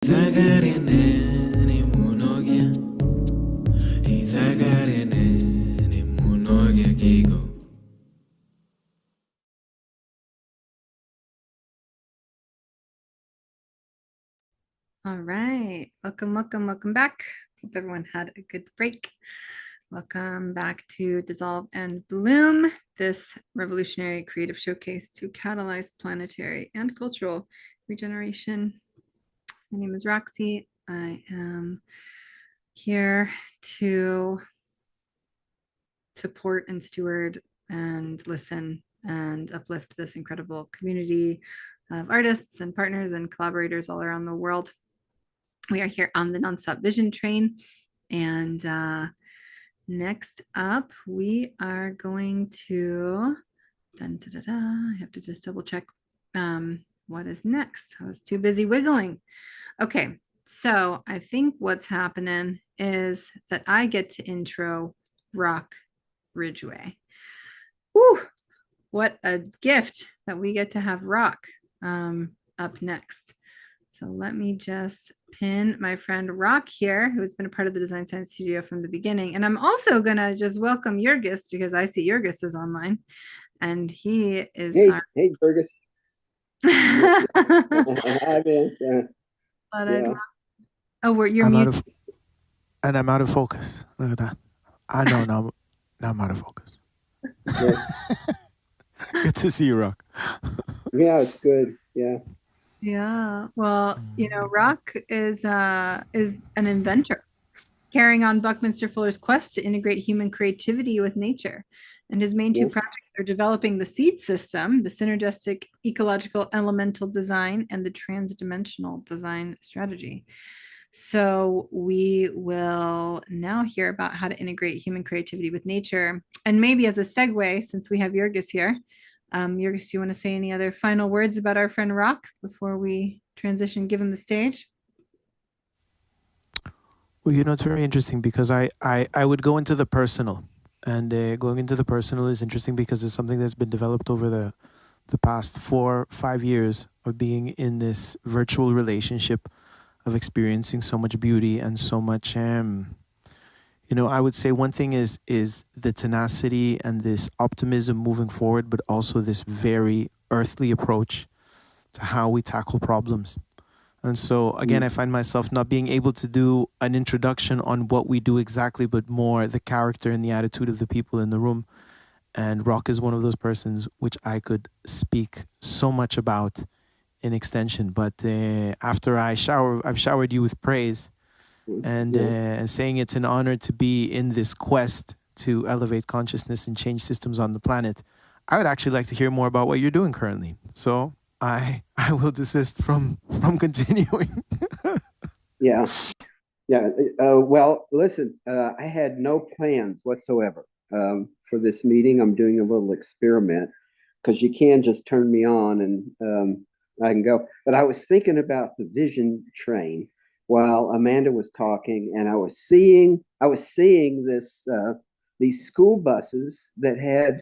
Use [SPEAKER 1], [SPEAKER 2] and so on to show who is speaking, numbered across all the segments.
[SPEAKER 1] All right, welcome back. Hope everyone had a good break. Welcome back to Dissolve and Bloom, this revolutionary creative showcase to catalyze planetary and cultural regeneration. My name is Roxy. I am here to support and steward and listen and uplift this incredible community of artists and partners and collaborators all around the world. We are here on the Nonstop Vision Train. And next up, we are going to, I have to just double check what is next. I was too busy wiggling. Okay, so I think what's happening is that I get to intro Rock Ridgway. Whew, what a gift that we get to have Rock up next. So let me just pin my friend Rock here, who has been a part of the Design Science Studio from the beginning. And I'm also going to just welcome Jurgis because I see Jurgis is online. And he is
[SPEAKER 2] Hey, Jurgis. Hi, man.
[SPEAKER 1] Yeah. Oh, you're muted.
[SPEAKER 3] And I'm out of focus. Look at that. I know now I'm out of focus. Good to see you, Rock.
[SPEAKER 2] Yeah, it's good. Yeah.
[SPEAKER 1] Yeah. Well, Rock is an inventor, carrying on Buckminster Fuller's quest to integrate human creativity with nature. And his main two projects are developing the seed system, the synergistic ecological elemental design, and the transdimensional design strategy. So we will now hear about how to integrate human creativity with nature. And maybe as a segue, since we have Jurgis here, Jurgis, do you want to say any other final words about our friend Rock before we transition, give him the stage?
[SPEAKER 3] Well, it's very interesting because I would go into the personal, and going into the personal is interesting because it's something that's been developed over the past 4-5 years of being in this virtual relationship, of experiencing so much beauty and so much I would say one thing is the tenacity and this optimism moving forward, but also this very earthly approach to how we tackle problems. And so, again, I find myself not being able to do an introduction on what we do exactly, but more the character and the attitude of the people in the room. And Rock is one of those persons which I could speak so much about in extension. But after I've showered you with praise, and saying it's an honor to be in this quest to elevate consciousness and change systems on the planet, I would actually like to hear more about what you're doing currently. So I will desist from continuing.
[SPEAKER 2] Yeah. Well, listen, I had no plans whatsoever for this meeting. I'm doing a little experiment because you can just turn me on and I can go. But I was thinking about the vision train while Amanda was talking, and I was seeing this these school buses that had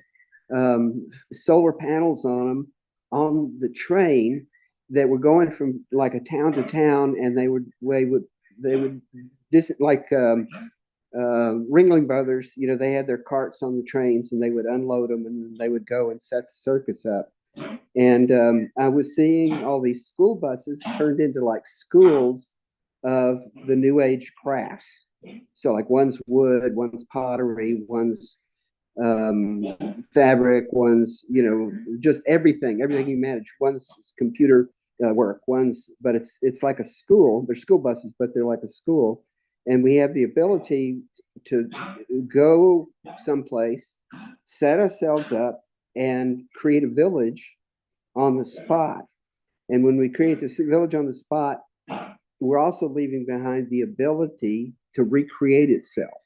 [SPEAKER 2] solar panels on them on the train that were going from like a town to town, and they would like Ringling Brothers, they had their carts on the trains and they would unload them and they would go and set the circus up. And I was seeing all these school buses turned into like schools of the new age crafts. So like one's wood, one's pottery, one's fabric, one's just everything you manage. One's computer work, but it's like a school. They're school buses, but they're like a school, and we have the ability to go someplace, set ourselves up, and create a village on the spot. And when we create this village on the spot, we're also leaving behind the ability to recreate itself.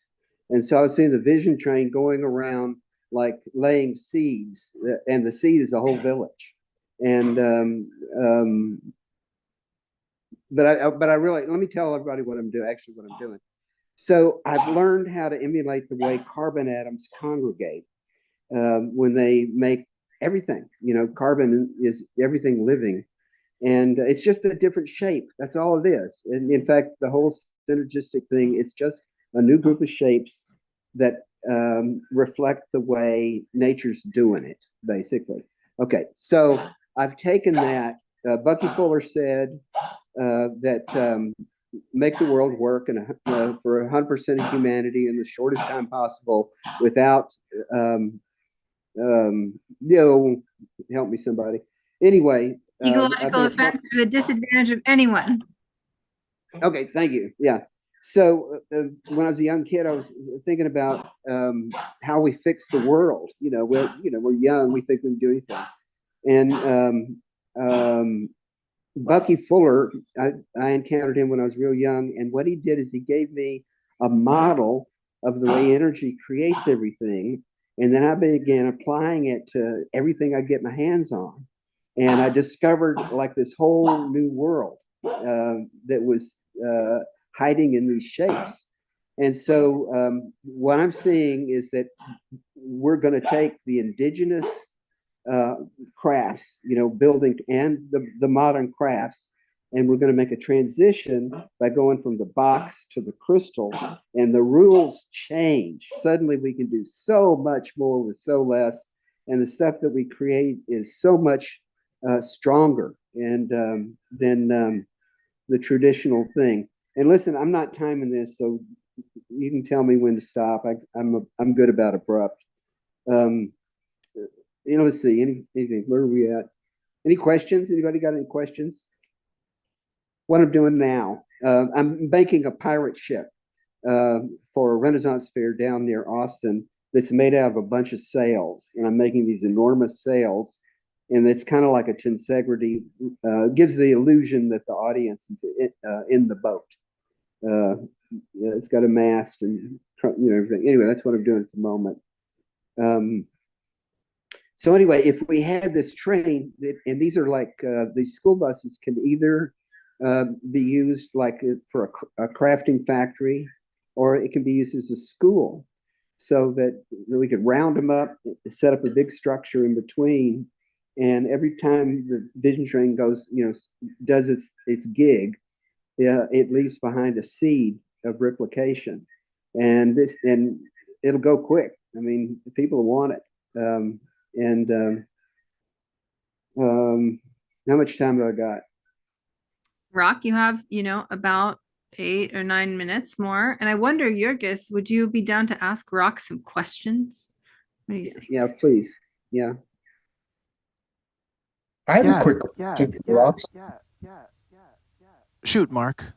[SPEAKER 2] And so I was seeing the vision train going around like laying seeds, and the seed is a whole village. And but I really, let me tell everybody what I'm doing. So I've learned how to emulate the way carbon atoms congregate when they make everything. Carbon is everything living. And it's just a different shape. That's all it is. And in fact, the whole synergistic thing is just a new group of shapes that reflect the way nature's doing it, basically. Okay, so I've taken that. Bucky Fuller said that make the world work and for 100% of humanity in the shortest time possible without, help me somebody. Anyway.
[SPEAKER 1] Ecological offense or the disadvantage of anyone.
[SPEAKER 2] Okay, thank you. Yeah. So when I was a young kid, I was thinking about how we fix the world. We're young, we think we can do anything. And Bucky Fuller, I encountered him when I was real young, and what he did is he gave me a model of the way energy creates everything, and then I began applying it to everything I get my hands on, and I discovered like this whole new world that was hiding in these shapes. And so what I'm seeing is that we're going to take the indigenous crafts, building and the modern crafts, and we're going to make a transition by going from the box to the crystal, and the rules change. Suddenly we can do so much more with so less, and the stuff that we create is so much stronger and than the traditional thing. And listen, I'm not timing this, so you can tell me when to stop. I'm good about abrupt. Let's see. Anything? Where are we at? Any questions? Anybody got any questions? What I'm doing now, I'm making a pirate ship for a Renaissance fair down near Austin that's made out of a bunch of sails, and I'm making these enormous sails, and it's kind of like a tensegrity, gives the illusion that the audience is in the boat. It's got a mast and everything. Anyway, that's what I'm doing at the moment. So anyway, if we had this train, and these are like these school buses can either be used like for a crafting factory, or it can be used as a school, so that we could round them up, set up a big structure in between, and every time the vision train goes, does its gig, it leaves behind a seed of replication, and it'll go quick. I mean, people want it. How much time do I got?
[SPEAKER 1] Rock, you have, about 8 or 9 minutes more. And I wonder, Jurgis, would you be down to ask Rock some questions? What do you think?
[SPEAKER 2] Yeah, please. Yeah.
[SPEAKER 4] I have a quick question for Rock.
[SPEAKER 3] Shoot, Mark.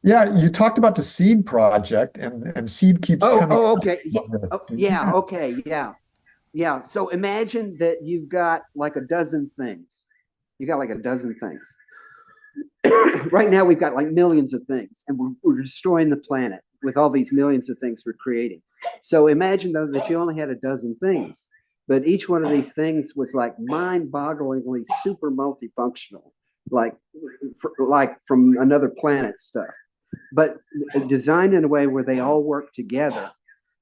[SPEAKER 4] Yeah, you talked about the seed project, and seed keeps coming.
[SPEAKER 2] Oh, okay. Yeah, okay, yeah. Yeah, so imagine that you've got like a dozen things. You got like a dozen things. Right now we've got like millions of things, and we're destroying the planet with all these millions of things we're creating. So imagine though that you only had a dozen things, but each one of these things was like mind-bogglingly super multifunctional, like from another planet stuff, but designed in a way where they all work together.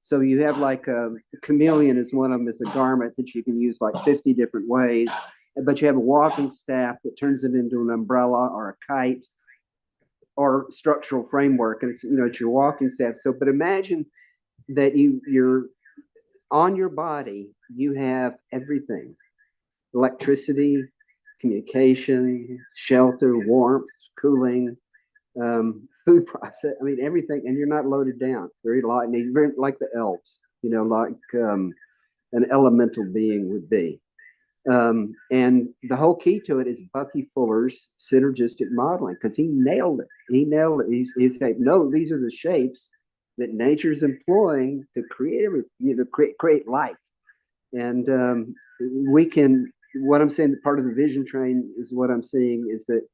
[SPEAKER 2] So you have like a chameleon is one of them, is a garment that you can use like 50 different ways. But you have a walking staff that turns it into an umbrella or a kite or structural framework, and it's your walking staff. So, but imagine that you're on your body, you have everything: electricity, communication, shelter, warmth, cooling, food process. I mean, everything, and you're not loaded down. Very light, very like the elves, like an elemental being would be. And the whole key to it is Bucky Fuller's synergistic modeling, because he nailed it. He's saying, no, these are the shapes that nature's employing to create create life. And what I'm saying, part of the vision train is what I'm seeing is that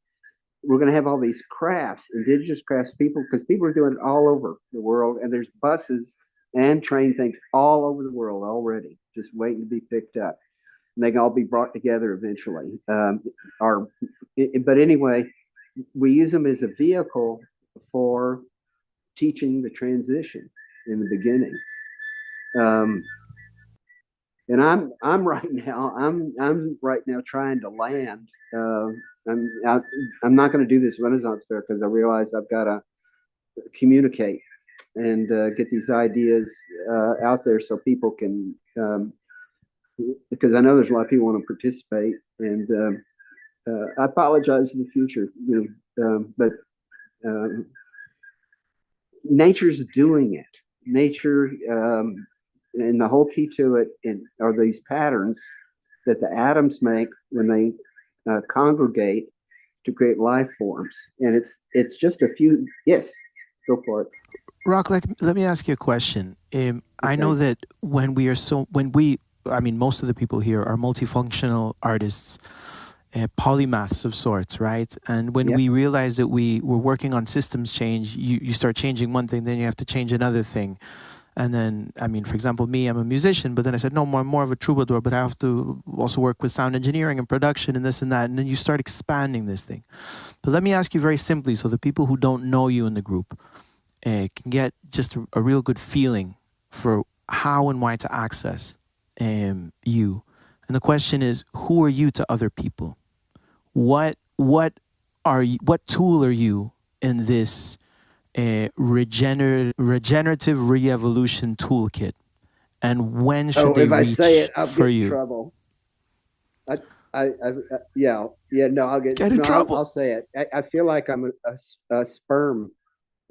[SPEAKER 2] we're going to have all these crafts, indigenous crafts, because people are doing it all over the world, and there's buses and train things all over the world already, just waiting to be picked up. And they can all be brought together eventually. But anyway, we use them as a vehicle for teaching the transition in the beginning. And I'm right now, I'm right now trying to land. I'm out, I'm not going to do this Renaissance fair because I realize I've got to communicate and get these ideas out there so people can, because I know there's a lot of people want to participate. And I apologize in the future, but nature's doing it. Nature, and the whole key to it are these patterns that the atoms make when they congregate to create life forms. And it's just a few. Yes, go for it.
[SPEAKER 3] Rock, let me ask you a question. I know that I mean, most of the people here are multifunctional artists, polymaths of sorts, right? And when
[SPEAKER 2] Yep.
[SPEAKER 3] we realize that we were working on systems change, you start changing one thing, then you have to change another thing. And then, I mean, for example, me, I'm a musician, but then I said, no, I'm more of a troubadour, but I have to also work with sound engineering and production and this and that. And then you start expanding this thing. But let me ask you very simply, so the people who don't know you in the group can get just a real good feeling for how and why to access you. And the question is, who are you to other people? What tool are you in this regenerative re-evolution toolkit, and when should they
[SPEAKER 2] If I say
[SPEAKER 3] reach
[SPEAKER 2] it, I'll
[SPEAKER 3] for
[SPEAKER 2] get in
[SPEAKER 3] you?
[SPEAKER 2] trouble. Yeah, no,
[SPEAKER 3] Get in trouble.
[SPEAKER 2] I'll say it. I feel like I'm a sperm,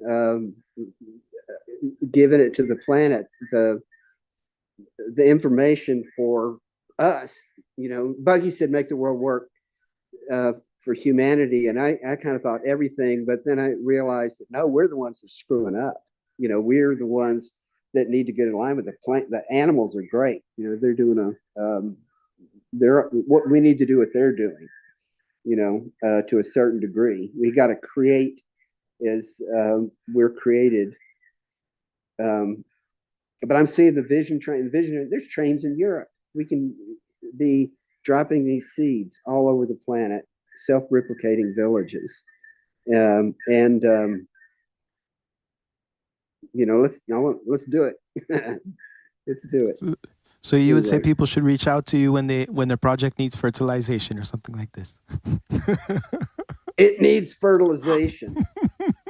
[SPEAKER 2] um, giving it to the planet, the information for us. Buggy said, make the world work for humanity. And I kind of thought everything, but then I realized that no, we're the ones that are screwing up. We're the ones that need to get in line with the plant. The animals are great. They're doing they're what we need to do what they're doing, to a certain degree. We got to create as we're created. But I'm seeing the vision train. There's trains in Europe. We can be dropping these seeds all over the planet, self-replicating villages, and let's do it. Let's do it.
[SPEAKER 3] So you would say people should reach out to you when their project needs fertilization or something like this.
[SPEAKER 2] It needs fertilization.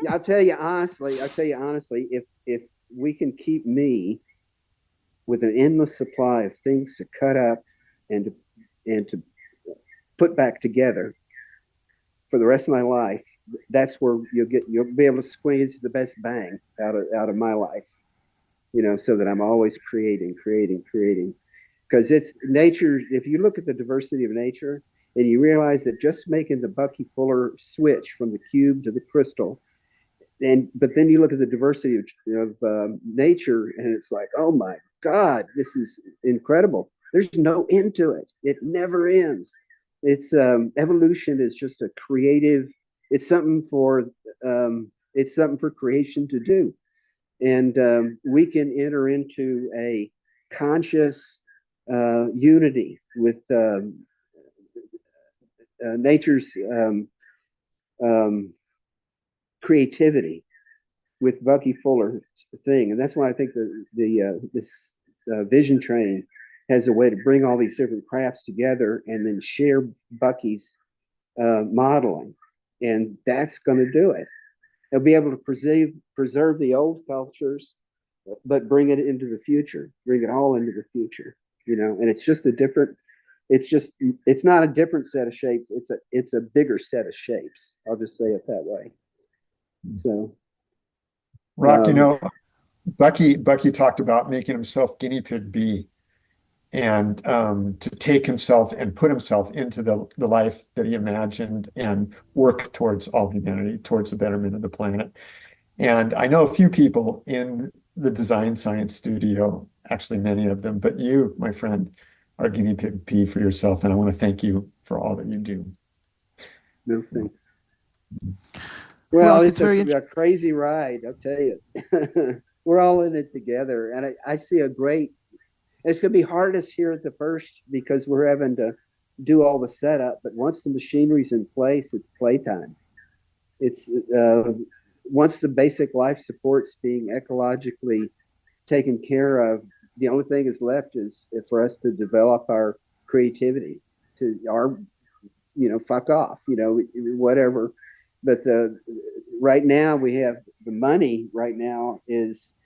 [SPEAKER 2] I'll tell you honestly, if we can keep me with an endless supply of things to cut up and to put back together for the rest of my life, that's where you'll be able to squeeze the best bang out of my life, so that I'm always creating. Because it's nature. If you look at the diversity of nature and you realize that just making the Bucky Fuller switch from the cube to the crystal, but then you look at the diversity of nature, and it's like, oh my God, this is incredible. There's no end to it. It never ends. It's evolution is just a creative. It's something for creation to do, and we can enter into a conscious unity with nature's creativity with Bucky Fuller's thing. And that's why I think this vision train has a way to bring all these different crafts together and then share Bucky's modeling. And that's going to do it. They'll be able to preserve the old cultures, but bring it into the future, bring it all into the future, and it's just it's not a different set of shapes. It's a bigger set of shapes. I'll just say it that way. So,
[SPEAKER 4] Rock, Bucky talked about making himself guinea pig bee, and to take himself and put himself into the life that he imagined and work towards all humanity, towards the betterment of the planet. And I know a few people in the design science studio, actually many of them, but you, my friend, are guinea pig bee for yourself, and I want to thank you for all that you do.
[SPEAKER 2] No thanks. Well,
[SPEAKER 3] Rock,
[SPEAKER 2] it's a crazy ride, I'll tell you. We're all in it together, and I see it's going to be hardest here at the first because we're having to do all the setup, but once the machinery's in place, it's playtime. It's once the basic life support's being ecologically taken care of, the only thing is left is for us to develop our creativity, to our, fuck off, whatever. But right now we have the money right now is,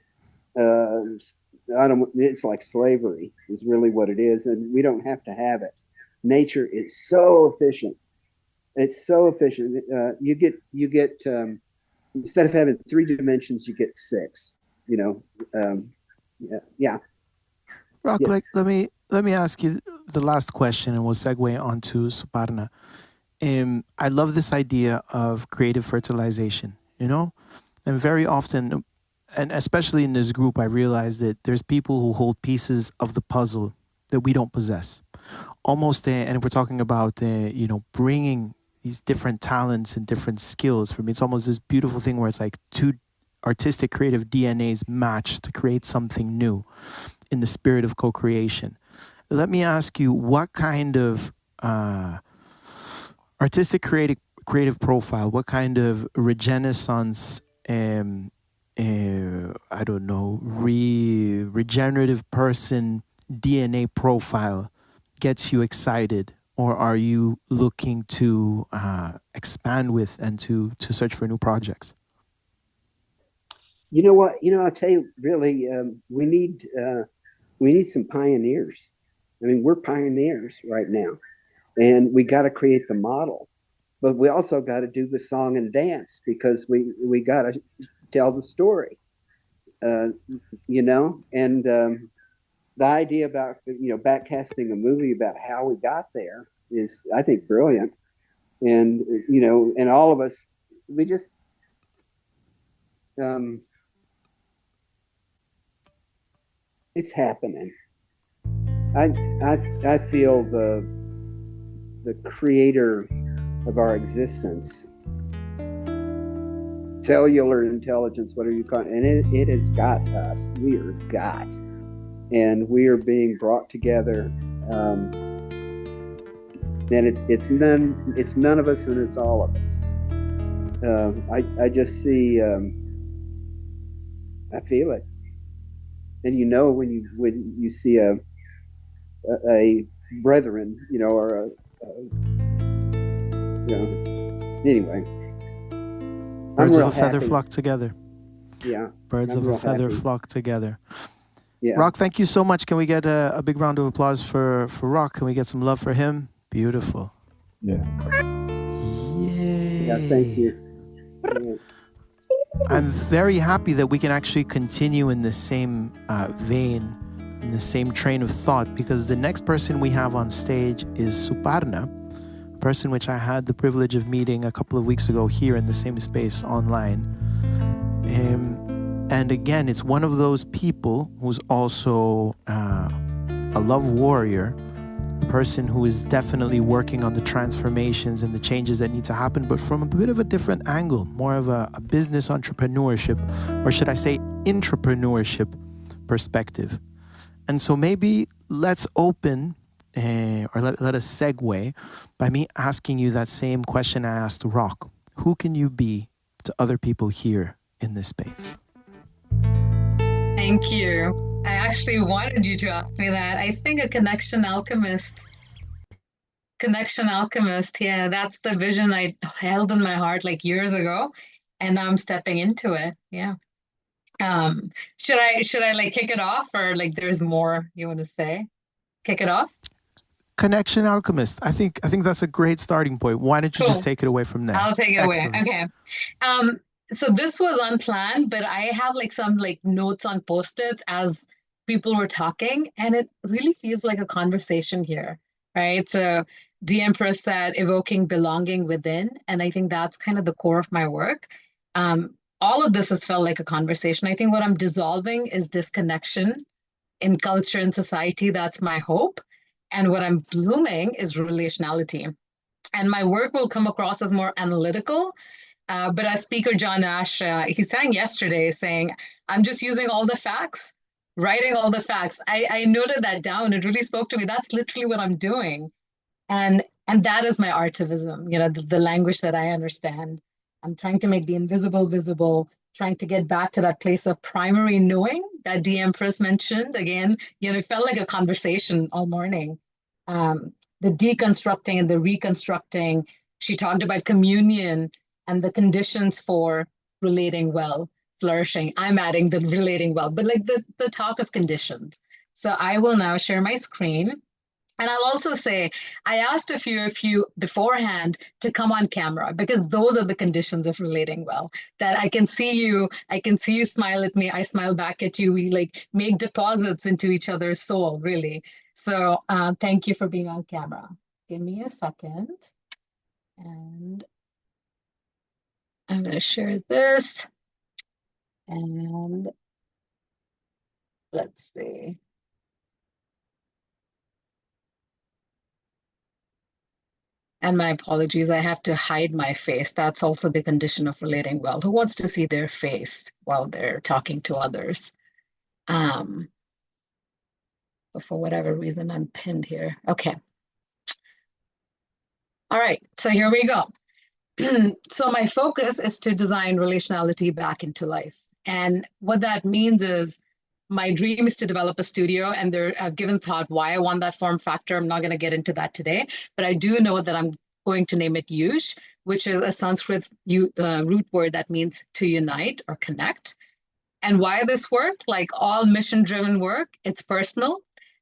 [SPEAKER 2] it's like slavery is really what it is. And we don't have to have it. Nature is so efficient. It's so efficient. You get, instead of having 3 dimensions, you get 6, yeah.
[SPEAKER 3] Rock,
[SPEAKER 2] Yes.
[SPEAKER 3] let me ask you the last question, and we'll segue onto Suparna. I love this idea of creative fertilization, and very often, and especially in this group, I realize that there's people who hold pieces of the puzzle that we don't possess. Almost, and we're talking about, bringing these different talents and different skills. For me, it's almost this beautiful thing where it's like 2 artistic creative DNAs match to create something new in the spirit of co-creation. Let me ask you, what kind of artistic creative profile, what kind of regenerescence, I don't know, regenerative person DNA profile gets you excited, or are you looking to expand with and to search for new projects?
[SPEAKER 2] You know what? I'll tell you, really, we need some pioneers. I mean, we're pioneers right now, and we got to create the model, but we also got to do the song and dance, because we got to tell the story, and the idea about, backcasting a movie about how we got there is, I think, brilliant. And, and all of us, we just, it's happening. I feel the creator of our existence, cellular intelligence, whatever you call it, and it has got us. We are got, and we are being brought together. And it's none of us, and it's all of us. I just see, I feel it. And when you see a brethren, or anyway.
[SPEAKER 3] Birds of a feather flock together.
[SPEAKER 2] Yeah.
[SPEAKER 3] Birds of a feather flock together.
[SPEAKER 2] Yeah.
[SPEAKER 3] Rock, thank you so much. Can we get a big round of applause for Rock? Can we get some love for him? Beautiful.
[SPEAKER 4] Yeah.
[SPEAKER 3] Yay.
[SPEAKER 2] Yeah, thank you. Yeah.
[SPEAKER 3] I'm very happy that we can actually continue in the same vein, in the same train of thought, because the next person we have on stage is Suparna, a person which I had the privilege of meeting a couple of weeks ago here in the same space online. And again, it's one of those people who's also a love warrior, a person who is definitely working on the transformations and the changes that need to happen, but from a bit of a different angle, more of a business entrepreneurship, or should I say intrapreneurship perspective. And so maybe let's open, or let us segue by me asking you that same question I asked Rock. Who can you be to other people here in this space?
[SPEAKER 5] Thank you. I actually wanted you to ask me that. I think a connection alchemist. Connection alchemist, yeah, that's the vision I held in my heart like years ago, and now I'm stepping into it. Yeah. Should I like kick it off, or like there's more you want to say? Kick it off?
[SPEAKER 3] Connection alchemist. I think that's a great starting point. Why don't you just take it away from there?
[SPEAKER 5] I'll take it
[SPEAKER 3] Excellent.
[SPEAKER 5] away. Okay. So this was unplanned, but I have like some like notes on post-its as people were talking, and it really feels like a conversation here, right? So the Empress said evoking belonging within, and I think that's kind of the core of my work. All of this has felt like a conversation. I think what I'm dissolving is disconnection in culture and society. That's my hope. And what I'm blooming is relationality. And my work will come across as more analytical. But as Speaker John Ash, he sang yesterday saying, I'm just using all the facts, writing all the facts. I noted that down. It really spoke to me. That's literally what I'm doing. And that is my artivism, the language that I understand. I'm trying to make the invisible visible, trying to get back to that place of primary knowing that D Empress mentioned. Again, it felt like a conversation all morning. The deconstructing and the reconstructing. She talked about communion and the conditions for relating well, flourishing. I'm adding the relating well, but like the talk of conditions. So I will now share my screen. And I'll also say, I asked a few of you beforehand to come on camera because those are the conditions of relating well. That I can see you smile at me, I smile back at you. We like make deposits into each other's soul, really. So thank you for being on camera. Give me a second. And I'm going to share this. And let's see. And my apologies, I have to hide my face. That's also the condition of relating well. Who wants to see their face while they're talking to others? But for whatever reason, I'm pinned here. Okay. All right, so here we go. So my focus is to design relationality back into life. And what that means is my dream is to develop a studio, and I've given thought why I want that form factor. I'm not going to get into that today, but I do know that I'm going to name it Yush, which is a Sanskrit root word that means to unite or connect. And why this work? Like all mission-driven work, it's personal.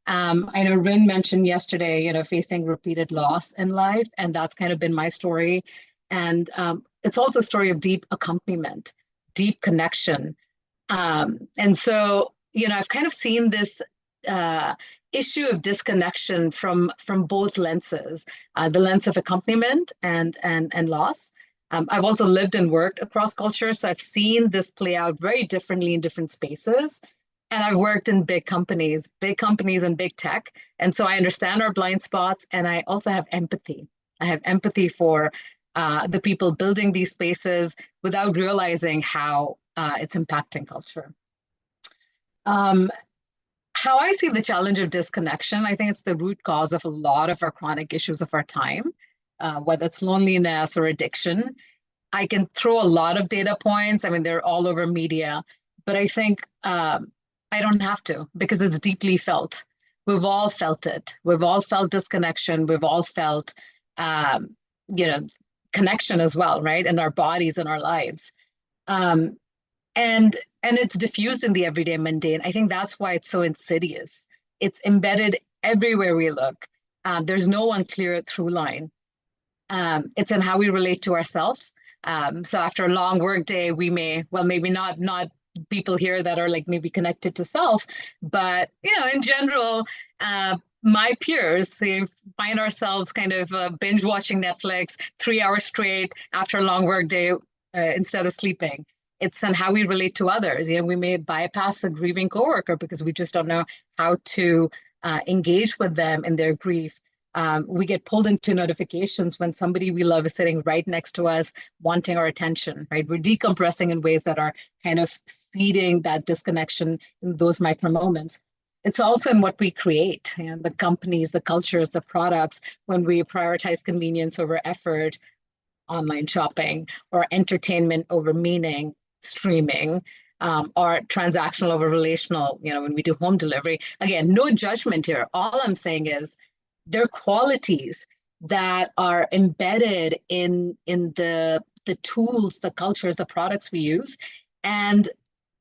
[SPEAKER 5] I know Rin mentioned yesterday, facing repeated loss in life, and that's kind of been my story. And it's also a story of deep accompaniment, deep connection. And so, I've kind of seen this issue of disconnection from both lenses, the lens of accompaniment and loss. I've also lived and worked across cultures, so I've seen this play out very differently in different spaces. And I've worked in big companies and big tech. And so I understand our blind spots, and I also have empathy. I have empathy for the people building these spaces without realizing how it's impacting culture. How I see the challenge of disconnection, I think it's the root cause of a lot of our chronic issues of our time, whether it's loneliness or addiction. I can throw a lot of data points. I mean, they're all over media, but I think I don't have to, because it's deeply felt. We've all felt it. We've all felt disconnection. We've all felt, connection as well, right? In our bodies and our lives. And it's diffused in the everyday mundane. I think that's why it's so insidious. It's embedded everywhere we look. There's no one clear through line. It's in how we relate to ourselves. So after a long work day, we may, well, maybe not people here that are like maybe connected to self, but in general, my peers, they find ourselves kind of binge watching Netflix 3 hours straight after a long work day instead of sleeping. It's on how we relate to others. We may bypass a grieving coworker because we just don't know how to engage with them in their grief. We get pulled into notifications when somebody we love is sitting right next to us, wanting our attention, right? We're decompressing in ways that are kind of seeding that disconnection in those micro moments. It's also in what we create, and the companies, the cultures, the products, when we prioritize convenience over effort, online shopping, or entertainment over meaning, streaming, or transactional over relational, when we do home delivery. Again, no judgment here. All I'm saying is there are qualities that are embedded in the tools, the cultures, the products we use, and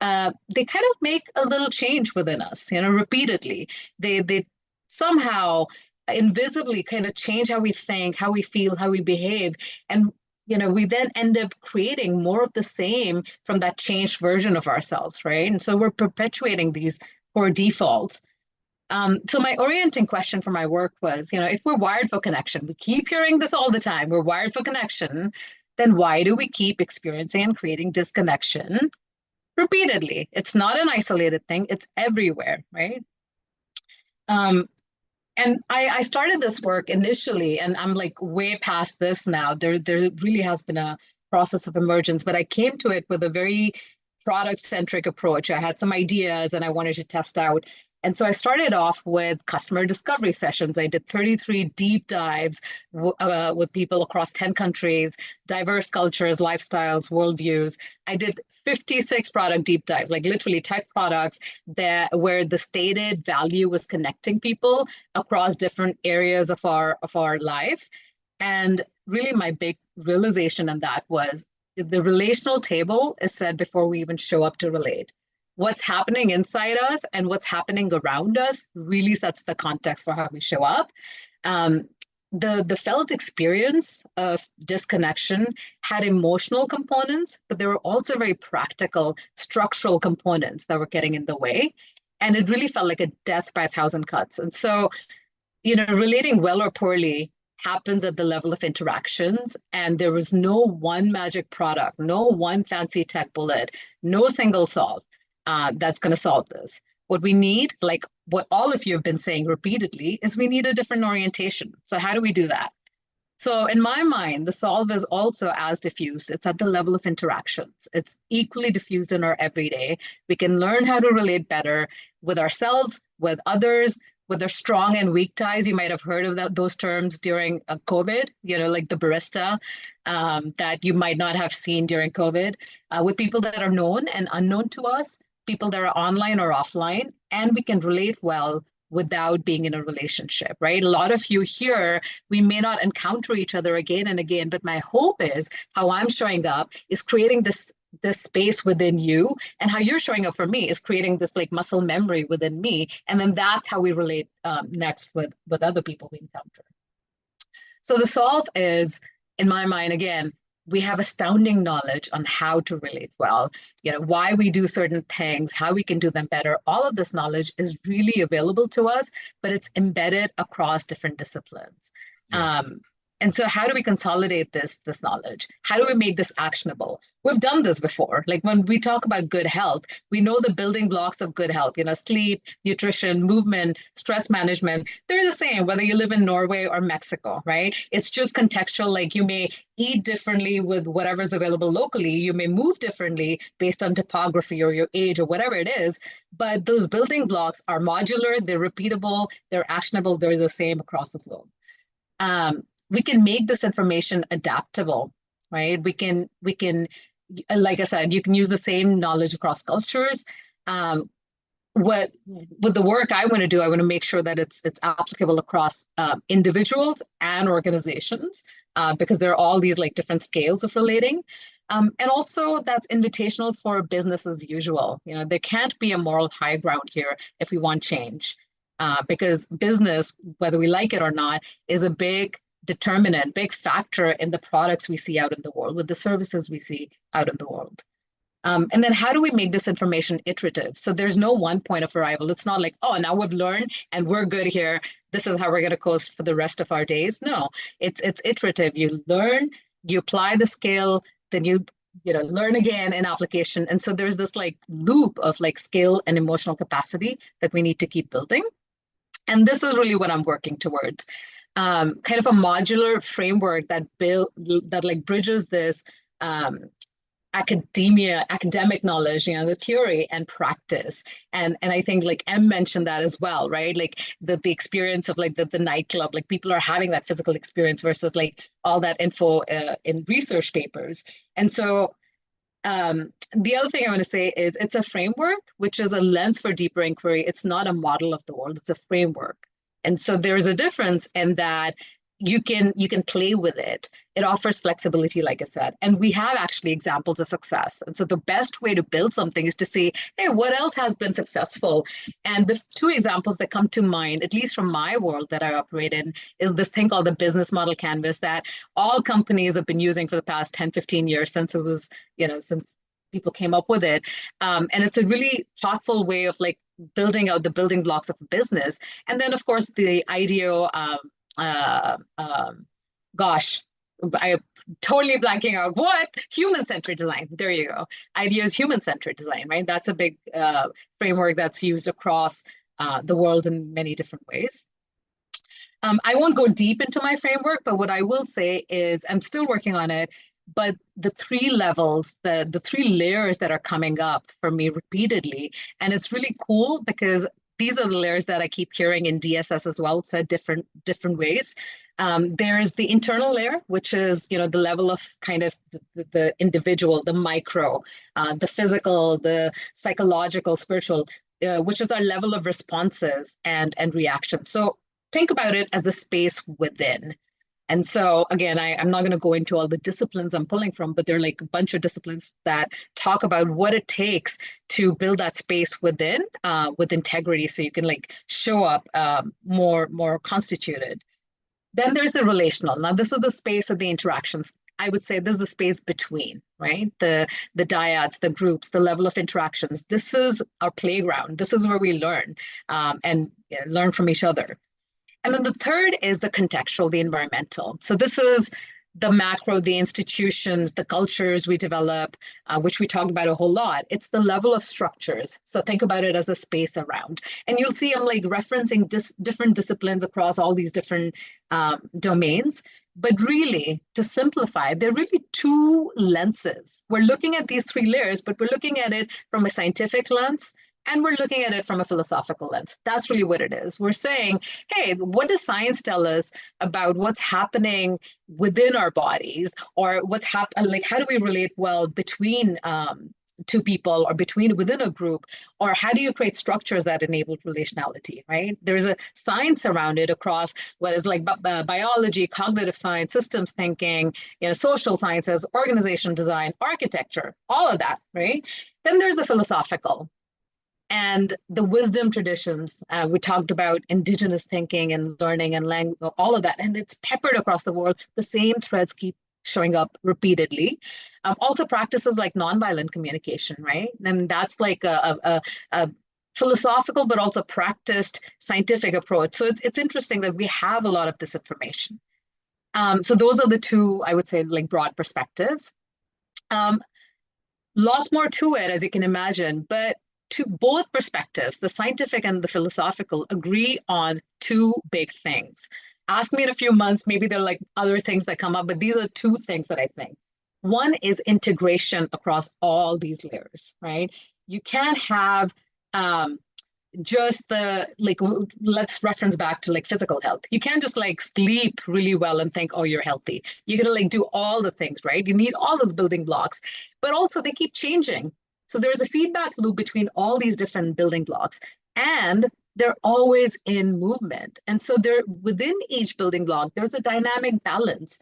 [SPEAKER 5] they kind of make a little change within us, repeatedly. They somehow invisibly kind of change how we think, how we feel, how we behave, and we then end up creating more of the same from that changed version of ourselves, right? And so we're perpetuating these poor defaults. So my orienting question for my work was, if we're wired for connection, we keep hearing this all the time, we're wired for connection, then why do we keep experiencing and creating disconnection repeatedly? It's not an isolated thing, it's everywhere, right? And I started this work initially, and I'm like way past this now. There really has been a process of emergence, but I came to it with a very product-centric approach. I had some ideas and I wanted to test out. And so I started off with customer discovery sessions. I did 33 deep dives with people across 10 countries, diverse cultures, lifestyles, worldviews. I did 56 product deep dives, like literally tech products where the stated value was connecting people across different areas of our life. And really my big realization in that was the relational table is set before we even show up to relate. What's happening inside us and what's happening around us really sets the context for how we show up. The felt experience of disconnection had emotional components, but there were also very practical, structural components that were getting in the way. And it really felt like a death by a thousand cuts. And so, relating well or poorly happens at the level of interactions, and there was no one magic product, no one fancy tech bullet, no single solve that's going to solve this. What we need, like what all of you have been saying repeatedly, is we need a different orientation. So how do we do that? So in my mind, the solve is also as diffused. It's at the level of interactions. It's equally diffused in our everyday. We can learn how to relate better with ourselves, with others, with their strong and weak ties. You might have heard of those terms during COVID, like the barista that you might not have seen during COVID, with people that are known and unknown to us, people that are online or offline, and we can relate well without being in a relationship, right? A lot of you here, we may not encounter each other again and again, but my hope is how I'm showing up is creating this space within you, and how you're showing up for me is creating this like muscle memory within me. And then that's how we relate next with other people we encounter. So the solve is, in my mind, again, we have astounding knowledge on how to relate well, why we do certain things, how we can do them better. All of this knowledge is really available to us, but it's embedded across different disciplines. Yeah. And so how do we consolidate this knowledge? How do we make this actionable? We've done this before. Like when we talk about good health, we know the building blocks of good health, sleep, nutrition, movement, stress management. They're the same, whether you live in Norway or Mexico, right? It's just contextual. Like you may eat differently with whatever's available locally. You may move differently based on topography or your age or whatever it is. But those building blocks are modular, they're repeatable, they're actionable, they're the same across the globe. We can make this information adaptable, right? We can, like I said, you can use the same knowledge across cultures. With the work I want to do, I want to make sure that it's applicable across individuals and organizations, because there are all these like different scales of relating. And also that's invitational for business as usual. There can't be a moral high ground here if we want change, because business, whether we like it or not, is a big determinant, big factor in the products we see out in the world, with the services we see out in the world. And then how do we make this information iterative? So there's no one point of arrival. It's not like, oh, now we've learned and we're good here. This is how we're going to coast for the rest of our days. No, it's iterative. You learn, you apply the skill, then you learn again in application. And so there's this like loop of like skill and emotional capacity that we need to keep building. And this is really what I'm working towards. Kind of a modular framework that like bridges this academic knowledge, the theory and practice. And I think like Em mentioned that as well, right? Like the experience of like the nightclub, like people are having that physical experience versus like all that info in research papers. And so the other thing I want to say is it's a framework, which is a lens for deeper inquiry. It's not a model of the world, it's a framework. And so there's a difference in that you can play with it. It offers flexibility, like I said, and we have actually examples of success. And so the best way to build something is to say, hey, what else has been successful? And the two examples that come to mind, at least from my world that I operate in, is this thing called the business model canvas that all companies have been using for the past 10, 15 years since it was, since people came up with it. And it's a really thoughtful way of like building out the building blocks of a business. And then of course the IDEO, gosh, I'm totally blanking out. What? Human-centered design. There you go. IDEO is human-centered design, right? That's a big framework that's used across the world in many different ways. I won't go deep into my framework, but what I will say is I'm still working on it. But the three levels, the three layers that are coming up for me repeatedly, and it's really cool because these are the layers that I keep hearing in DSS as well, said different ways. There's the internal layer, which is, you know, the level of kind of the individual, the micro, the physical, the psychological, spiritual, which is our level of responses and reactions. So think about it as the space within. And so again, I'm not going to go into all the disciplines I'm pulling from, but there are like a bunch of disciplines that talk about what it takes to build that space within, with integrity, so you can like show up more constituted. Then there's the relational. Now this is the space of the interactions. I would say this is the space between, right? The dyads, the groups, the level of interactions. This is our playground. This is where we learn, and learn from each other. And then the third is the contextual, the environmental. So this is the macro, the institutions, the cultures we develop, which we talked about a whole lot. It's the level of structures. So think about it as a space around. And you'll see I'm like referencing different disciplines across all these different domains. But really, to simplify, there are really two lenses. We're looking at these three layers, but we're looking at it from a scientific lens, and we're looking at it from a philosophical lens. That's really what it is. We're saying, hey, what does science tell us about what's happening within our bodies, or what's happening? Like, how do we relate well between two people, or within a group, or how do you create structures that enable relationality, right? There's a science around it across what is like biology, cognitive science, systems thinking, social sciences, organization design, architecture, all of that, right? Then there's the philosophical. And the wisdom traditions, we talked about indigenous thinking and learning and language, all of that, and it's peppered across the world. The same threads keep showing up repeatedly. Also practices like nonviolent communication, right? And that's like a philosophical, but also practiced scientific approach. So it's interesting that we have a lot of this information. So those are the two, I would say, like broad perspectives. Lots more to it, as you can imagine, but to both perspectives, the scientific and the philosophical, agree on two big things. Ask me in a few months, maybe there are like other things that come up, but these are two things that I think. One is integration across all these layers, right? You can't have just let's reference back to like physical health. You can't just like sleep really well and think, oh, you're healthy. You're gonna like do all the things, right? You need all those building blocks, but also they keep changing. So there's a feedback loop between all these different building blocks, and they're always in movement. And so they're within each building block, there's a dynamic balance.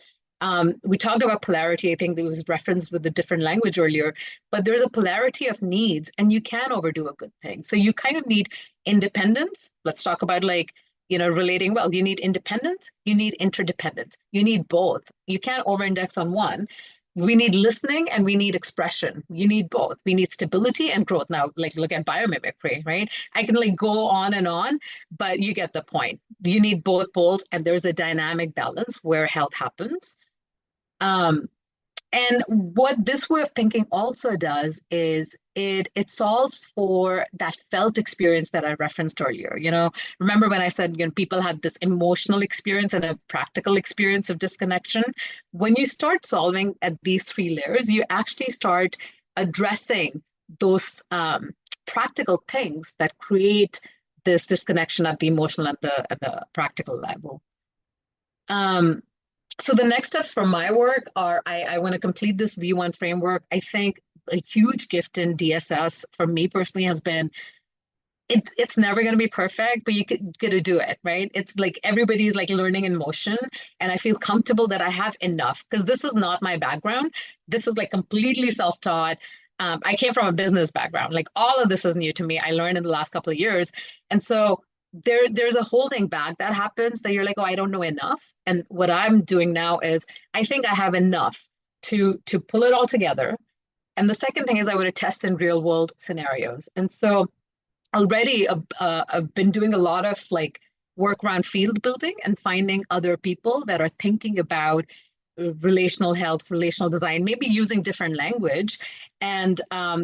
[SPEAKER 5] We talked about polarity. I think there was reference with the different language earlier, but there's a polarity of needs, and you can overdo a good thing. So you kind of need independence. Let's talk about like, relating well. You need independence, you need interdependence, you need both. You can't over-index on one. We need listening and we need expression. You need both. We need stability and growth. Now, like look at biomimicry, right? I can like go on and on, but you get the point. You need both poles, and there's a dynamic balance where health happens. And what this way of thinking also does is it solves for that felt experience that I referenced earlier. Remember when I said people had this emotional experience and a practical experience of disconnection? When you start solving at these three layers, you actually start addressing those practical things that create this disconnection at the emotional and the practical level. So the next steps for my work are I want to complete this V1 framework. I think a huge gift in DSS for me personally has been, it's never going to be perfect, but you got to do it, right? It's like everybody's like learning in motion, and I feel comfortable that I have enough, because this is not my background. This is like completely self-taught. I came from a business background. Like all of this is new to me. I learned in the last couple of years. And so there's a holding back that happens, that you're like, oh, I don't know enough. And what I'm doing now is I think I have enough to pull it all together. And the second thing is I want to test in real world scenarios. And so already I've been doing a lot of like work around field building and finding other people that are thinking about relational health, relational design, maybe using different language. And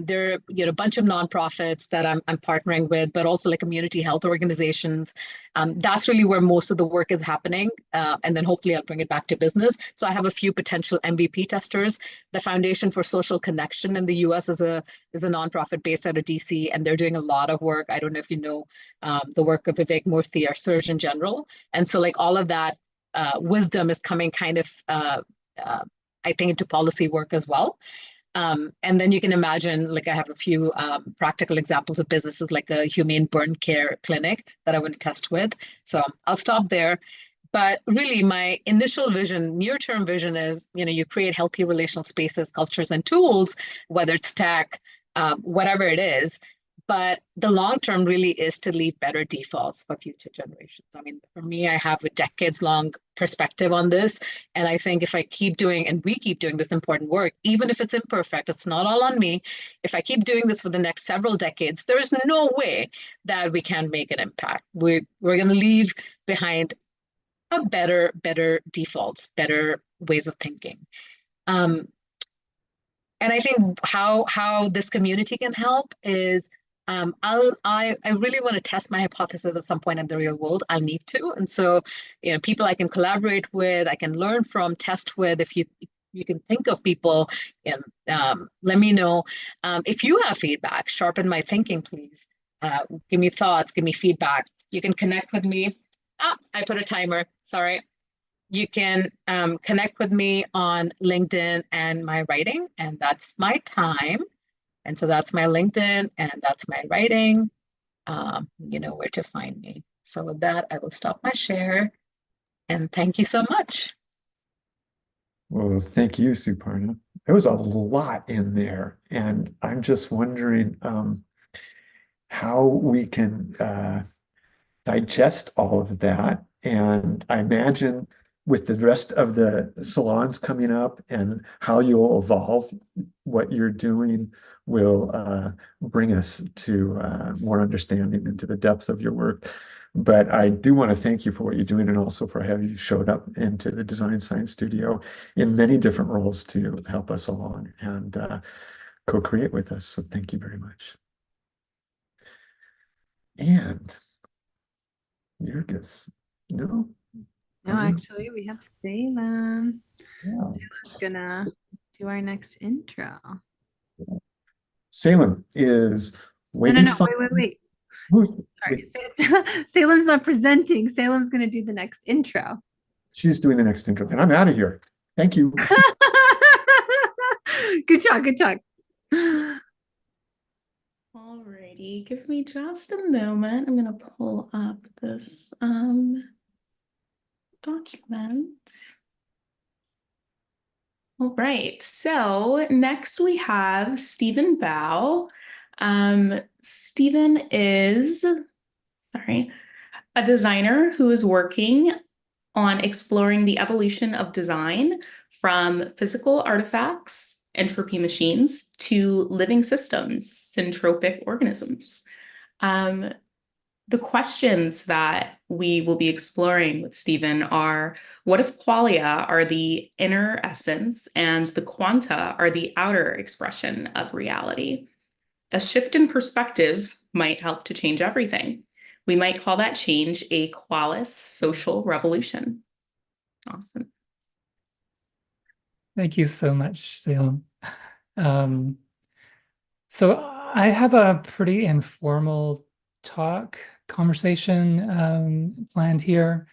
[SPEAKER 5] there are a bunch of nonprofits that I'm partnering with, but also like community health organizations. That's really where most of the work is happening. And then hopefully I'll bring it back to business. So I have a few potential MVP testers. The Foundation for Social Connection in the US is a nonprofit based out of DC, and they're doing a lot of work. I don't know if you know the work of Vivek Murthy, our Surgeon General. And so like all of that wisdom is coming kind of, I think, into policy work as well. And then you can imagine, like I have a few practical examples of businesses like a humane burn care clinic that I want to test with. So I'll stop there. But really my initial vision, near-term vision is, you create healthy relational spaces, cultures, and tools, whether it's tech, whatever it is. But the long term really is to leave better defaults for future generations. I mean, for me, I have a decades-long perspective on this. And I think if I keep doing, and we keep doing this important work, even if it's imperfect, it's not all on me. If I keep doing this for the next several decades, there's no way that we can make an impact. We're going to leave behind a better defaults, better ways of thinking. And I think how this community can help is I really want to test my hypothesis at some point in the real world. I'll need to. And so, people I can collaborate with, I can learn from, test with. If you can think of people, let me know. If you have feedback, sharpen my thinking, please. Give me thoughts, give me feedback. You can connect with me. I put a timer, sorry. You can connect with me on LinkedIn and my writing, and that's my time. And so that's my LinkedIn and that's my writing. You know where to find me. So with that, I will stop my share. And thank you so much.
[SPEAKER 4] Well, thank you, Suparna. There was a lot in there. And I'm just wondering how we can digest all of that. And I imagine with the rest of the salons coming up and how you'll evolve what you're doing will bring us to more understanding into the depth of your work. But I do want to thank you for what you're doing and also for having you showed up into the Design Science Studio in many different roles to help us along and co-create with us. So thank you very much. And Jurgis, no?
[SPEAKER 1] No, actually, we have Salem.
[SPEAKER 4] Yeah.
[SPEAKER 1] Salem's gonna do our next intro.
[SPEAKER 4] Salem is
[SPEAKER 1] No, wait. Sorry, Salem's not presenting. Salem's gonna do the next intro.
[SPEAKER 4] She's doing the next intro. Then I'm out of here. Thank you.
[SPEAKER 1] Good talk.
[SPEAKER 6] Alrighty, give me just a moment. I'm gonna pull up this document. All right, so next we have Stephen Bao. Stephen is, a designer who is working on exploring the evolution of design from physical artifacts, entropy machines, to living systems, syntropic organisms. The questions that we will be exploring with Stephen are, what if qualia are the inner essence and the quanta are the outer expression of reality? A shift in perspective might help to change everything. We might call that change a qualis social revolution. Awesome.
[SPEAKER 7] Thank you so much, Salem. So I have a pretty informal conversation planned here.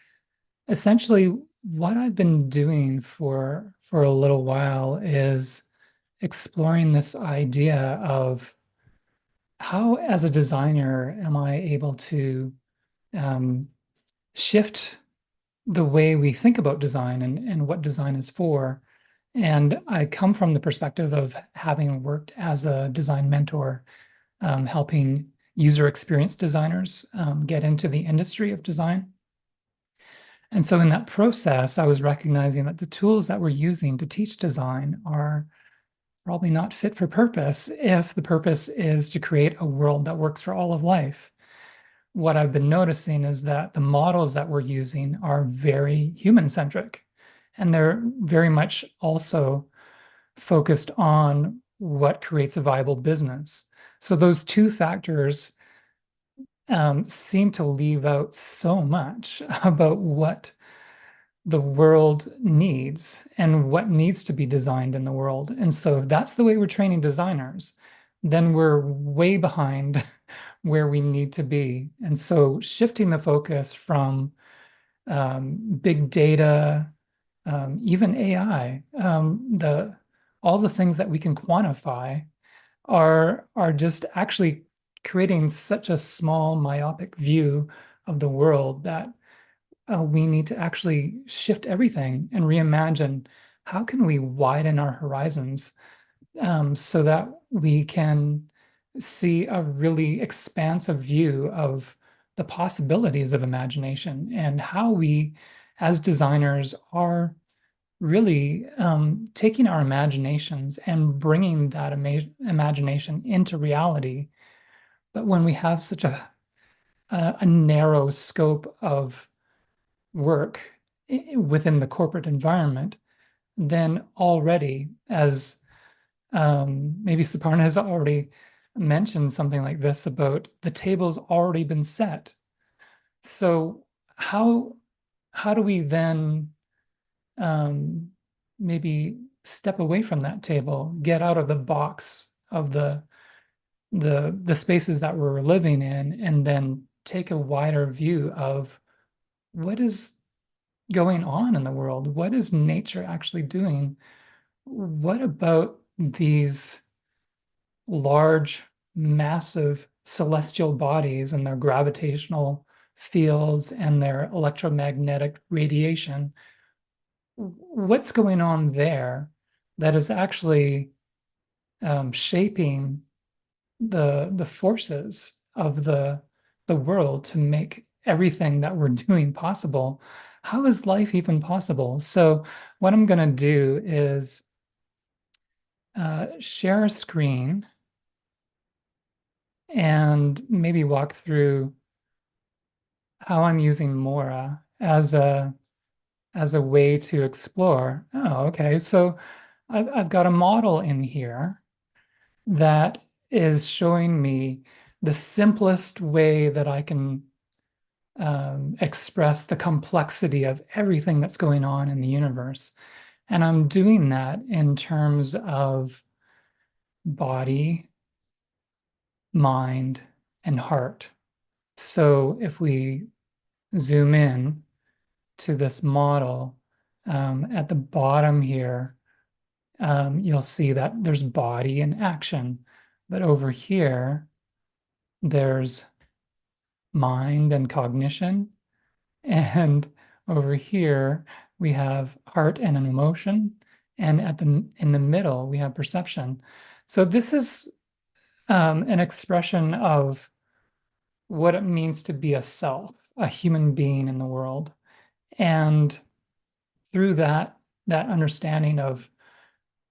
[SPEAKER 7] Essentially, what I've been doing for a little while is exploring this idea of how, as a designer, am I able to shift the way we think about design and what design is for. And I come from the perspective of having worked as a design mentor, helping user experience designers get into the industry of design. And so in that process, I was recognizing that the tools that we're using to teach design are probably not fit for purpose if the purpose is to create a world that works for all of life. What I've been noticing is that the models that we're using are very human-centric. And they're very much also focused on what creates a viable business. So those two factors seem to leave out so much about what the world needs and what needs to be designed in the world. And so if that's the way we're training designers, then we're way behind where we need to be. And so shifting the focus from big data, even AI, all the things that we can quantify are just actually creating such a small myopic view of the world that we need to actually shift everything and reimagine how can we widen our horizons so that we can see a really expansive view of the possibilities of imagination and how we as designers are really taking our imaginations and bringing that imagination into reality. But when we have such a narrow scope of work within the corporate environment, then already, as maybe Suparna has already mentioned something like this about the table's already been set. So how do we then maybe step away from that table, get out of the box of the spaces that we're living in, and then take a wider view of what is going on in the world? What is nature actually doing? What about these large, massive celestial bodies and their gravitational fields and their electromagnetic radiation? What's going on there that is actually shaping the forces of the world to make everything that we're doing possible? How is life even possible? So what I'm going to do is share a screen and maybe walk through how I'm using Mora as a way to explore. Oh, okay. So I've got a model in here that is showing me the simplest way that I can express the complexity of everything that's going on in the universe. And I'm doing that in terms of body, mind, and heart. So if we zoom in to this model, at the bottom here, you'll see that there's body and action. But over here, there's mind and cognition. And over here, we have heart and an emotion. And in the middle, we have perception. So this is an expression of what it means to be a self, a human being in the world. And through that understanding of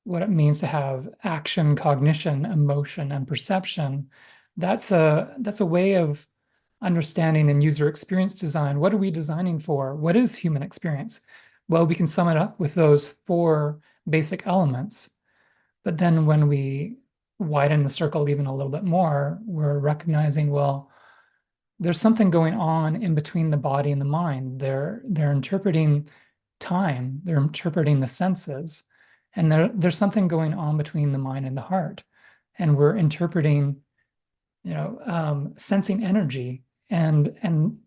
[SPEAKER 7] what it means to have action, cognition, emotion, and perception, that's a way of understanding and user experience design. What are we designing for? What is human experience? Well, we can sum it up with those 4 basic elements. But then when we widen the circle even a little bit more, we're recognizing, well, there's something going on in between the body and the mind. They're interpreting time, they're interpreting the senses, and there's something going on between the mind and the heart. And we're interpreting, sensing energy. And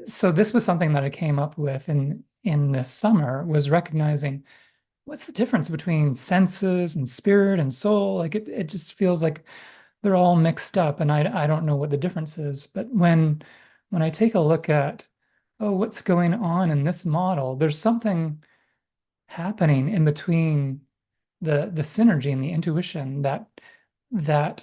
[SPEAKER 7] so this was something that I came up with in this summer, was recognizing what's the difference between senses and spirit and soul. Like it just feels like they're all mixed up, and I don't know what the difference is. But when I take a look at, what's going on in this model, there's something happening in between the synergy and the intuition that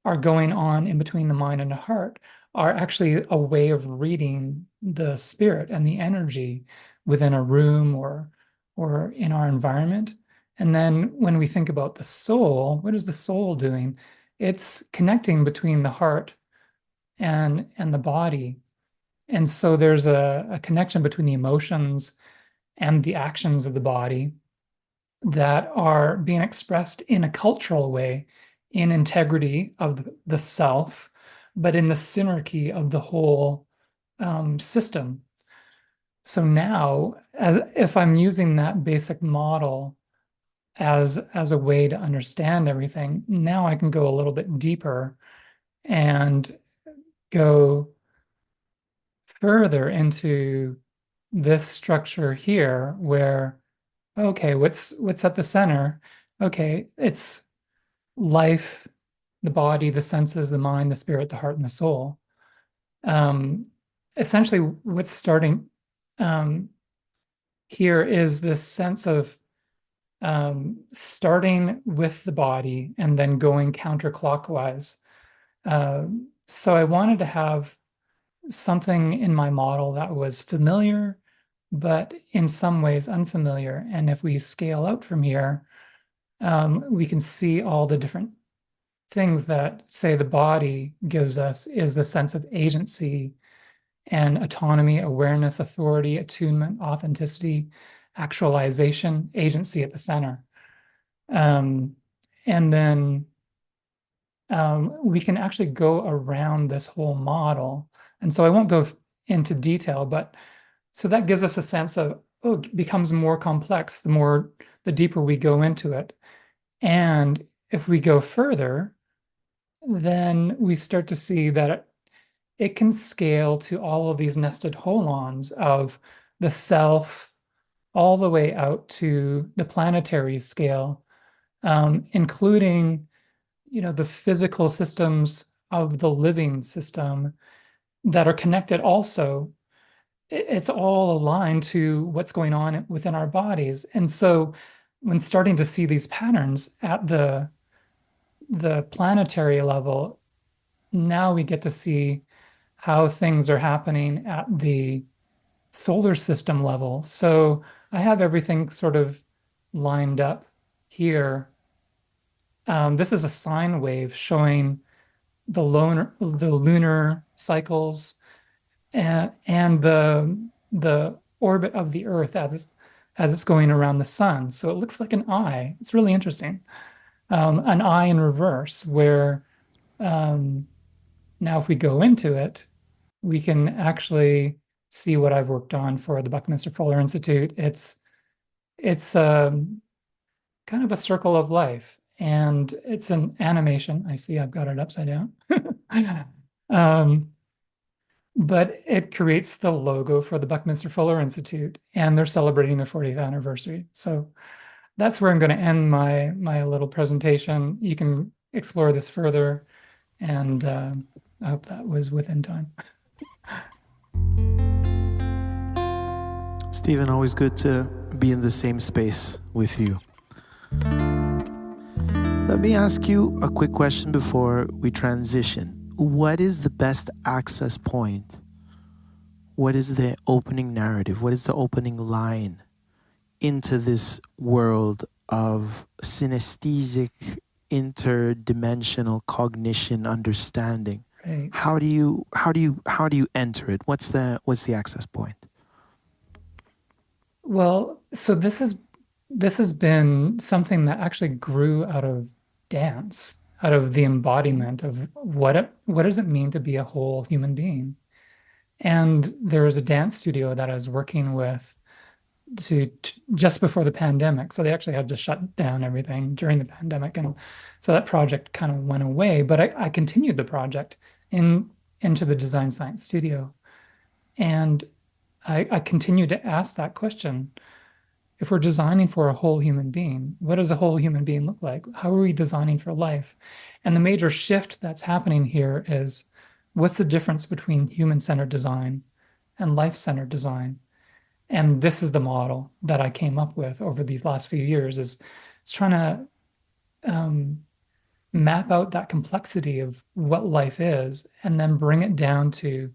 [SPEAKER 7] are going on in between the mind and the heart, are actually a way of reading the spirit and the energy within a room or in our environment. And then when we think about the soul, what is the soul doing? It's connecting between the heart and the body. And so there's a connection between the emotions and the actions of the body that are being expressed in a cultural way, in integrity of the self, but in the synergy of the whole system. So now, if I'm using that basic model as a way to understand everything, now I can go a little bit deeper and go further into this structure here where, okay, what's at the center? Okay, it's life, the body, the senses, the mind, the spirit, the heart, and the soul. Essentially, what's starting here is this sense of starting with the body and then going counterclockwise. So I wanted to have something in my model that was familiar, but in some ways unfamiliar. And if we scale out from here, we can see all the different things that, say, the body gives us is the sense of agency and autonomy, awareness, authority, attunement, authenticity, actualization, agency at the center. And then we can actually go around this whole model. And so I won't go into detail, but so that gives us a sense of, oh, it becomes more complex the deeper we go into it. And if we go further, then we start to see that it can scale to all of these nested holons of the self all the way out to the planetary scale, including, the physical systems of the living system that are connected also. It's all aligned to what's going on within our bodies. And so when starting to see these patterns at the planetary level, now we get to see how things are happening at the solar system level. So I have everything sort of lined up here. This is a sine wave showing the lunar cycles and the orbit of the Earth as it's going around the sun. So it looks like an eye. It's really interesting. An eye in reverse, where now if we go into it, we can actually see what I've worked on for the Buckminster Fuller Institute. It's kind of a circle of life, and it's an animation. I see I've got it upside down. But it creates the logo for the Buckminster Fuller Institute, and they're celebrating their 40th anniversary. So that's where I'm going to end my little presentation. You can explore this further, and I hope that was within time.
[SPEAKER 3] Stephen, always good to be in the same space with you. Let me ask you a quick question before we transition. What is the best access point? What is the opening narrative? What is the opening line into this world of synesthetic, interdimensional cognition understanding?
[SPEAKER 7] Right.
[SPEAKER 3] How do you enter it? What's the access point?
[SPEAKER 7] Well, so this has been something that actually grew out of dance, out of the embodiment of what does it mean to be a whole human being. And there was a dance studio that I was working with just before the pandemic. So they actually had to shut down everything during the pandemic. And so that project kind of went away, but I continued the project into the design science studio. And I continued to ask that question. If we're designing for a whole human being, what does a whole human being look like? How are we designing for life? And the major shift that's happening here is, what's the difference between human-centered design and life-centered design? And this is the model that I came up with over these last few years, is it's trying to map out that complexity of what life is, and then bring it down to,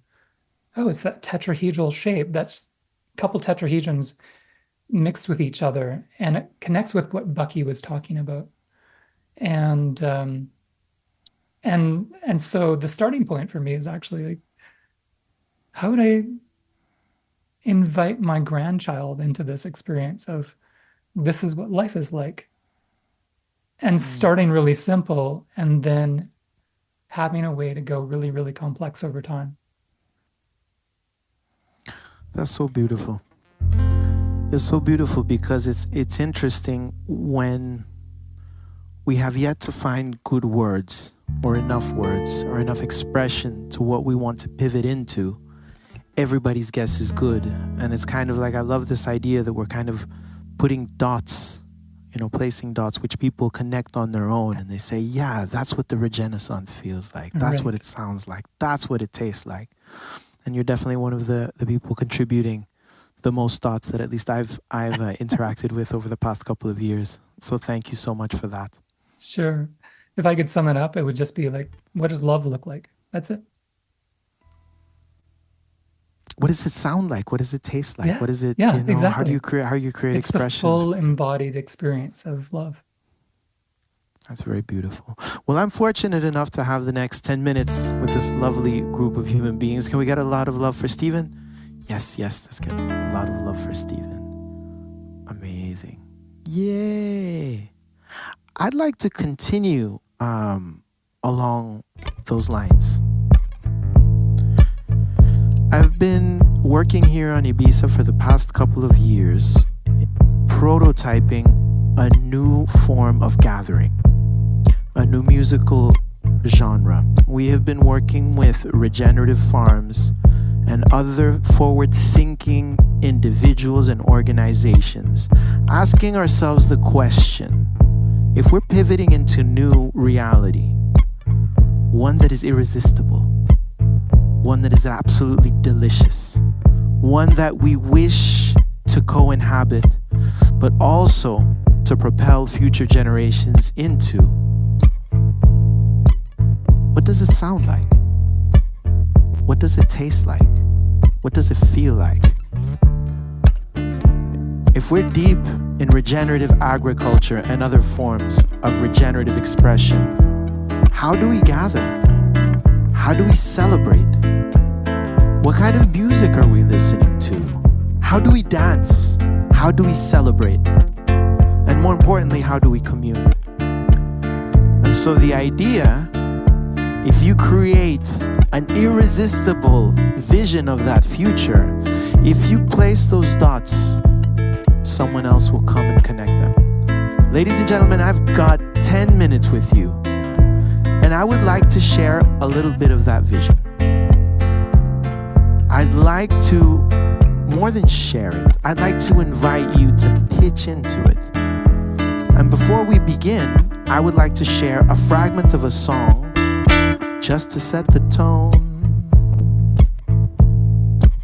[SPEAKER 7] oh, it's that tetrahedral shape. That's a couple tetrahedrons mixed with each other, and it connects with what Bucky was talking about. And so the starting point for me is actually like, how would I invite my grandchild into this experience of this is what life is like. And starting really simple and then having a way to go really, really complex over time.
[SPEAKER 3] That's so beautiful. It's so beautiful because it's interesting when we have yet to find good words or enough expression to what we want to pivot into. Everybody's guess is good. And it's kind of like, I love this idea that we're kind of putting dots, placing dots, which people connect on their own. And they say, yeah, that's what the Regenaissance feels like. That's what it sounds like. That's what it tastes like. And you're definitely one of the people contributing the most thoughts that at least I've interacted with over the past couple of years. So thank you so much for that.
[SPEAKER 7] Sure. If I could sum it up, it would just be like, what does love look like? That's it.
[SPEAKER 3] What does it sound like? What does it taste like?
[SPEAKER 7] Yeah.
[SPEAKER 3] What is it?
[SPEAKER 7] Yeah,
[SPEAKER 3] How
[SPEAKER 7] exactly.
[SPEAKER 3] do you create
[SPEAKER 7] It's
[SPEAKER 3] expressions?
[SPEAKER 7] the full embodied experience of love.
[SPEAKER 3] That's very beautiful. Well, I'm fortunate enough to have the next 10 minutes with this lovely group of human beings. Can we get a lot of love for Stephen? Yes, let's get a lot of love for Stephen. Amazing. Yay. I'd like to continue along those lines. I've been working here on Ibiza for the past couple of years, prototyping a new form of gathering, a new musical genre. We have been working with regenerative farms and other forward-thinking individuals and organizations, asking ourselves the question, if we're pivoting into new reality, one that is irresistible, one that is absolutely delicious, one that we wish to co-inhabit, but also to propel future generations into, what does it sound like? What does it taste like? What does it feel like? If we're deep in regenerative agriculture and other forms of regenerative expression, how do we gather? How do we celebrate? What kind of music are we listening to? How do we dance? How do we celebrate? And more importantly, how do we commune? And so the idea, if you create an irresistible vision of that future, if you place those dots, someone else will come and connect them. Ladies and gentlemen, I've got 10 minutes with you, and I would like to share a little bit of that vision. I'd like to, more than share it, I'd like to invite you to pitch into it. And before we begin, I would like to share a fragment of a song just to set the tone.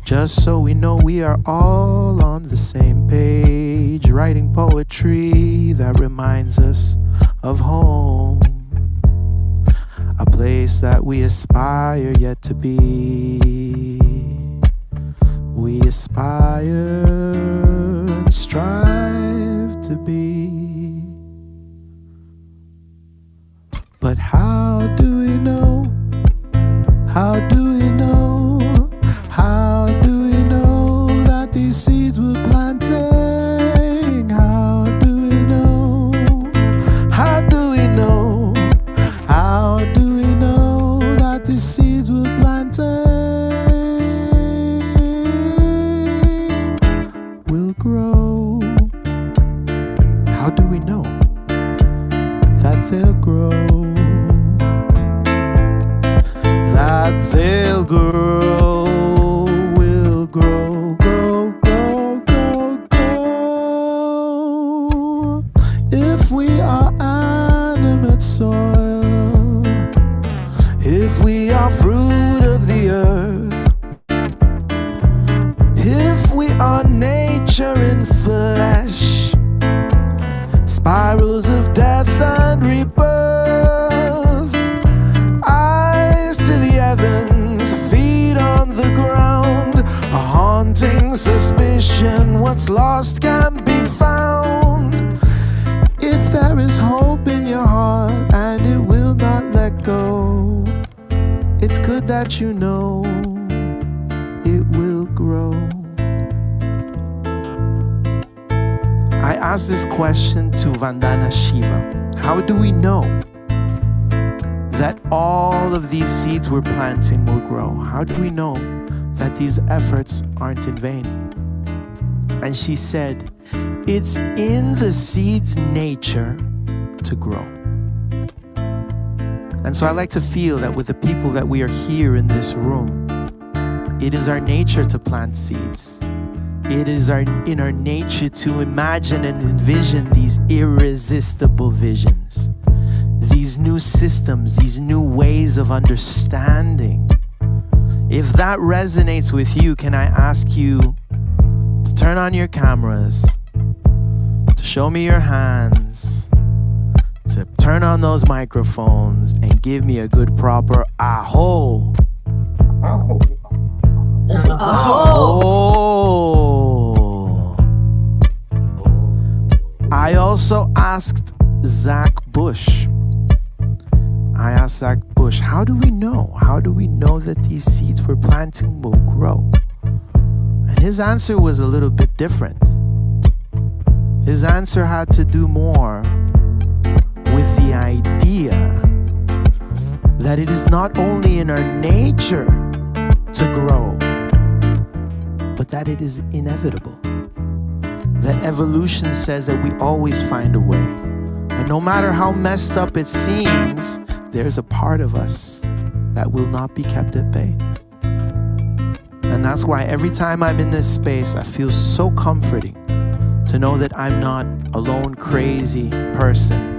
[SPEAKER 3] Just so we know we are all on the same page, writing poetry that reminds us of home, a place that we aspire yet to be. We aspire and strive to be. But how do we know? How do we know? How do we know that these seeds were planting? How do we know? How do we know? How do we know that these seeds were planting? Will grow. How do we know that they'll grow? That they'll grow, will grow, grow, grow, grow, grow. If we are animate soil, if we are fruit of the earth, if we are nature in flesh, spirals of death and rebirth, eyes to the heavens, feet on the ground, a haunting suspicion what's lost can be found. If there is hope in your heart and it will not let go, it's good that you know it will grow. ask this question to Vandana Shiva. How do we know that all of these seeds we're planting will grow? How do we know that these efforts aren't in vain? And she said, it's in the seed's nature to grow. And so I like to feel that with the people that we are here in this room, it is our nature to plant seeds. It is in our nature to imagine and envision these irresistible visions, these new systems, these new ways of understanding. If that resonates with you, can I ask you to turn on your cameras, to show me your hands, to turn on those microphones and give me a good proper aho.
[SPEAKER 4] Oh.
[SPEAKER 3] Oh. I also asked Zach Bush. How do we know? How do we know that these seeds we're planting will grow? And his answer was a little bit different. His answer had to do more with the idea that it is not only in our nature to grow, but that it is inevitable. That evolution says that we always find a way. And no matter how messed up it seems, there's a part of us that will not be kept at bay. And that's why every time I'm in this space, I feel so comforting to know that I'm not a lone crazy person,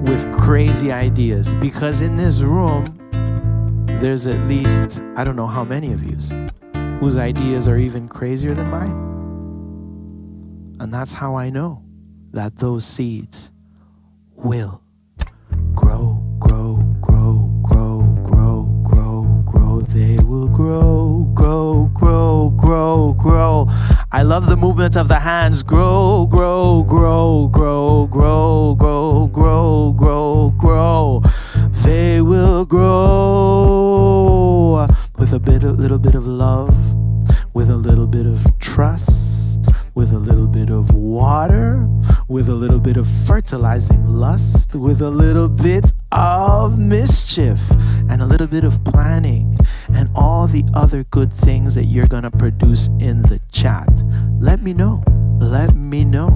[SPEAKER 3] with crazy ideas. Because in this room, there's at least, I don't know how many of you whose ideas are even crazier than mine. And that's how I know that those seeds will grow, grow, grow, grow, grow, grow, grow. They will grow, grow, grow, grow, grow. I love the movement of the hands. Grow, grow, grow, grow, grow, grow, grow, grow, grow. They will grow with little bit of love, with a little bit of trust, with a little bit of water, with a little bit of fertilizing lust, with a little bit of mischief, and a little bit of planning, and all the other good things that you're gonna produce in the chat. Let me know. Let me know.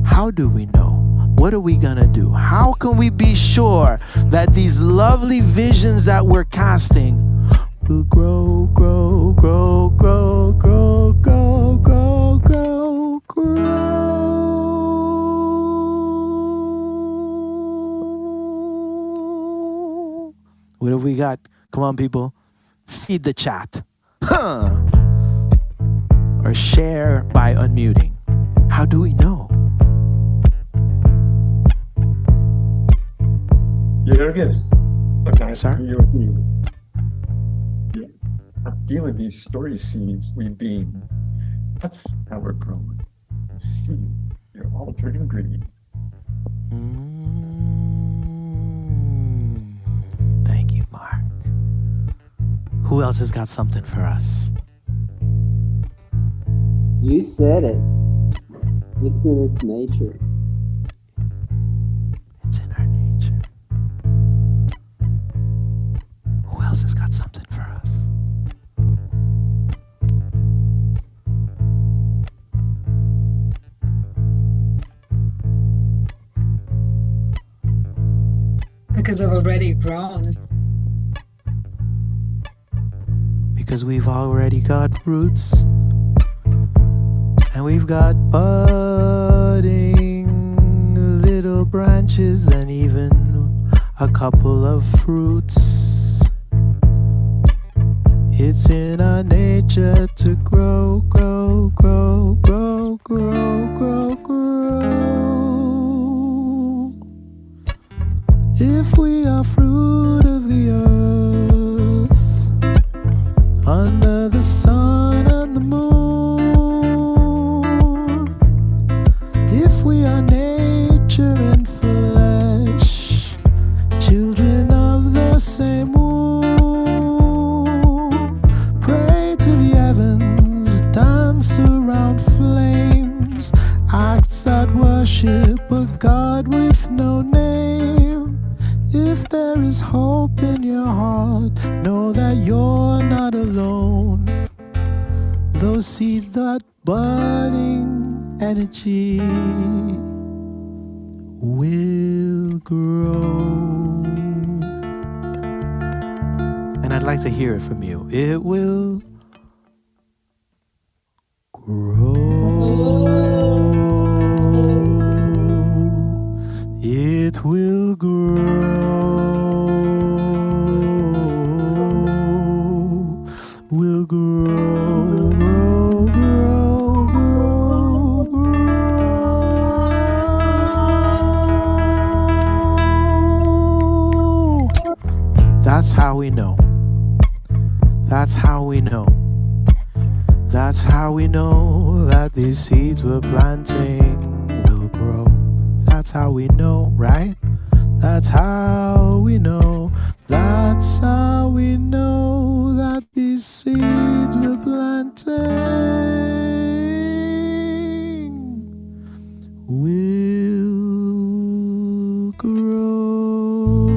[SPEAKER 3] How do we know? What are we gonna do? How can we be sure that these lovely visions that we're casting will grow, grow, grow, grow, grow, grow, grow, grow, grow? What have we got? Come on, people. Feed the chat. Or share by unmuting. How do we know?
[SPEAKER 4] There it is. Okay.
[SPEAKER 3] Sir?
[SPEAKER 4] Yeah. I'm feeling these story seeds we beam. That's how we're growing. See, you're all turning green.
[SPEAKER 3] Thank you, Mark. Who else has got something for us?
[SPEAKER 2] You said it. It's in its nature.
[SPEAKER 3] It's in our nature. Who else has got something for us?
[SPEAKER 5] Because I've already grown.
[SPEAKER 3] Because we've already got roots, and we've got budding little branches, and even a couple of fruits. It's in our nature to grow, grow, grow, grow, grow, grow, grow. If we are fruit of the earth, under the sun and the moon, if we are nature in flesh, children of the same womb, pray to the heavens, dance around flames, acts there is hope in your heart, know that you're not alone. Those seeds, that budding energy will grow. And I'd like to hear it from you. It will grow. It will grow. Will grow, grow, grow, grow, grow. That's how we know. That's how we know. That's how we know that these seeds we're planting will grow. That's how we know, right? That's how we know. That's how we know that these seeds we're planting will grow.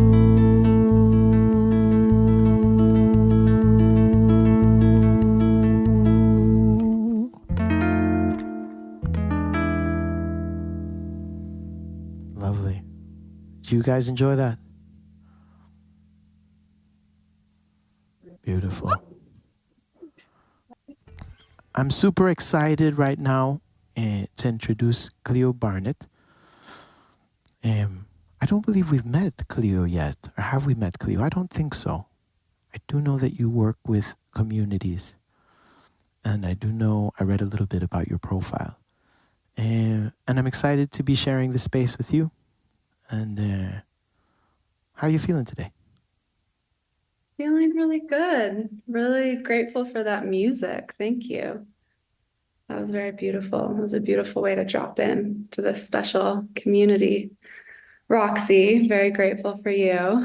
[SPEAKER 3] Lovely. Do you guys enjoy that? Beautiful. I'm super excited right now to introduce Cleo Barnett. I don't believe we've met Cleo yet. Or have we met Cleo? I don't think so. I do know that you work with communities. And I do know I read a little bit about your profile. And I'm excited to be sharing this space with you. And how are you feeling today?
[SPEAKER 8] Feeling really good. Really grateful for that music. Thank you. That was very beautiful. It was a beautiful way to drop in to this special community. Roxy, very grateful for you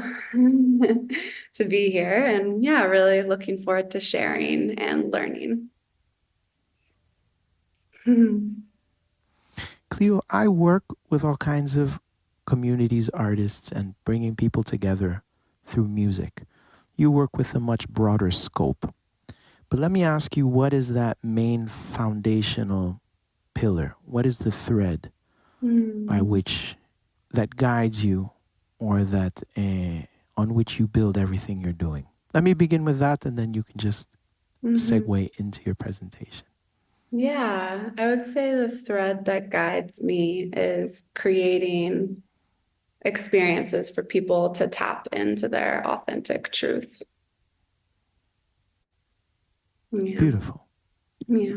[SPEAKER 8] to be here. And yeah, really looking forward to sharing and learning.
[SPEAKER 3] Cleo, I work with all kinds of communities, artists, and bringing people together through music. You work with a much broader scope. But let me ask you, what is that main foundational pillar? What is the thread by which that guides you, or that on which you build everything you're doing? Let me begin with that, and then you can just segue into your presentation.
[SPEAKER 8] Yeah, I would say the thread that guides me is creating experiences for people to tap into their authentic truth. Yeah.
[SPEAKER 3] Beautiful.
[SPEAKER 8] Yeah.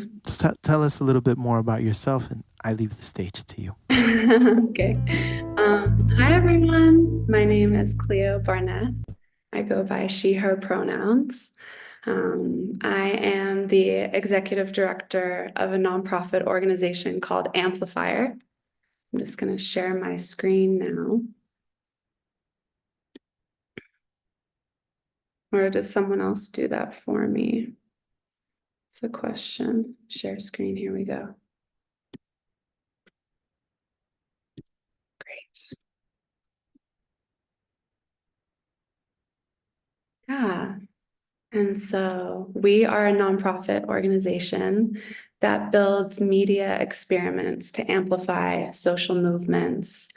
[SPEAKER 3] Tell us a little bit more about yourself, and I leave the stage to you.
[SPEAKER 8] Okay. Hi, everyone. My name is Cleo Barnett. I go by she, her pronouns. I am the executive director of a nonprofit organization called Amplifier. I'm just going to share my screen now. Or does someone else do that for me? It's a question. Share screen. Here we go. Great. Yeah. And so we are a nonprofit organization that builds media experiments to amplify social movements.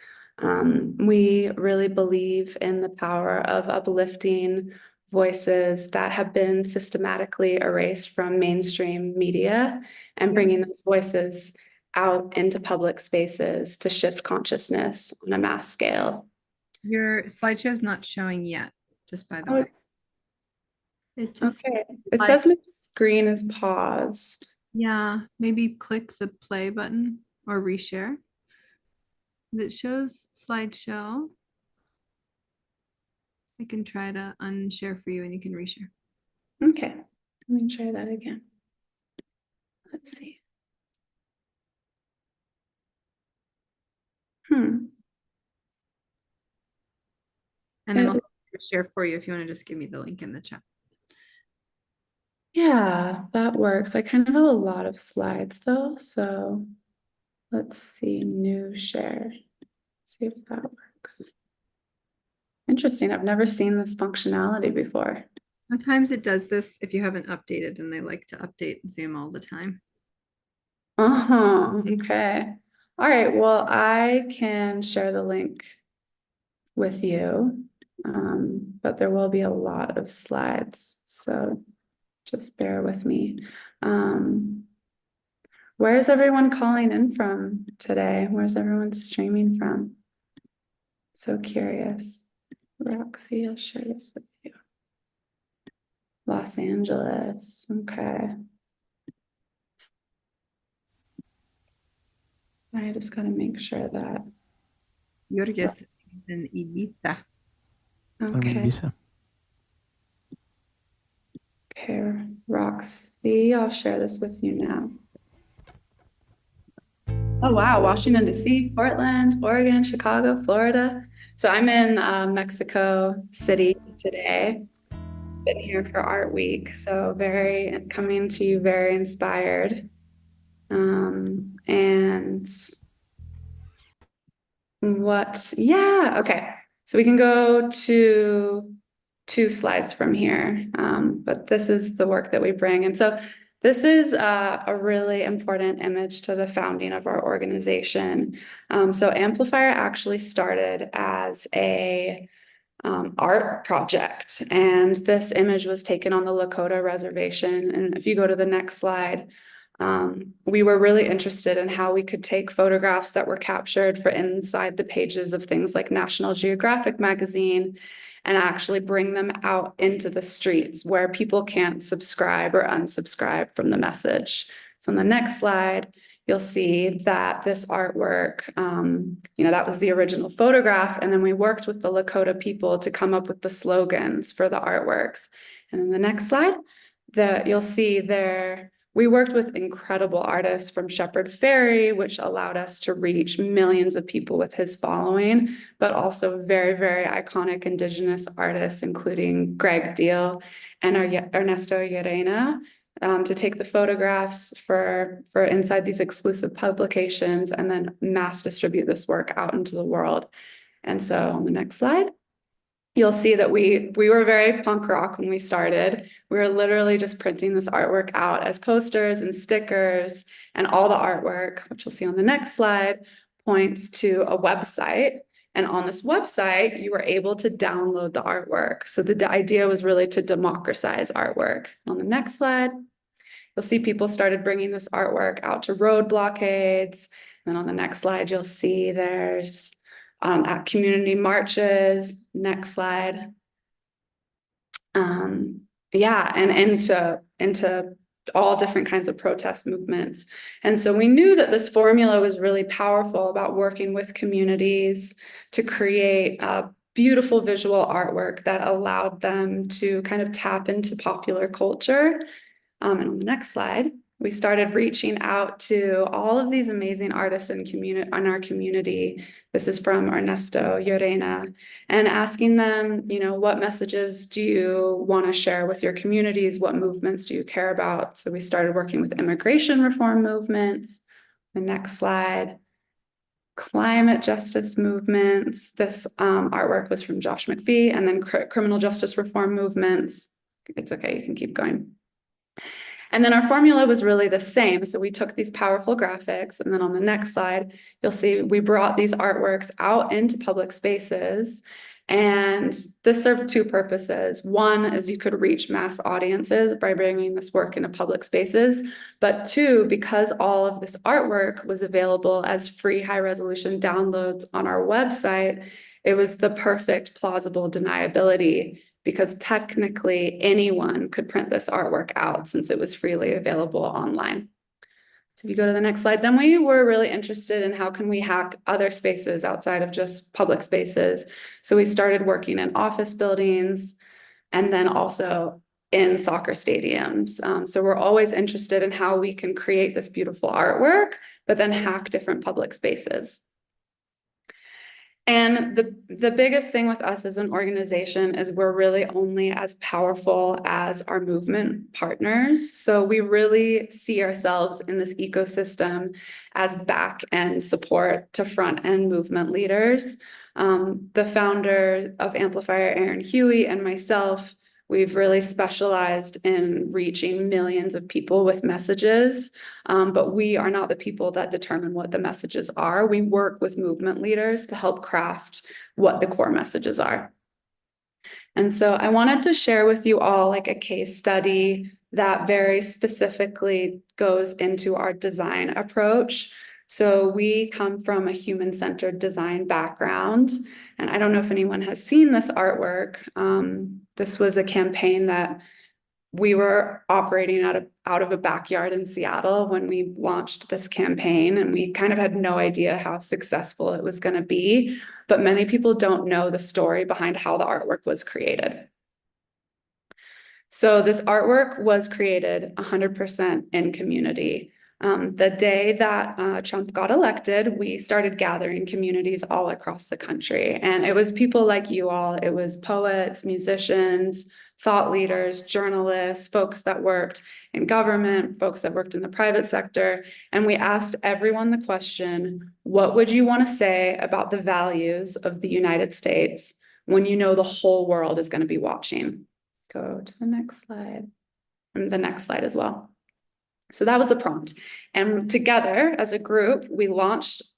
[SPEAKER 8] We really believe in the power of uplifting voices that have been systematically erased from mainstream media and bringing those voices out into public spaces to shift consciousness on a mass scale.
[SPEAKER 1] Your slideshow is not showing yet, just by the way. It just,
[SPEAKER 8] Okay, it says my screen is paused.
[SPEAKER 1] yeah, maybe click the play button or reshare. It shows slideshow. I can try to unshare for you and you can reshare.
[SPEAKER 8] Okay, let me try that again. Let's see.
[SPEAKER 1] And I'm also going to share for you if you want to just give me the link in the chat.
[SPEAKER 8] Yeah, that works. I kind of have a lot of slides though, so let's see, new share. See if that works. Interesting. I've never seen this functionality before.
[SPEAKER 1] Sometimes it does this if you haven't updated, and they like to update Zoom all the time.
[SPEAKER 8] Okay. All right. Well, I can share the link with you, but there will be a lot of slides, so just bear with me. Where is everyone calling in from today? Where's everyone streaming from? So curious. Roxy, I'll share this with you. Los Angeles. Okay. I just gotta make sure that.
[SPEAKER 1] Jorges in Ibiza.
[SPEAKER 3] I'm in
[SPEAKER 8] Okay.
[SPEAKER 3] Ibiza.
[SPEAKER 8] Okay, Roxy, I'll share this with you now. Oh, wow. Washington, D.C., Portland, Oregon, Chicago, Florida. So I'm in Mexico City today. Been here for Art Week, so coming to you very inspired. And okay. So we can go to 2 slides from here, but this is the work that we bring. And so this is a really important image to the founding of our organization. So Amplifier actually started as a art project, and this image was taken on the Lakota reservation. And if you go to the next slide, we were really interested in how we could take photographs that were captured for inside the pages of things like National Geographic magazine and actually bring them out into the streets where people can't subscribe or unsubscribe from the message. So on the next slide, you'll see that this artwork, that was the original photograph. And then we worked with the Lakota people to come up with the slogans for the artworks. And in the next slide, you'll see there, we worked with incredible artists from Shepard Fairey, which allowed us to reach millions of people with his following, but also very, very iconic Indigenous artists, including Greg Deal and Ernesto Llerena, to take the photographs for inside these exclusive publications and then mass distribute this work out into the world. And so on the next slide, you'll see that we were very punk rock when we started. We were literally just printing this artwork out as posters and stickers, and all the artwork, which you'll see on the next slide, points to a website. And on this website, you were able to download the artwork. So the idea was really to democratize artwork. On the next slide, you'll see people started bringing this artwork out to road blockades. And on the next slide, you'll see there's at community marches. Next slide. And into all different kinds of protest movements. And so we knew that this formula was really powerful about working with communities to create a beautiful visual artwork that allowed them to kind of tap into popular culture. And on the next slide, we started reaching out to all of these amazing artists in our community. This is from Ernesto Llerena, and asking them, what messages do you want to share with your communities? What movements do you care about? So we started working with immigration reform movements. The next slide, climate justice movements. This artwork was from Josh McPhee, and then criminal justice reform movements. It's okay, you can keep going. And then our formula was really the same. So we took these powerful graphics, and then on the next slide, you'll see we brought these artworks out into public spaces. And this served 2 purposes. One is you could reach mass audiences by bringing this work into public spaces. But 2, because all of this artwork was available as free high-resolution downloads on our website, it was the perfect plausible deniability, because technically anyone could print this artwork out since it was freely available online. So if you go to the next slide, then we were really interested in how can we hack other spaces outside of just public spaces. So we started working in office buildings and then also in soccer stadiums. So we're always interested in how we can create this beautiful artwork, but then hack different public spaces. And the biggest thing with us as an organization is we're really only as powerful as our movement partners. So we really see ourselves in this ecosystem as back end support to front end movement leaders. The founder of Amplifier, Aaron Huey, and myself, we've really specialized in reaching millions of people with messages, but we are not the people that determine what the messages are. We work with movement leaders to help craft what the core messages are. And so I wanted to share with you all like a case study that very specifically goes into our design approach. So we come from a human-centered design background, and I don't know if anyone has seen this artwork. This was a campaign that we were operating out of a backyard in Seattle when we launched this campaign, and we kind of had no idea how successful it was going to be, but many people don't know the story behind how the artwork was created. So this artwork was created 100% in community. The day that Trump got elected, we started gathering communities all across the country. And it was people like you all. It was poets, musicians, thought leaders, journalists, folks that worked in government, folks that worked in the private sector. And we asked everyone the question, what would you want to say about the values of the United States when you know the whole world is going to be watching? Go to the next slide, and the next slide as well. So that was the prompt. And together as a group, we landed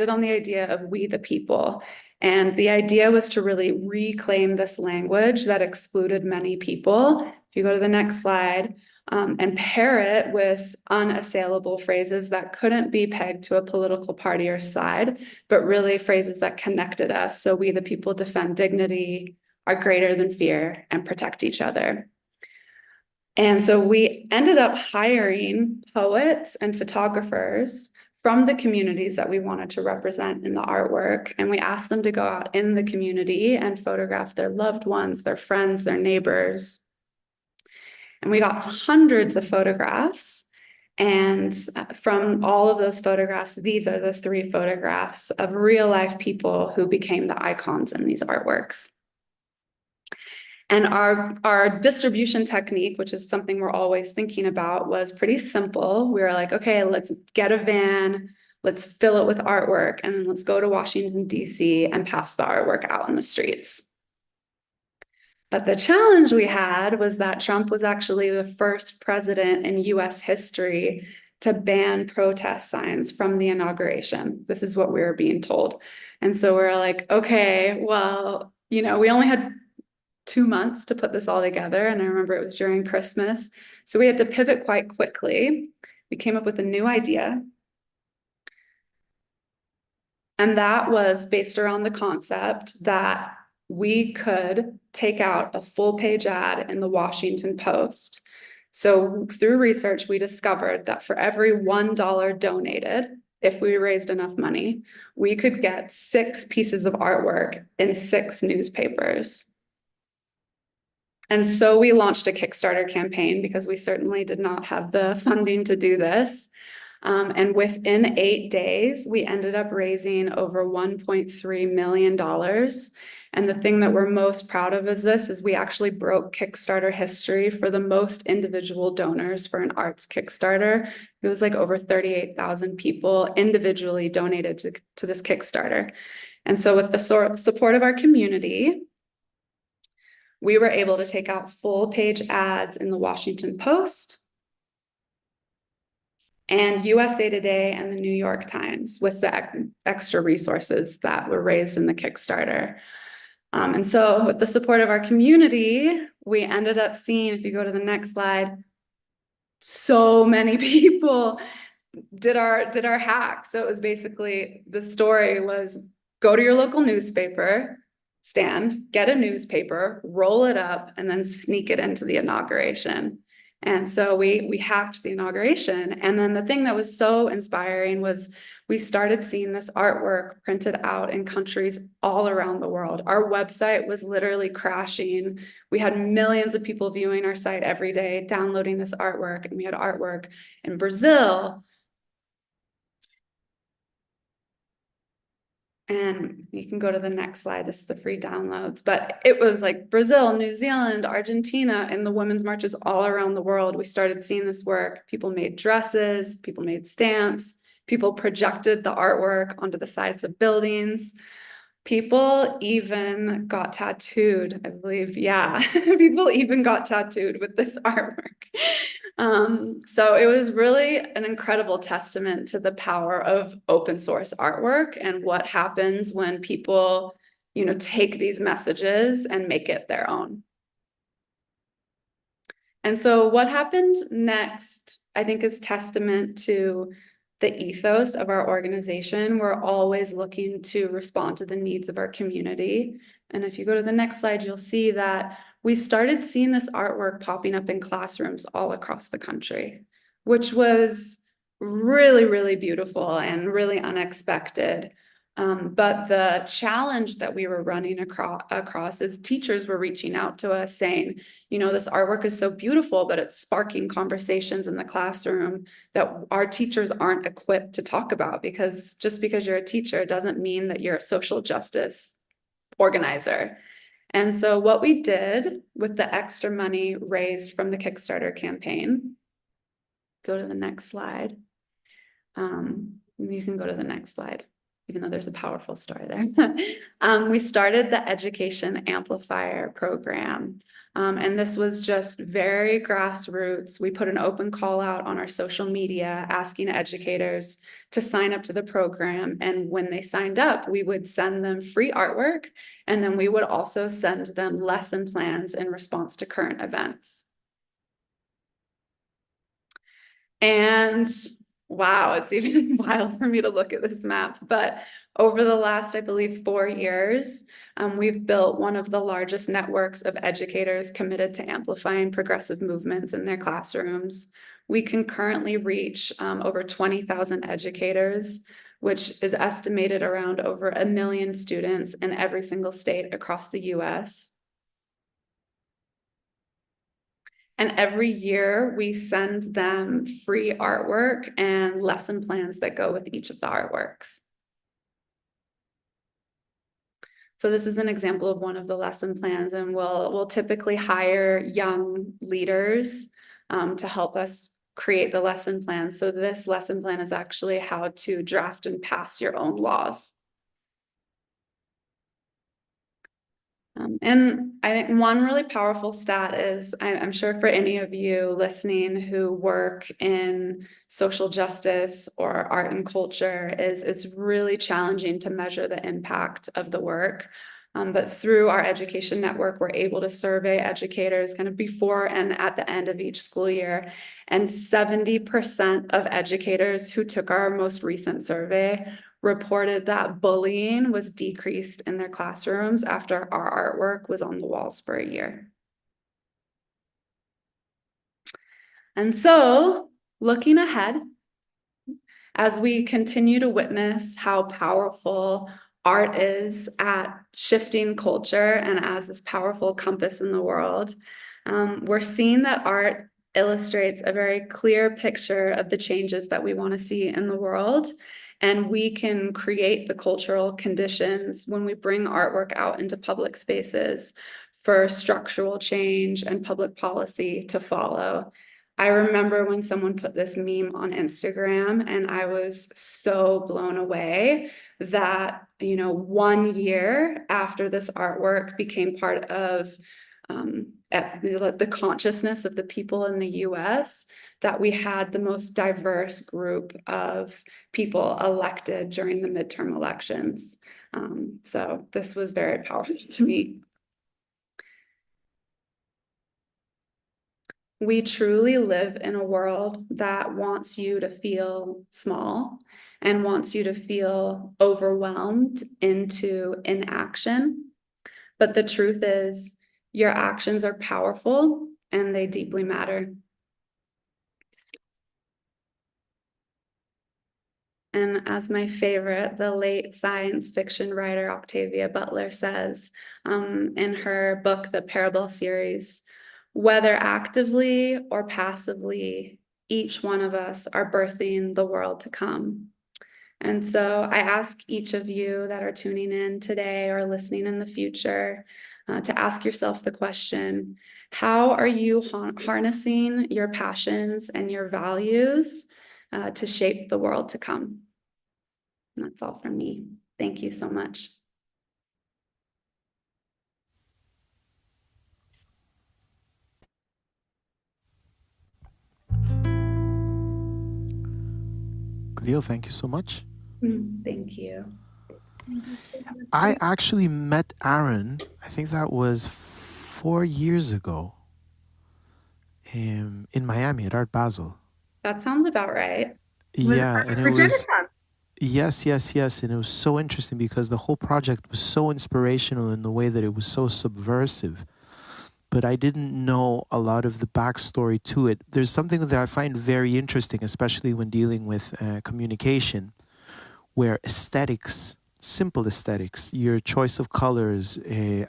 [SPEAKER 8] on the idea of we the people. And the idea was to really reclaim this language that excluded many people. If you go to the next slide, and pair it with unassailable phrases that couldn't be pegged to a political party or side, but really phrases that connected us. So we the people defend dignity, are greater than fear, and protect each other. And so we ended up hiring poets and photographers from the communities that we wanted to represent in the artwork. And we asked them to go out in the community and photograph their loved ones, their friends, their neighbors. And we got hundreds of photographs. And from all of those photographs, these are the 3 photographs of real life people who became the icons in these artworks. And our distribution technique, which is something we're always thinking about, was pretty simple. We were like, okay, let's get a van, let's fill it with artwork, and then let's go to Washington, D.C. and pass the artwork out in the streets. But the challenge we had was that Trump was actually the first president in US history to ban protest signs from the inauguration. This is what we were being told. And so we're like, okay, well, we only had 2 months to put this all together. And I remember it was during Christmas. So we had to pivot quite quickly. We came up with a new idea. And that was based around the concept that we could take out a full-page ad in the Washington Post. So through research, we discovered that for every $1 donated, if we raised enough money, we could get 6 pieces of artwork in 6 newspapers. And so we launched a Kickstarter campaign because we certainly did not have the funding to do this. And within 8 days, we ended up raising over $1.3 million. And the thing that we're most proud of is we actually broke Kickstarter history for the most individual donors for an arts Kickstarter. It was like over 38,000 people individually donated to this Kickstarter. And so with the support of our community, we were able to take out full-page ads in the Washington Post and USA Today and the New York Times with the extra resources that were raised in the Kickstarter. And so with the support of our community, we ended up seeing, if you go to the next slide, so many people did our hack. So it was basically, the story was go to your local newspaper stand, get a newspaper, roll it up, and then sneak it into the inauguration. And so we hacked the inauguration. And then the thing that was so inspiring was we started seeing this artwork printed out in countries all around the world. Our website was literally crashing. We had millions of people viewing our site every day, downloading this artwork. And we had artwork in Brazil. And you can go to the next slide. This is the free downloads, but it was like Brazil, New Zealand, Argentina, and the women's marches all around the world. We started seeing this work. People made dresses, people made stamps, people projected the artwork onto the sides of buildings. People even got tattooed, I believe. Yeah, people even got tattooed with this artwork. So it was really an incredible testament to the power of open source artwork and what happens when people, take these messages and make it their own. And so what happened next, I think, is testament to the ethos of our organization. We're always looking to respond to the needs of our community. And if you go to the next slide, you'll see that we started seeing this artwork popping up in classrooms all across the country, which was really, really beautiful and really unexpected. But the challenge that we were running across is teachers were reaching out to us saying, this artwork is so beautiful, but it's sparking conversations in the classroom that our teachers aren't equipped to talk about, because just because you're a teacher doesn't mean that you're a social justice organizer. And so what we did with the extra money raised from the Kickstarter campaign, go to the next slide. You can go to the next slide, even though there's a powerful story there. We started the Education Amplifier program. And this was just very grassroots. We put an open call out on our social media asking educators to sign up to the program. And when they signed up, we would send them free artwork. And then we would also send them lesson plans in response to current events. And wow, it's even wild for me to look at this map, but over the last, I believe, 4 years, we've built one of the largest networks of educators committed to amplifying progressive movements in their classrooms. We can currently reach over 20,000 educators, which is estimated around over 1 million students in every single state across the US. And every year we send them free artwork and lesson plans that go with each of the artworks. So this is an example of one of the lesson plans, and we'll typically hire young leaders to help us create the lesson plan. So this lesson plan is actually how to draft and pass your own laws. And I think one really powerful stat is, I'm sure for any of you listening who work in social justice or art and culture, is it's really challenging to measure the impact of the work. But through our education network, we're able to survey educators kind of before and at the end of each school year. And 70% of educators who took our most recent survey reported that bullying was decreased in their classrooms after our artwork was on the walls for a year. And so, looking ahead, as we continue to witness how powerful art is at shifting culture and as this powerful compass in the world, we're seeing that art illustrates a very clear picture of the changes that we want to see in the world. And we can create the cultural conditions when we bring artwork out into public spaces for structural change and public policy to follow. I remember when someone put this meme on Instagram, and I was so blown away that, 1 year after this artwork became part of the consciousness of the people in the US, that we had the most diverse group of people elected during the midterm elections. So this was very powerful to me. We truly live in a world that wants you to feel small and wants you to feel overwhelmed into inaction. But the truth is, your actions are powerful and they deeply matter. And as my favorite, the late science fiction writer Octavia Butler says in her book, The Parable Series, whether actively or passively, each one of us are birthing the world to come. And so I ask each of you that are tuning in today or listening in the future to ask yourself the question, how are you harnessing your passions and your values to shape the world to come? And that's all from me. Thank you so much.
[SPEAKER 3] deal. Thank you so much.
[SPEAKER 8] Thank you.
[SPEAKER 3] I actually met Aaron, I think that was 4 years ago, in Miami at Art Basel.
[SPEAKER 8] That sounds about right.
[SPEAKER 3] Yeah, and it was, yes, yes, yes. And it was so interesting because the whole project was so inspirational in the way that it was so subversive. But I didn't know a lot of the backstory to it. There's something that I find very interesting, especially when dealing with communication, where aesthetics, simple aesthetics, your choice of colors,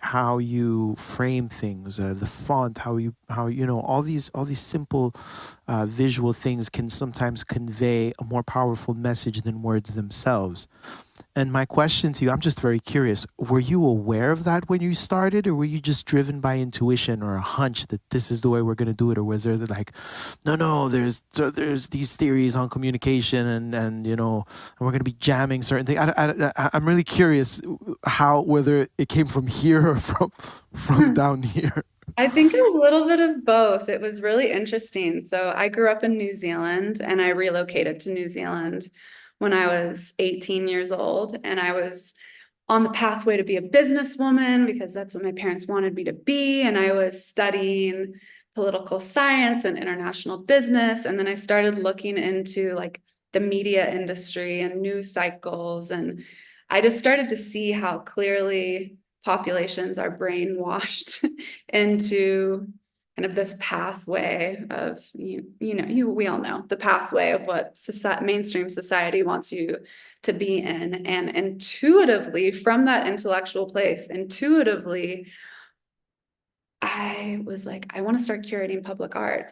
[SPEAKER 3] how you frame things, the font, how you know, all these simple visual things can sometimes convey a more powerful message than words themselves. And my question to you, I'm just very curious, were you aware of that when you started, or were you just driven by intuition or a hunch that this is the way we're going to do it? Or was there like, no, there's these theories on communication and you know, and we're going to be jamming certain things. I'm really curious whether it came from here or from down here.
[SPEAKER 8] I think a little bit of both. It was really interesting. So I grew up in New Zealand and I relocated to New Zealand when I was 18 years old, and I was on the pathway to be a businesswoman because that's what my parents wanted me to be. And I was studying political science and international business. And then I started looking into like the media industry and news cycles. And I just started to see how clearly populations are brainwashed into kind of this pathway of, we all know the pathway of what mainstream society wants you to be in. And intuitively, from that intellectual place, I was like, I want to start curating public art.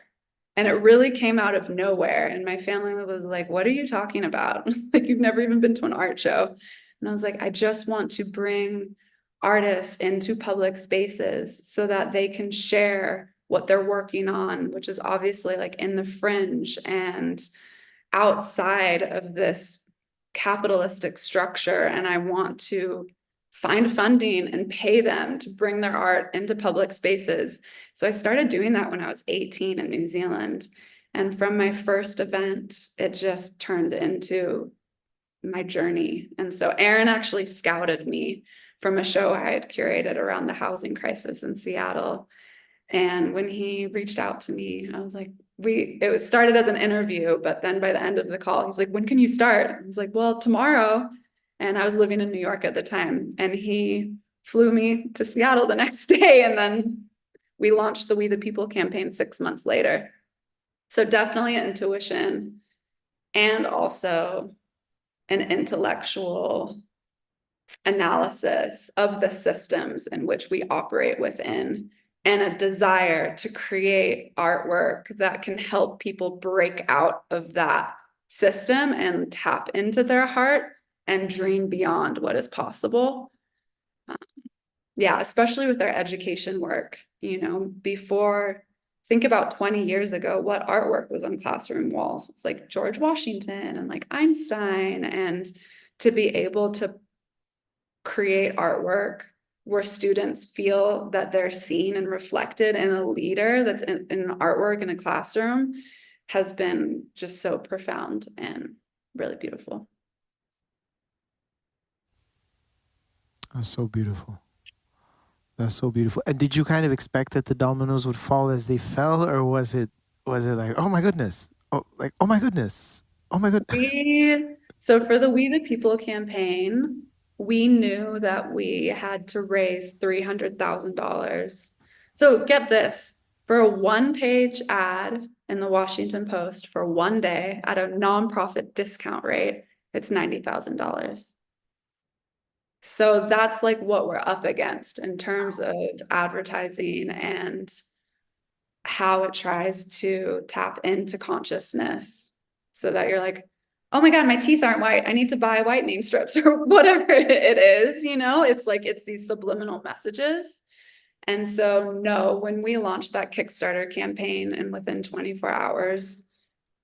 [SPEAKER 8] And it really came out of nowhere. And my family was like, what are you talking about? Like, you've never even been to an art show. And I was like, I just want to bring artists into public spaces so that they can share what they're working on, which is obviously like in the fringe and outside of this capitalistic structure. And I want to find funding and pay them to bring their art into public spaces. So I started doing that when I was 18 in New Zealand. And from my first event, it just turned into my journey. And so Aaron actually scouted me from a show I had curated around the housing crisis in Seattle. And when he reached out to me, I was like, it was started as an interview, but then by the end of the call, he's like, when can you start? I was like, well, tomorrow. And I was living in New York at the time. And he flew me to Seattle the next day. And then we launched the We the People campaign 6 months later. So definitely intuition and also an intellectual analysis of the systems in which we operate within, and a desire to create artwork that can help people break out of that system and tap into their heart and dream beyond what is possible. Yeah, especially with our education work, think about 20 years ago, what artwork was on classroom walls. It's like George Washington and like Einstein, and to be able to create artwork where students feel that they're seen and reflected in a leader that's in artwork in a classroom has been just so profound and really beautiful.
[SPEAKER 3] That's so beautiful. That's so beautiful. And did you kind of expect that the dominoes would fall as they fell, or was it like, oh my goodness, oh my goodness, oh my goodness?
[SPEAKER 8] So for the We the People campaign, we knew that we had to raise $300,000. So get this, for a one-page ad in the Washington Post for one day at a nonprofit discount rate, it's $90,000. So that's like what we're up against in terms of advertising and how it tries to tap into consciousness so that you're like, oh my God, my teeth aren't white. I need to buy whitening strips or whatever it is, it's like, it's these subliminal messages. And so no, when we launched that Kickstarter campaign and within 24 hours,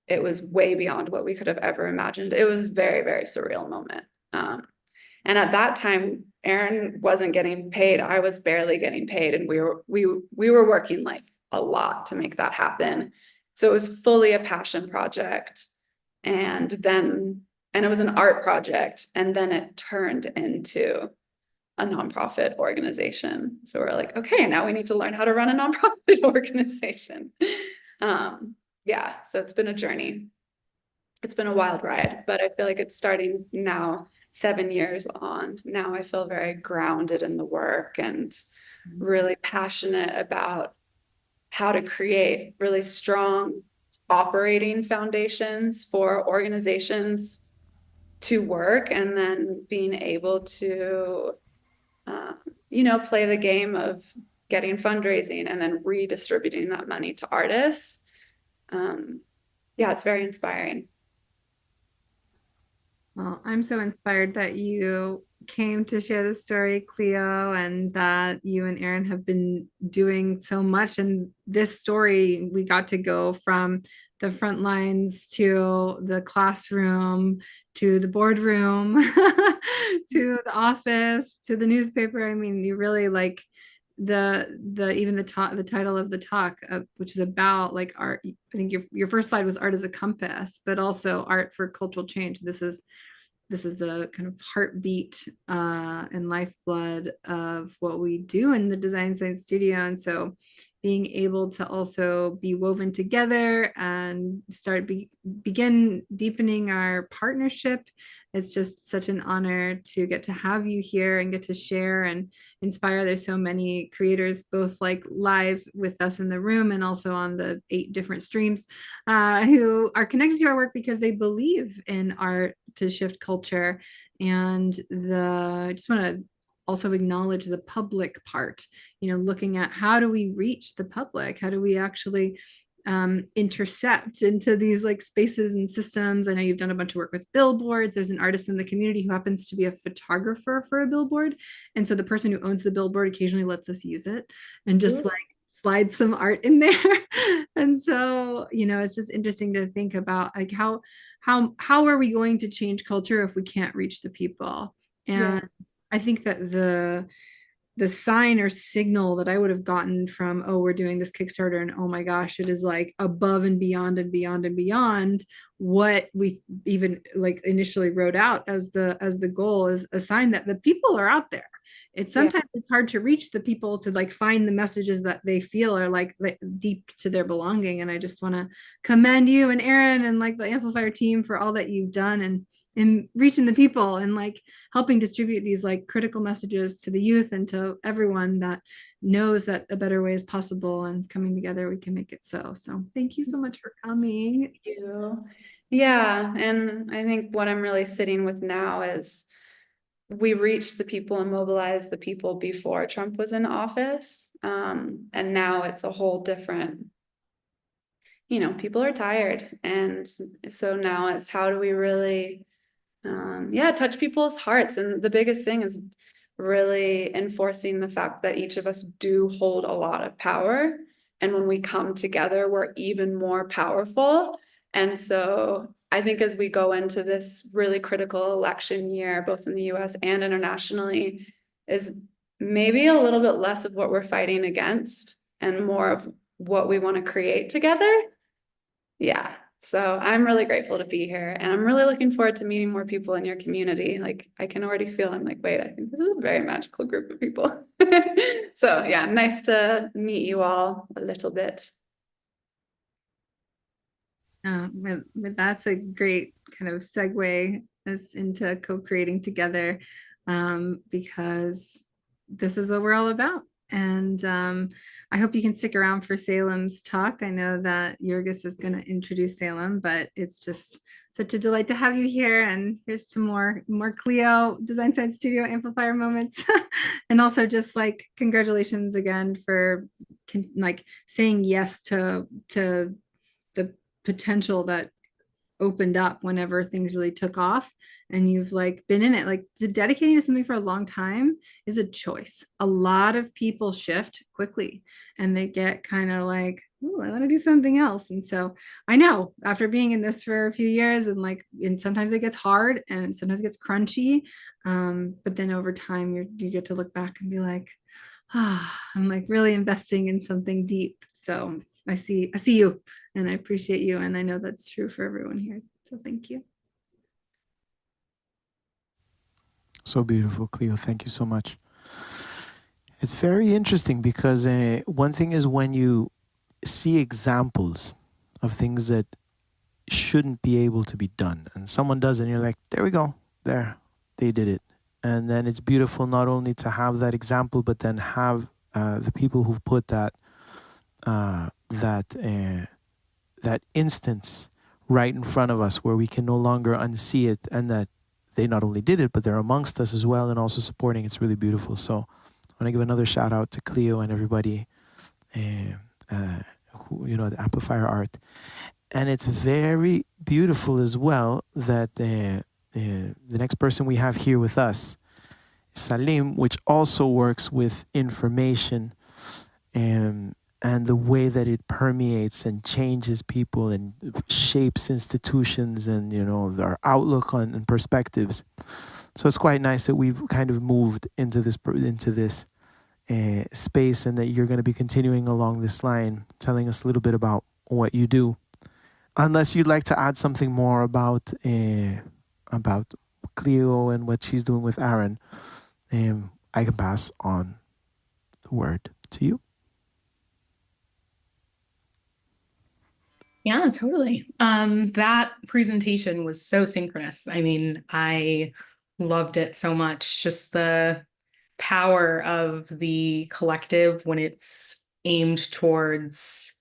[SPEAKER 8] it was way beyond what we could have ever imagined. It was a very, very surreal moment. And at that time, Aaron wasn't getting paid. I was barely getting paid. And we were working like a lot to make that happen. So it was fully a passion project. And then and it was an art project, and then it turned into a nonprofit organization. So we're like, okay, now we need to learn how to run a nonprofit organization. Yeah, so it's been a journey. It's been a wild ride, but I feel like it's starting now, 7 years on. Now I feel very grounded in the work and really passionate about how to create really strong operating foundations for organizations to work, and then being able to play the game of getting fundraising and then redistributing that money to artists. Yeah, it's very inspiring.
[SPEAKER 1] Well, I'm so inspired that you came to share the story, Cleo, and that you and Erin have been doing so much. And this story, we got to go from the front lines to the classroom to the boardroom to the office to the newspaper. I mean, you really like the title of the talk, which is about like art. I think your first slide was art as a compass, but also art for cultural change. This is the kind of heartbeat and lifeblood of what we do in the design science studio. And so being able to also be woven together and begin deepening our partnership, it's just such an honor to get to have you here and get to share and inspire. There's so many creators, both like live with us in the room and also on the 8 different streams, who are connected to our work because they believe in art to shift culture. And I just want to also acknowledge the public part, looking at how do we reach the public? How do we actually intercept into these like spaces and systems? I know you've done a bunch of work with billboards. There's an artist in the community who happens to be a photographer for a billboard. And so the person who owns the billboard occasionally lets us use it and just like slide some art in there. And so, it's just interesting to think about like how are we going to change culture if we can't reach the people? And I think that the sign or signal that I would have gotten from, oh, we're doing this Kickstarter and oh my gosh, it is like above and beyond and beyond and beyond what we even like initially wrote out as the goal, is a sign that the people are out there. It's sometimes it's hard to reach the people to like find the messages that they feel are like deep to their belonging. And I just want to commend you and Erin and like the Amplifier team for all that you've done and in reaching the people and like helping distribute these like critical messages to the youth and to everyone that knows that a better way is possible, and coming together we can make it so. So thank you so much for coming.
[SPEAKER 8] Thank you. Yeah, and I think what I'm really sitting with now is we reached the people and mobilized the people before Trump was in office. And now it's a whole different, people are tired. And so now it's how do we really touch people's hearts. And the biggest thing is really enforcing the fact that each of us do hold a lot of power. And when we come together, we're even more powerful. And so I think as we go into this really critical election year, both in the US and internationally, is maybe a little bit less of what we're fighting against and more of what we want to create together. Yeah. So I'm really grateful to be here, and I'm really looking forward to meeting more people in your community. Like I can already feel, I'm like, wait, I think this is a very magical group of people. So yeah, nice to meet you all a little bit.
[SPEAKER 1] That's a great kind of segue us into co-creating together, because this is what we're all about. And I hope you can stick around for Salem's talk. I know that Jurgis is going to introduce Salem, but it's just such a delight to have you here. And here's to more Cleo Design Science Studio Amplifier moments. And also just like congratulations again for like saying yes to the potential that opened up whenever things really took off, and you've like been in it. Like dedicating to something for a long time is a choice. A lot of people shift quickly and they get kind of like, oh, I want to do something else. And so I know after being in this for a few years and sometimes it gets hard and sometimes it gets crunchy, but then over time you get to look back and be like, I'm like really investing in something deep. So I see you and I appreciate you. And I know that's true for everyone here. So thank you.
[SPEAKER 3] So beautiful, Cleo. Thank you so much. It's very interesting because one thing is when you see examples of things that shouldn't be able to be done, and someone does it, and you're like, there we go, there, they did it. And then it's beautiful not only to have that example, but then have the people who've put that that instance right in front of us where we can no longer unsee it, and that they not only did it, but they're amongst us as well and also supporting. It's really beautiful. So I want to give another shout out to Cleo and everybody who, you know, the Amplifier Art. And it's very beautiful as well that the next person we have here with us is Salim, which also works with information and the way that it permeates and changes people and shapes institutions and, you know, our outlook on and perspectives. So it's quite nice that we've kind of moved into this space, and that you're going to be continuing along this line, telling us a little bit about what you do. Unless you'd like to add something more about Cleo and what she's doing with Aaron, I can pass on the word to you.
[SPEAKER 6] Yeah, totally. That presentation was so synchronous. I mean, I loved it so much. Just the power of the collective when it's aimed towards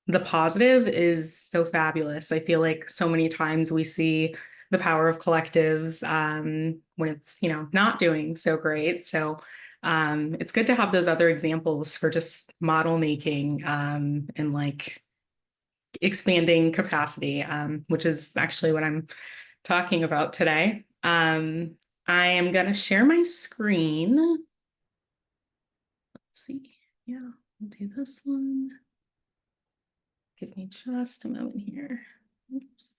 [SPEAKER 6] the positive is so fabulous. I feel like so many times we see the power of collectives when it's, you know, not doing so great. So it's good to have those other examples for just model making and like expanding capacity, which is actually what I'm talking about today. I am going to share my screen. Let's see. Yeah, I'll do this one. Give me just a moment here. Oops.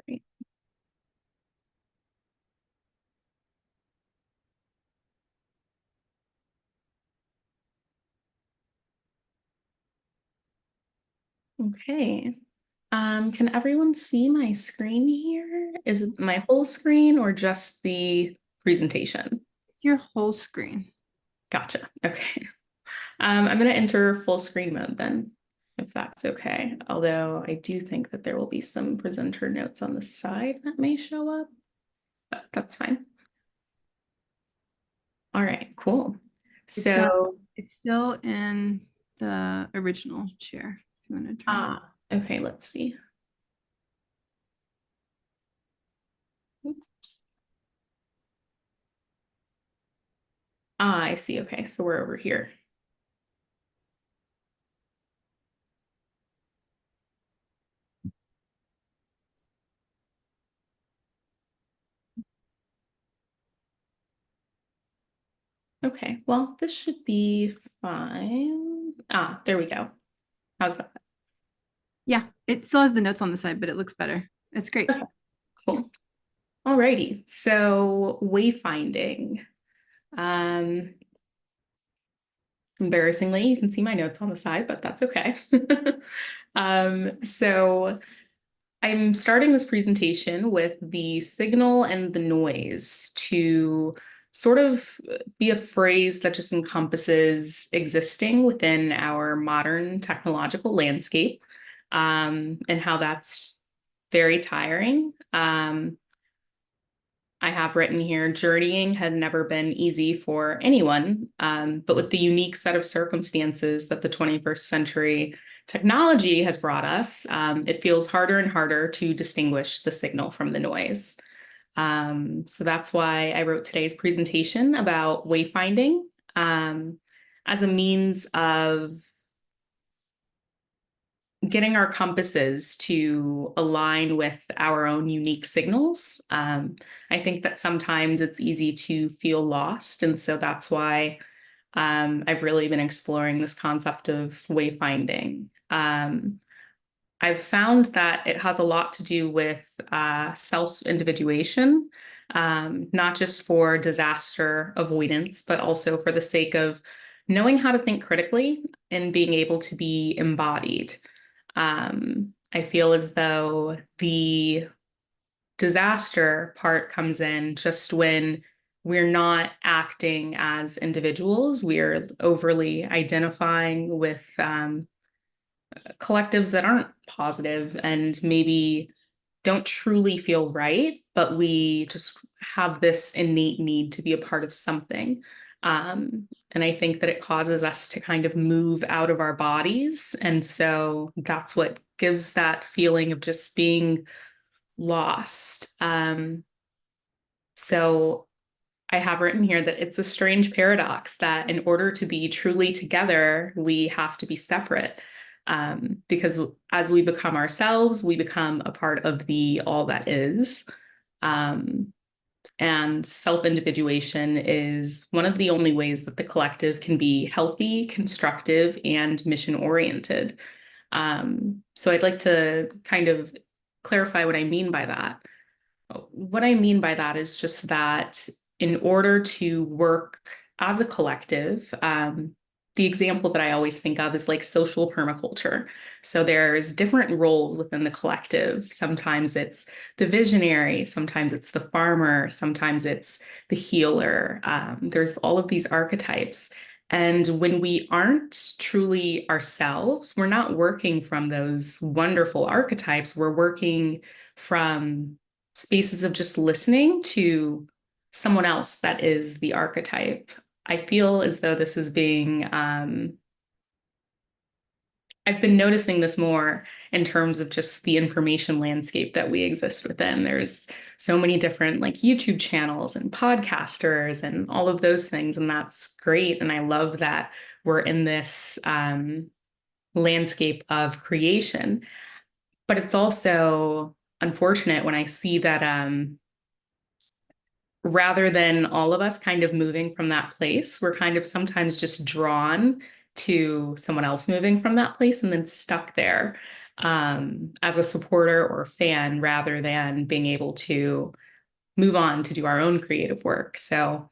[SPEAKER 6] Great. Okay. Can everyone see my screen here? Is it my whole screen or just the presentation?
[SPEAKER 1] It's your whole screen.
[SPEAKER 6] Gotcha. Okay. I'm going to enter full screen mode then, if that's okay. Although I do think that there will be some presenter notes on the side that may show up, but that's fine. All right, cool. So
[SPEAKER 1] It's still in the original share. If you want to try.
[SPEAKER 6] Okay, let's see. Oops. I see. Okay, so we're over here. Okay, well, this should be fine. There we go. How's that?
[SPEAKER 1] Yeah, it still has the notes on the side, but it looks better. It's great.
[SPEAKER 6] Okay, cool. Alrighty, so wayfinding. Embarrassingly, you can see my notes on the side, but that's okay. So I'm starting this presentation with the signal and the noise to sort of be a phrase that just encompasses existing within our modern technological landscape, and how that's very tiring. I have written here, journeying had never been easy for anyone, but with the unique set of circumstances that the 21st century technology has brought us, it feels harder and harder to distinguish the signal from the noise. So that's why I wrote today's presentation about wayfinding as a means of getting our compasses to align with our own unique signals. I think that sometimes it's easy to feel lost. And so that's why I've really been exploring this concept of wayfinding. I've found that it has a lot to do with self-individuation, not just for disaster avoidance, but also for the sake of knowing how to think critically and being able to be embodied. I feel as though the disaster part comes in just when we're not acting as individuals. We're overly identifying with collectives that aren't positive and maybe don't truly feel right, but we just have this innate need to be a part of something. And I think that it causes us to kind of move out of our bodies. And so that's what gives that feeling of just being lost. So I have written here that it's a strange paradox that in order to be truly together, we have to be separate. Because as we become ourselves, we become a part of the all that is. And self-individuation is one of the only ways that the collective can be healthy, constructive, and mission-oriented. So I'd like to kind of clarify what I mean by that. What I mean by that is just that in order to work as a collective, the example that I always think of is like social permaculture. So there's different roles within the collective. Sometimes it's the visionary, sometimes it's the farmer, sometimes it's the healer. There's all of these archetypes. And when we aren't truly ourselves, we're not working from those wonderful archetypes. We're working from spaces of just listening to someone else that is the archetype. I feel as though this is being, I've been noticing this more in terms of just the information landscape that we exist within. There's so many different like YouTube channels and podcasters and all of those things, and that's great. And I love that we're in this landscape of creation. But it's also unfortunate when I see that rather than all of us kind of moving from that place, we're kind of sometimes just drawn to someone else moving from that place and then stuck there as a supporter or fan rather than being able to move on to do our own creative work. So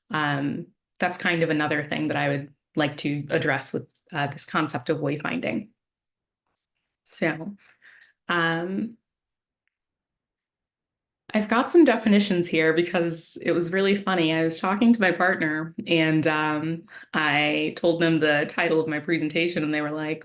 [SPEAKER 6] that's kind of another thing that I would like to address with this concept of wayfinding. So I've got some definitions here because it was really funny. I was talking to my partner and I told them the title of my presentation and they were like,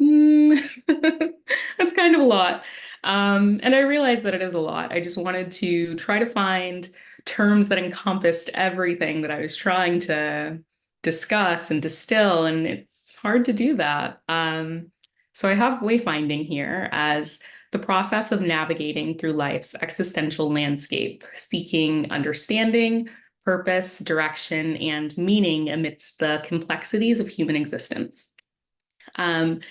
[SPEAKER 6] that's kind of a lot. And I realized that it is a lot. I just wanted to try to find terms that encompassed everything that I was trying to discuss and distill, and it's hard to do that. So I have wayfinding here as the process of navigating through life's existential landscape, seeking understanding, purpose, direction, and meaning amidst the complexities of human existence. And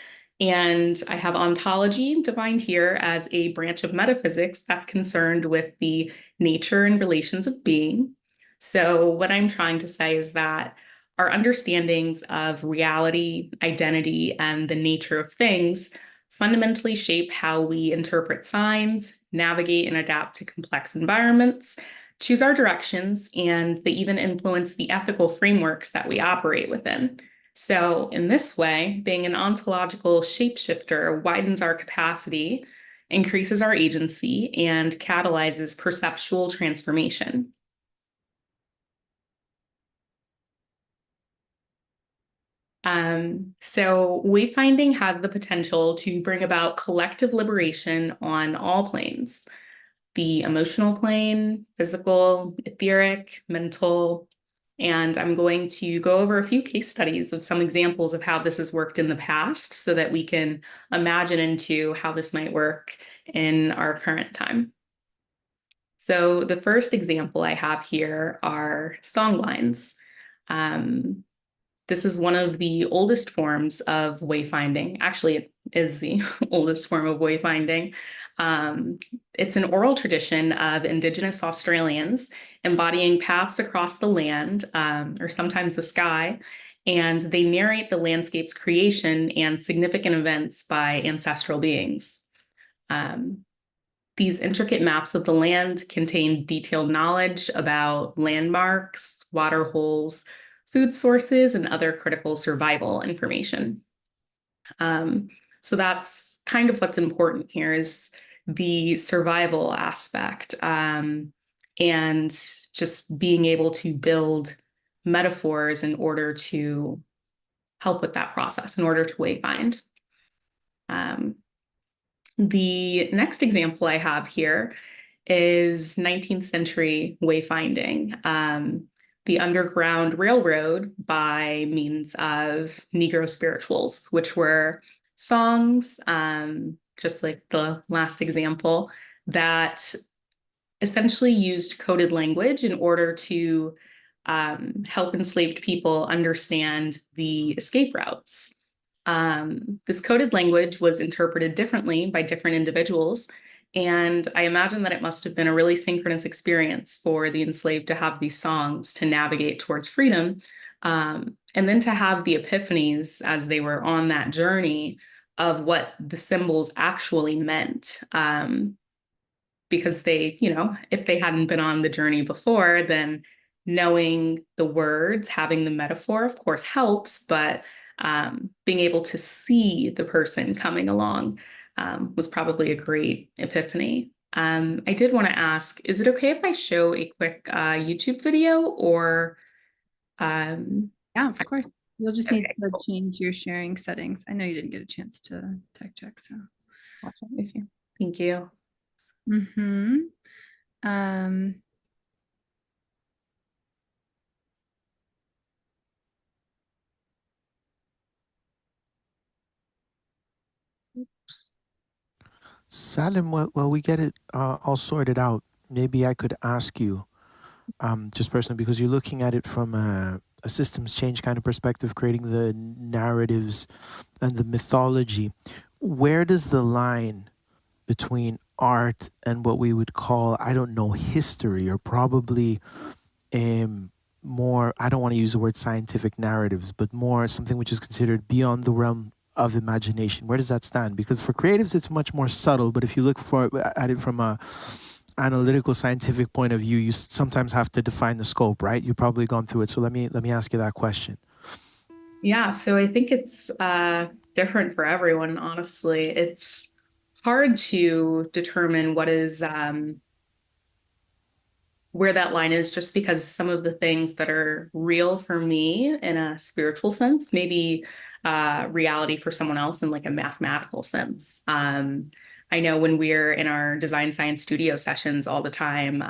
[SPEAKER 6] I have ontology defined here as a branch of metaphysics that's concerned with the nature and relations of being. So what I'm trying to say is that our understandings of reality, identity, and the nature of things fundamentally shape how we interpret signs, navigate and adapt to complex environments, choose our directions, and they even influence the ethical frameworks that we operate within. So in this way, being an ontological shapeshifter widens our capacity, increases our agency, and catalyzes perceptual transformation. So wayfinding has the potential to bring about collective liberation on all planes: the emotional plane, physical, etheric, mental. And I'm going to go over a few case studies of some examples of how this has worked in the past so that we can imagine into how this might work in our current time. So the first example I have here are songlines. This is one of the oldest forms of wayfinding. Actually, it is the oldest form of wayfinding. It's an oral tradition of Indigenous Australians embodying paths across the land, or sometimes the sky, and they narrate the landscape's creation and significant events by ancestral beings. These intricate maps of the land contain detailed knowledge about landmarks, water holes, food sources, and other critical survival information. So that's kind of what's important here is the survival aspect, and just being able to build metaphors in order to help with that process, in order to wayfind. The next example I have here is 19th century wayfinding. The Underground Railroad by means of Negro spirituals, which were songs, just like the last example, that essentially used coded language in order to help enslaved people understand the escape routes. This coded language was interpreted differently by different individuals, and I imagine that it must have been a really synchronous experience for the enslaved to have these songs to navigate towards freedom, and then to have the epiphanies as they were on that journey of what the symbols actually meant. Because they, if they hadn't been on the journey before, then knowing the words, having the metaphor, of course, helps, but being able to see the person coming along was probably a great epiphany. I did want to ask, is it okay if I show a quick YouTube video or?
[SPEAKER 1] Yeah, of course. You'll just need
[SPEAKER 6] Okay,
[SPEAKER 1] to
[SPEAKER 6] cool.
[SPEAKER 1] change your sharing settings. I know you didn't get a chance to tech check, so.
[SPEAKER 6] Watch it with you. Thank you.
[SPEAKER 1] Mm-hmm. Um,
[SPEAKER 3] Salim, while we get it all sorted out, maybe I could ask you, just personally, because you're looking at it from a systems change kind of perspective, creating the narratives and the mythology. Where does the line between art and what we would call, I don't know, history, or probably more, I don't want to use the word scientific narratives, but more something which is considered beyond the realm of imagination? Where does that stand? Because for creatives, it's much more subtle, but if you look at it from a analytical scientific point of view, you sometimes have to define the scope, right? You've probably gone through it. So let me ask you that question.
[SPEAKER 6] Yeah, so I think it's different for everyone, honestly. It's hard to determine what is where that line is, just because some of the things that are real for me in a spiritual sense, maybe reality for someone else in like a mathematical sense. I know when we're in our design science studio sessions all the time,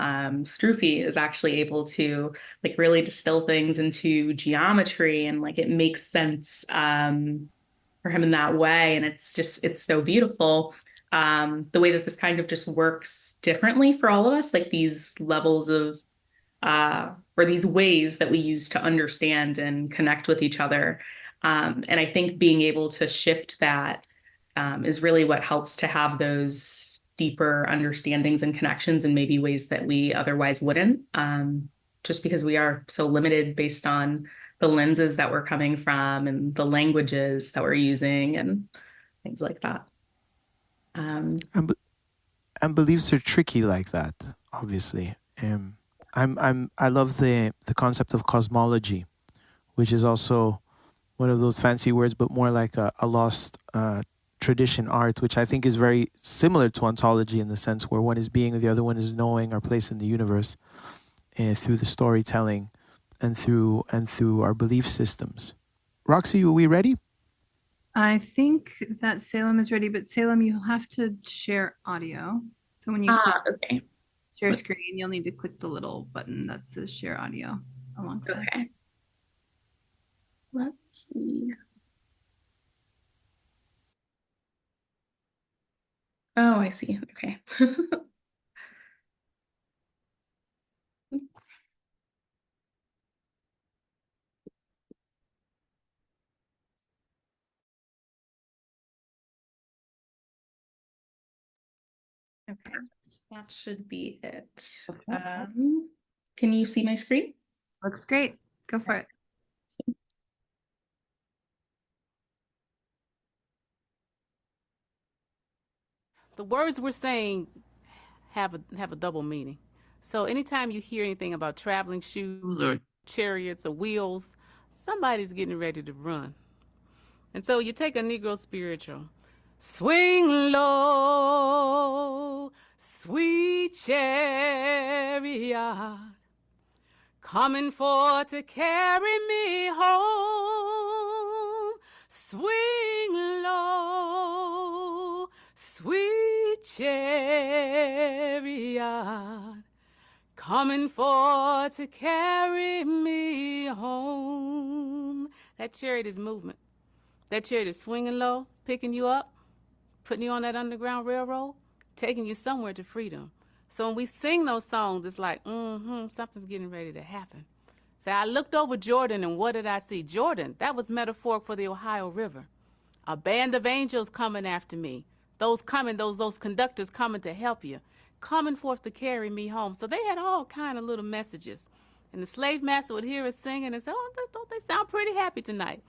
[SPEAKER 6] Strufi is actually able to like really distill things into geometry, and like it makes sense for him in that way. And it's so beautiful. The way that this kind of just works differently for all of us, like these levels of or these ways that we use to understand and connect with each other. And I think being able to shift that is really what helps to have those deeper understandings and connections in maybe ways that we otherwise wouldn't, just because we are so limited based on the lenses that we're coming from and the languages that we're using and things like that.
[SPEAKER 3] And beliefs are tricky like that, obviously. I love the concept of cosmology, which is also one of those fancy words, but more like a lost tradition art, which I think is very similar to ontology in the sense where one is being and the other one is knowing our place in the universe, through the storytelling and through our belief systems. Roxy, are we ready?
[SPEAKER 1] I think that Salem is ready, but Salem, you'll have to share audio. So when you click
[SPEAKER 6] Okay.
[SPEAKER 1] share screen, you'll need to click the little button that says share audio alongside.
[SPEAKER 6] Okay. Let's see. Oh, I see. Okay. Okay, that should be it.
[SPEAKER 1] Okay.
[SPEAKER 6] Can you see my screen?
[SPEAKER 1] Looks great. Go for it.
[SPEAKER 9] The words we're saying have a double meaning. So anytime you hear anything about traveling shoes or chariots or wheels, somebody's getting ready to run. And so you take a Negro spiritual. Swing low, sweet chariot, coming for to carry me home. Swing low, sweet chariot, coming for to carry me home. That chariot is movement. That chariot is swinging low, picking you up, putting you on that Underground Railroad, taking you somewhere to freedom. So when we sing those songs, it's like, something's getting ready to happen. So I looked over Jordan, and what did I see? Jordan, that was metaphoric for the Ohio River. A band of angels coming after me. Those conductors coming to help you, coming forth to carry me home. So they had all kind of little messages. And the slave master would hear us singing and say, oh, don't they sound pretty happy tonight?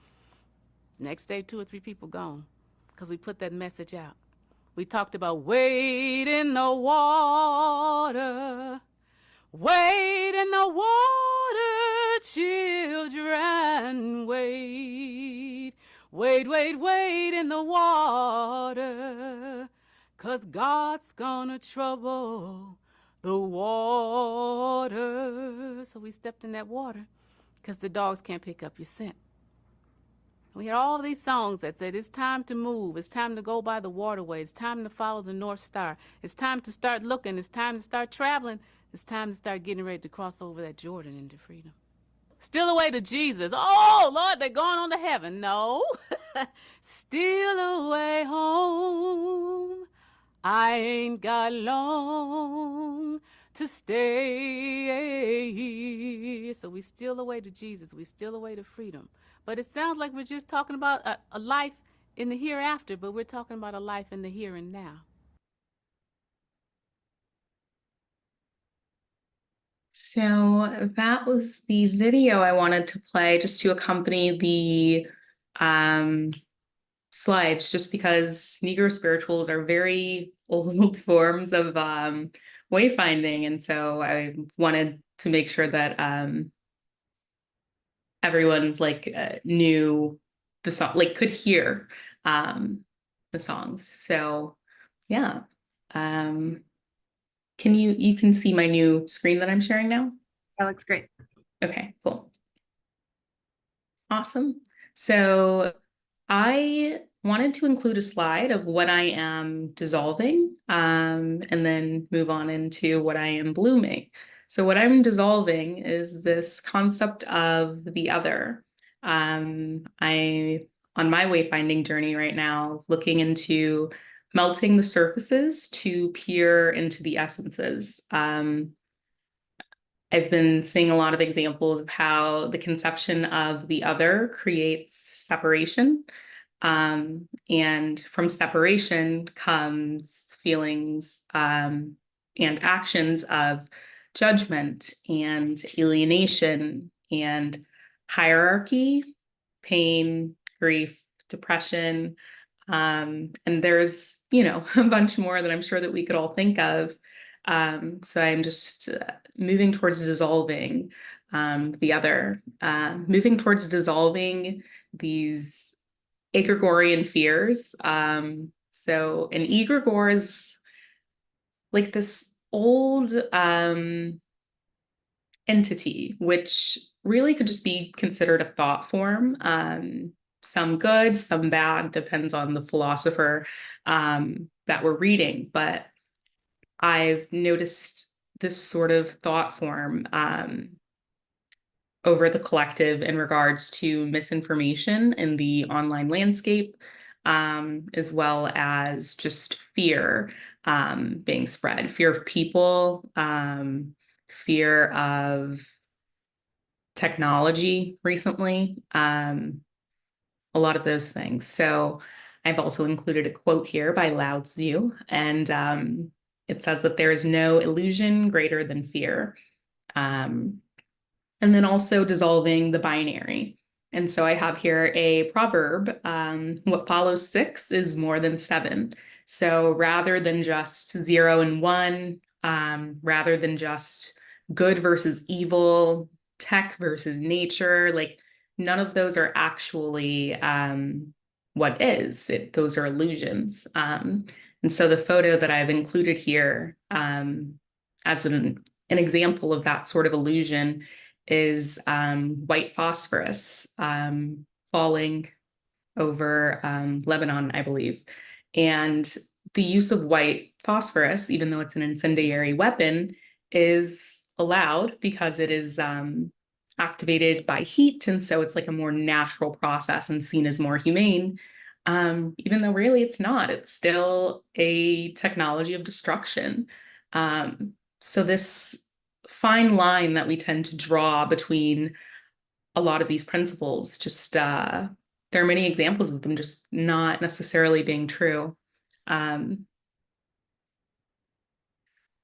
[SPEAKER 9] Next day, 2 or 3 people gone because we put that message out. We talked about wade in the water, wade in the water, children, wade. Wade, wade, wade in the water, 'cause God's gonna trouble the water. So we stepped in that water because the dogs can't pick up your scent. We had all these songs that said it's time to move, it's time to go by the waterway, it's time to follow the North Star, it's time to start looking, it's time to start traveling, it's time to start getting ready to cross over that Jordan into freedom. Still away to Jesus. Oh, Lord, they're going on to heaven. No. Still away home. I ain't got long to stay here. So we still away to Jesus. We still away to freedom. But it sounds like we're just talking about a life in the hereafter, but we're talking about a life in the here and now.
[SPEAKER 6] So that was the video I wanted to play just to accompany the slides, just because Negro spirituals are very old forms of wayfinding. And so I wanted to make sure that everyone knew the song, could hear the songs. So yeah. You can see my new screen that I'm sharing now?
[SPEAKER 1] That looks great.
[SPEAKER 6] Okay, cool. Awesome. So I wanted to include a slide of what I am dissolving, and then move on into what I am blooming. So what I'm dissolving is this concept of the other. I, on my wayfinding journey right now, looking into melting the surfaces to peer into the essences. I've been seeing a lot of examples of how the conception of the other creates separation. And from separation comes feelings and actions of judgment and alienation and hierarchy, pain, grief, depression. And there's, a bunch more that I'm sure that we could all think of. So I'm just moving towards dissolving the other, moving towards dissolving these egregorian fears. So an egregore is like this old entity, which really could just be considered a thought form. Some good, some bad, depends on the philosopher that we're reading. But I've noticed this sort of thought form over the collective in regards to misinformation in the online landscape, as well as just fear being spread, fear of people, fear of technology recently, a lot of those things. So I've also included a quote here by Lao Tzu, and it says that there is no illusion greater than fear. And then also dissolving the binary. And so I have here a proverb, what follows 6 is more than 7. So rather than just 0 and 1, rather than just good versus evil, tech versus nature. Like none of those are actually what is. Those are illusions. And so the photo that I've included here as an example of that sort of illusion is white phosphorus falling over Lebanon, I believe. And the use of white phosphorus, even though it's an incendiary weapon, is allowed because it is activated by heat. And so it's like a more natural process and seen as more humane, even though really it's not. It's still a technology of destruction. So this fine line that we tend to draw between a lot of these principles, just there are many examples of them just not necessarily being true.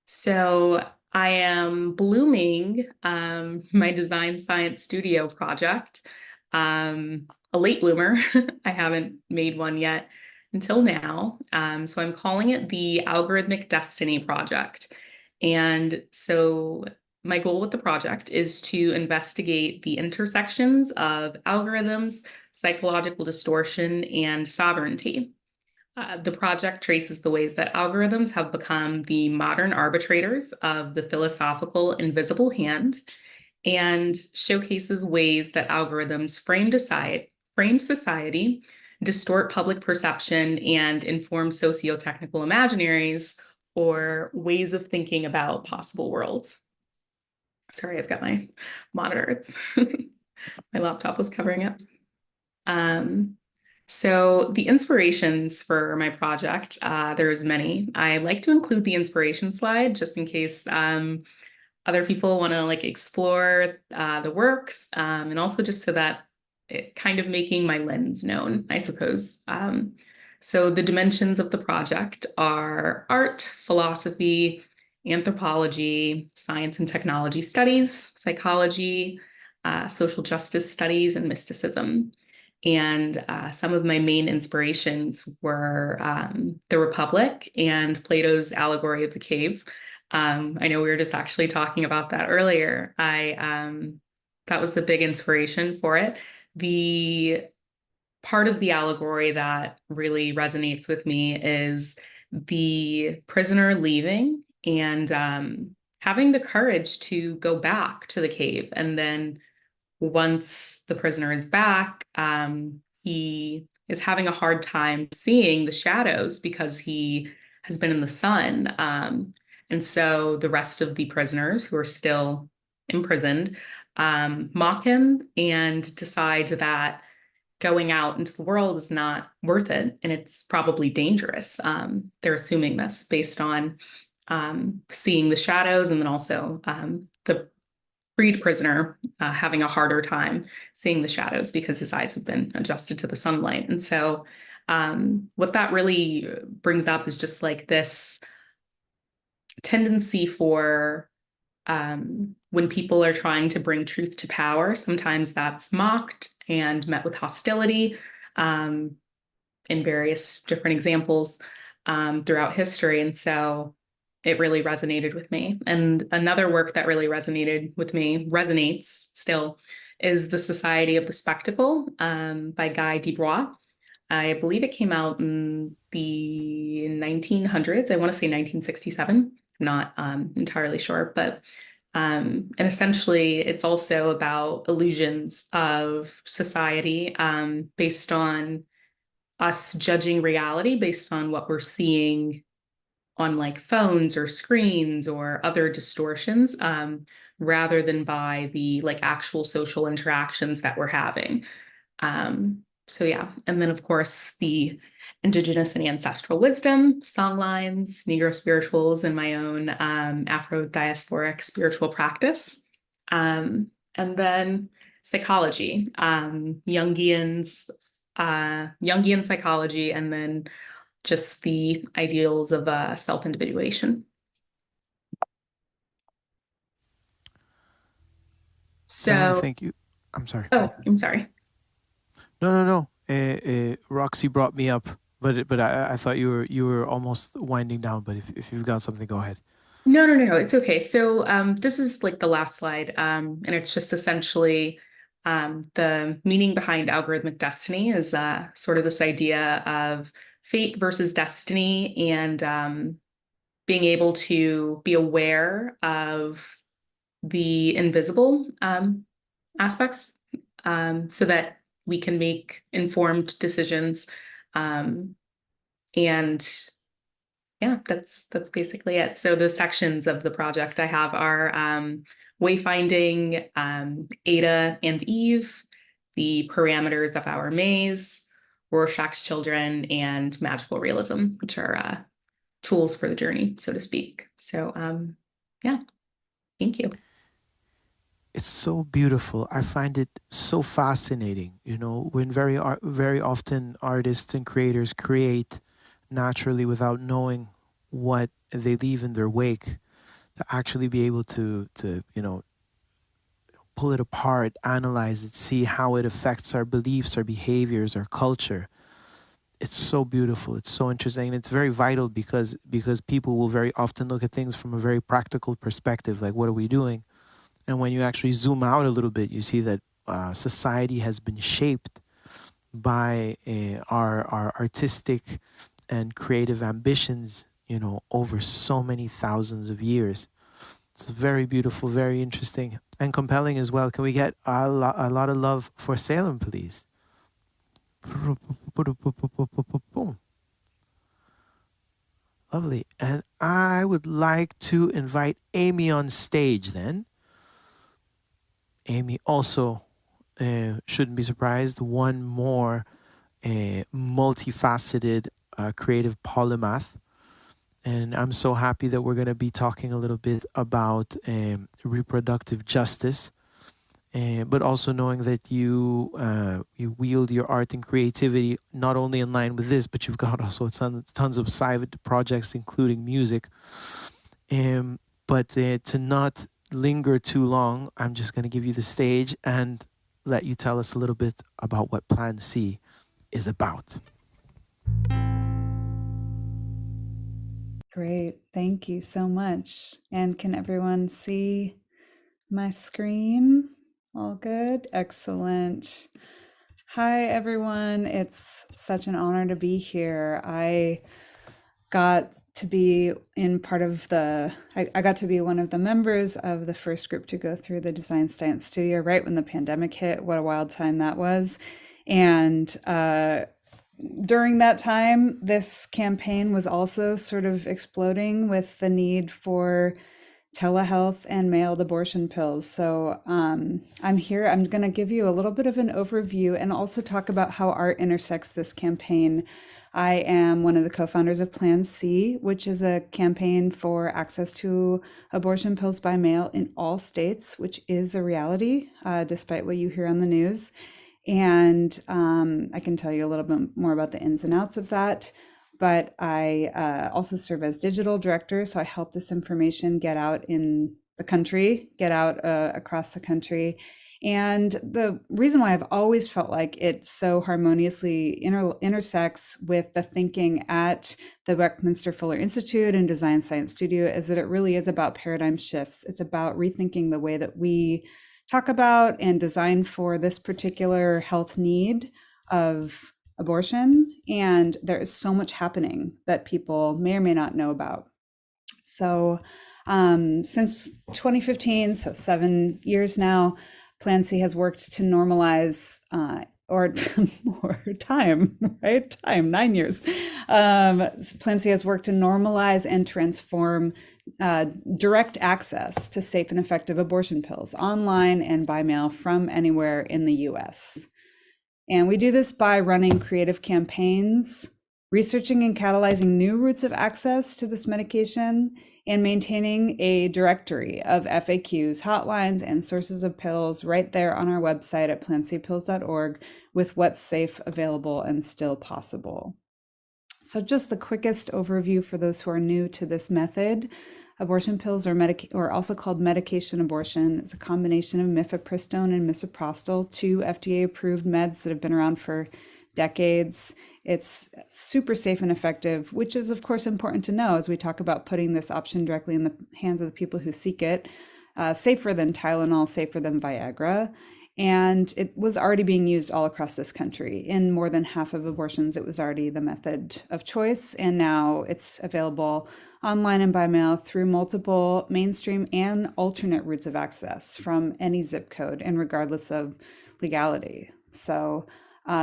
[SPEAKER 6] So I am blooming my design science studio project. A late bloomer. I haven't made one yet until now. So I'm calling it the Algorithmic Destiny Project. And so my goal with the project is to investigate the intersections of algorithms, psychological distortion, and sovereignty. The project traces the ways that algorithms have become the modern arbitrators of the philosophical invisible hand and showcases ways that algorithms frame society, distort public perception, and inform socio-technical imaginaries or ways of thinking about possible worlds. Sorry, I've got my monitor. It's my laptop was covering it. So the inspirations for my project, there's many. I like to include the inspiration slide just in case other people want to like explore the works, and also just so that it kind of making my lens known, I suppose. So the dimensions of the project are art, philosophy, anthropology, science and technology studies, psychology, social justice studies, and mysticism. And some of my main inspirations were the Republic and Plato's allegory of the cave. I know we were just actually talking about that earlier. That was a big inspiration for it. The part of the allegory that really resonates with me is the prisoner leaving and having the courage to go back to the cave. And then once the prisoner is back, he is having a hard time seeing the shadows because he has been in the sun. And so the rest of the prisoners who are still imprisoned mock him and decide that going out into the world is not worth it and it's probably dangerous. They're assuming this based on seeing the shadows and then also the freed prisoner having a harder time seeing the shadows because his eyes have been adjusted to the sunlight. And so what that really brings up is just like this tendency for when people are trying to bring truth to power, sometimes that's mocked and met with hostility in various different examples throughout history. And so it really resonated with me. And another work that really resonates still, is The Society of the Spectacle by Guy Debrois. I believe it came out in the 1900s. I want to say 1967. I'm not entirely sure, but and essentially it's also about illusions of society based on us judging reality based on what we're seeing on like phones or screens or other distortions rather than by the like actual social interactions that we're having. So yeah, and then of course the indigenous and ancestral wisdom, songlines, Negro spirituals, and my own Afro-diasporic spiritual practice. And then psychology, Jungian psychology, and then just the ideals of self-individuation. So
[SPEAKER 3] Thank you. I'm sorry.
[SPEAKER 6] Oh, I'm sorry.
[SPEAKER 3] No. Roxy brought me up, but I thought you were almost winding down. But if you've got something, go ahead.
[SPEAKER 6] No. It's okay. So this is like the last slide, and it's just essentially the meaning behind algorithmic destiny is sort of this idea of fate versus destiny, and being able to be aware of the invisible aspects, so that we can make informed decisions. And yeah, that's basically it. So the sections of the project I have are wayfinding, Ada and Eve, the parameters of our maze, Rorschach's children, and magical realism, which are tools for the journey, so to speak. So yeah, thank you.
[SPEAKER 3] It's so beautiful. I find it so fascinating. You know, when very often artists and creators create naturally without knowing what they leave in their wake, to actually be able to you know, pull it apart, analyze it, see how it affects our beliefs, our behaviors, our culture. It's so beautiful. It's so interesting. And it's very vital because people will very often look at things from a very practical perspective, like what are we doing? And when you actually zoom out a little bit, you see that society has been shaped by our artistic and creative ambitions, you know, over so many thousands of years. It's very beautiful, very interesting, and compelling as well. Can we get a lot of love for Salem, please? Lovely. And I would like to invite Amy on stage then. Amy also shouldn't be surprised, one more multifaceted creative polymath. And I'm so happy that we're going to be talking a little bit about reproductive justice, but also knowing that you wield your art and creativity not only in line with this, but you've got also tons of side projects, including music. But to not linger too long, I'm just going to give you the stage and let you tell us a little bit about what Plan C is about.
[SPEAKER 10] Great. Thank you so much. And can everyone see my screen? All good? Excellent. Hi, everyone. It's such an honor to be here. I got to be in part of the, I got to be one of the members of the first group to go through the Design Science Studio right when the pandemic hit. What a wild time that was. And during that time, this campaign was also sort of exploding with the need for telehealth and mailed abortion pills. So I'm here, I'm going to give you a little bit of an overview and also talk about how art intersects this campaign. I am one of the co-founders of Plan C, which is a campaign for access to abortion pills by mail in all states, which is a reality, despite what you hear on the news. And I can tell you a little bit more about the ins and outs of that. But I also serve as digital director, so I help this information get out in the country, get out across the country. And the reason why I've always felt like it so harmoniously intersects with the thinking at the Buckminster Fuller Institute and Design Science Studio is that it really is about paradigm shifts. It's about rethinking the way that we talk about and design for this particular health need of abortion. And there is so much happening that people may or may not know about. So since 2015, so 7 years now, Plan C has worked to normalize or more time, right? 9 years. Plan C has worked to normalize and transform direct access to safe and effective abortion pills online and by mail from anywhere in the US. And we do this by running creative campaigns, researching and catalyzing new routes of access to this medication, and maintaining a directory of FAQs, hotlines, and sources of pills right there on our website at plancpills.org with what's safe, available, and still possible. So just the quickest overview for those who are new to this method. Abortion pills or also called medication abortion. It's a combination of mifepristone and misoprostol, two FDA-approved meds that have been around for decades. It's super safe and effective, which is of course important to know as we talk about putting this option directly in the hands of the people who seek it. Safer than Tylenol, safer than Viagra. And it was already being used all across this country. In more than half of abortions, it was already the method of choice. And now it's available online and by mail through multiple mainstream and alternate routes of access from any zip code and regardless of legality. So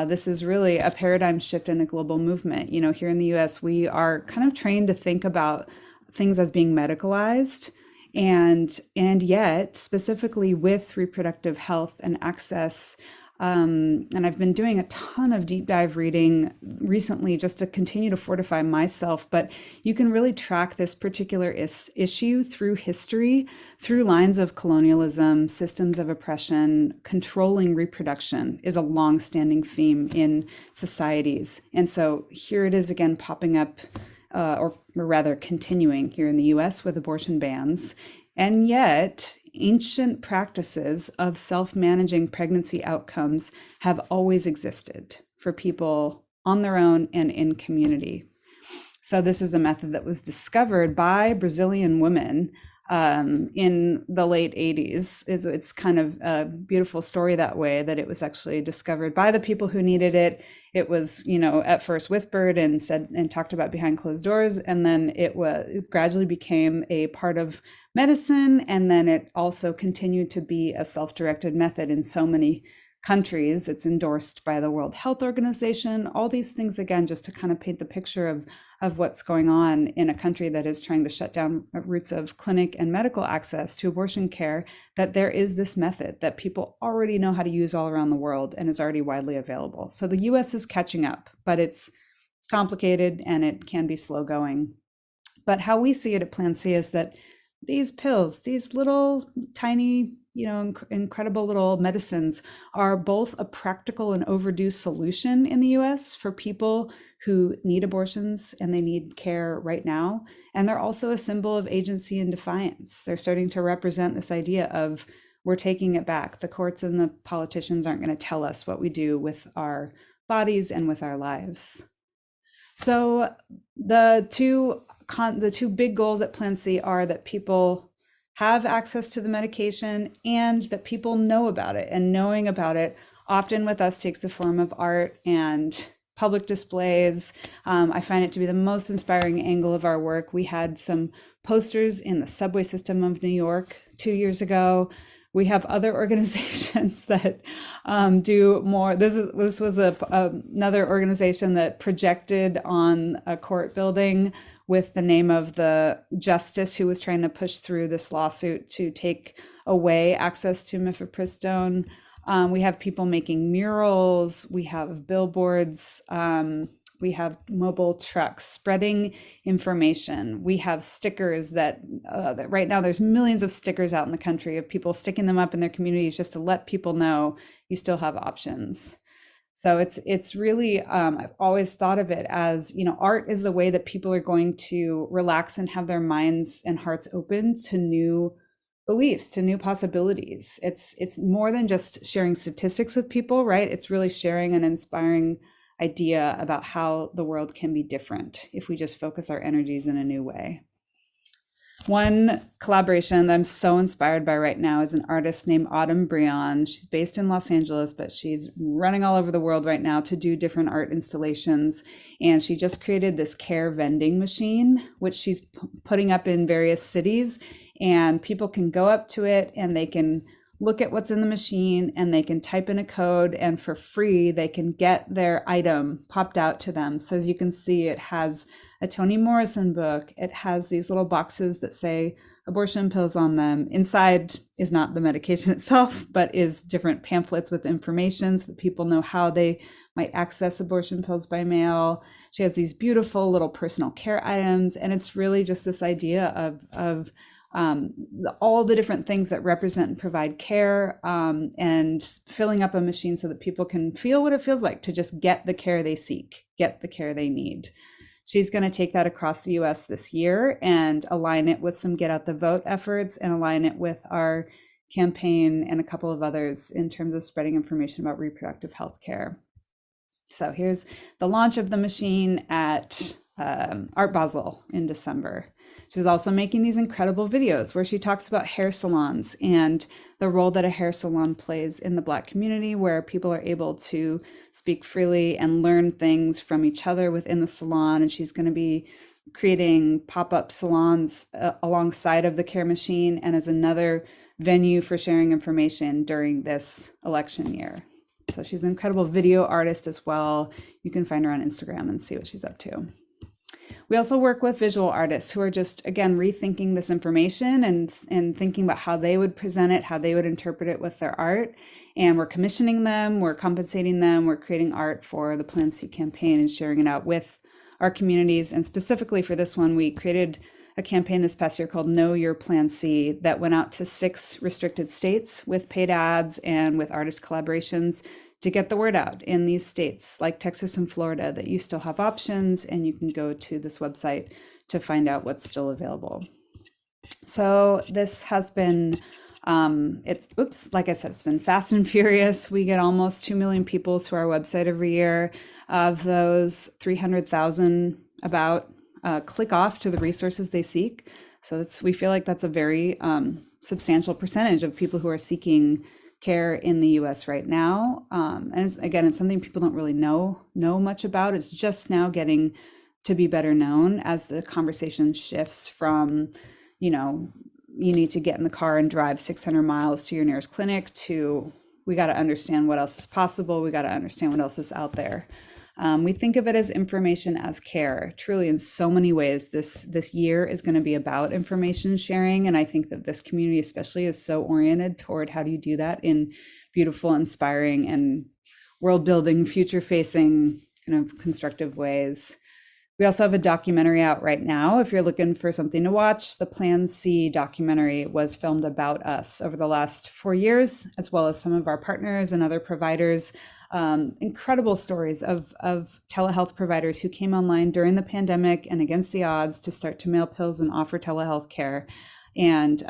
[SPEAKER 10] this is really a paradigm shift in a global movement. You know, here in the US, we are kind of trained to think about things as being medicalized. And yet, specifically with reproductive health and access, and I've been doing a ton of deep dive reading recently just to continue to fortify myself, but you can really track this particular issue through history, through lines of colonialism, systems of oppression. Controlling reproduction is a long-standing theme in societies. And so here it is again popping up, or rather continuing here in the US with abortion bans. And yet, ancient practices of self-managing pregnancy outcomes have always existed for people on their own and in community. So this is a method that was discovered by Brazilian women in the late 80s. It's kind of a beautiful story that way, that it was actually discovered by the people who needed it. It was, you know, at first whispered and said and talked about behind closed doors, and then it gradually became a part of medicine, and then it also continued to be a self-directed method in so many countries. It's endorsed by the World Health Organization. All these things, again, just to kind of paint the picture of what's going on in a country that is trying to shut down routes of clinic and medical access to abortion care, that there is this method that people already know how to use all around the world and is already widely available. So the US is catching up, but it's complicated and it can be slow going. But how we see it at Plan C is that these pills, these little tiny, you know, incredible little medicines are both a practical and overdue solution in the US for people who need abortions and they need care right now. And they're also a symbol of agency and defiance. They're starting to represent this idea of, we're taking it back. The courts and the politicians aren't going to tell us what we do with our bodies and with our lives. So the two big goals at Plan C are that people have access to the medication and that people know about it. And knowing about it often with us takes the form of art and public displays. I find it to be the most inspiring angle of our work. We had some posters in the subway system of New York 2 years ago. We have other organizations that do more. This was another organization that projected on a court building with the name of the justice who was trying to push through this lawsuit to take away access to mifepristone. We have people making murals. We have billboards. We have mobile trucks spreading information. We have stickers that right now there's millions of stickers out in the country of people sticking them up in their communities just to let people know you still have options. So it's really, I've always thought of it as, you know, art is the way that people are going to relax and have their minds and hearts open to new beliefs, to new possibilities. It's more than just sharing statistics with people, right? It's really sharing an inspiring idea about how the world can be different if we just focus our energies in a new way. One collaboration that I'm so inspired by right now is an artist named Autumn Brion. She's based in Los Angeles, but she's running all over the world right now to do different art installations. And she just created this care vending machine, which she's putting up in various cities. And people can go up to it and they can look at what's in the machine and they can type in a code, and for free they can get their item popped out to them. So as you can see, it has a Toni Morrison book. It has these little boxes that say abortion pills on them. Inside is not the medication itself, but is different pamphlets with information so that people know how they might access abortion pills by mail. She has these beautiful little personal care items, and it's really just this idea of all the different things that represent and provide care, and filling up a machine so that people can feel what it feels like to just get the care they seek, get the care they need. She's going to take that across the US this year and align it with some Get Out the Vote efforts and align it with our campaign and a couple of others in terms of spreading information about reproductive health care. So here's the launch of the machine at Art Basel in December. She's also making these incredible videos where she talks about hair salons and the role that a hair salon plays in the Black community, where people are able to speak freely and learn things from each other within the salon. And she's going to be creating pop-up salons alongside of the Care Machine and as another venue for sharing information during this election year. So she's an incredible video artist as well. You can find her on Instagram and see what she's up to. We also work with visual artists who are just, again, rethinking this information and thinking about how they would present it, how they would interpret it with their art. And we're commissioning them, we're compensating them, we're creating art for the Plan C campaign and sharing it out with our communities. And specifically for this one, we created a campaign this past year called Know Your Plan C that went out to 6 restricted states with paid ads and with artist collaborations to get the word out in these states like Texas and Florida that you still have options, and you can go to this website to find out what's still available. So this has been, like I said, it's been fast and furious. We get almost 2 million people to our website every year. Of those, 300,000 about click off to the resources they seek. So we feel like that's a very substantial percentage of people who are seeking care in the US right now. And it's something people don't really know much about. It's just now getting to be better known as the conversation shifts from, you need to get in the car and drive 600 miles to your nearest clinic to, we got to understand what else is possible. We got to understand what else is out there. We think of it as information as care. Truly, in so many ways, this year is going to be about information sharing. And I think that this community especially is so oriented toward how do you do that in beautiful, inspiring, and world-building, future-facing kind of constructive ways. We also have a documentary out right now. If you're looking for something to watch, the Plan C documentary was filmed about us over the last 4 years, as well as some of our partners and other providers. Incredible stories of telehealth providers who came online during the pandemic and against the odds to start to mail pills and offer telehealth care. And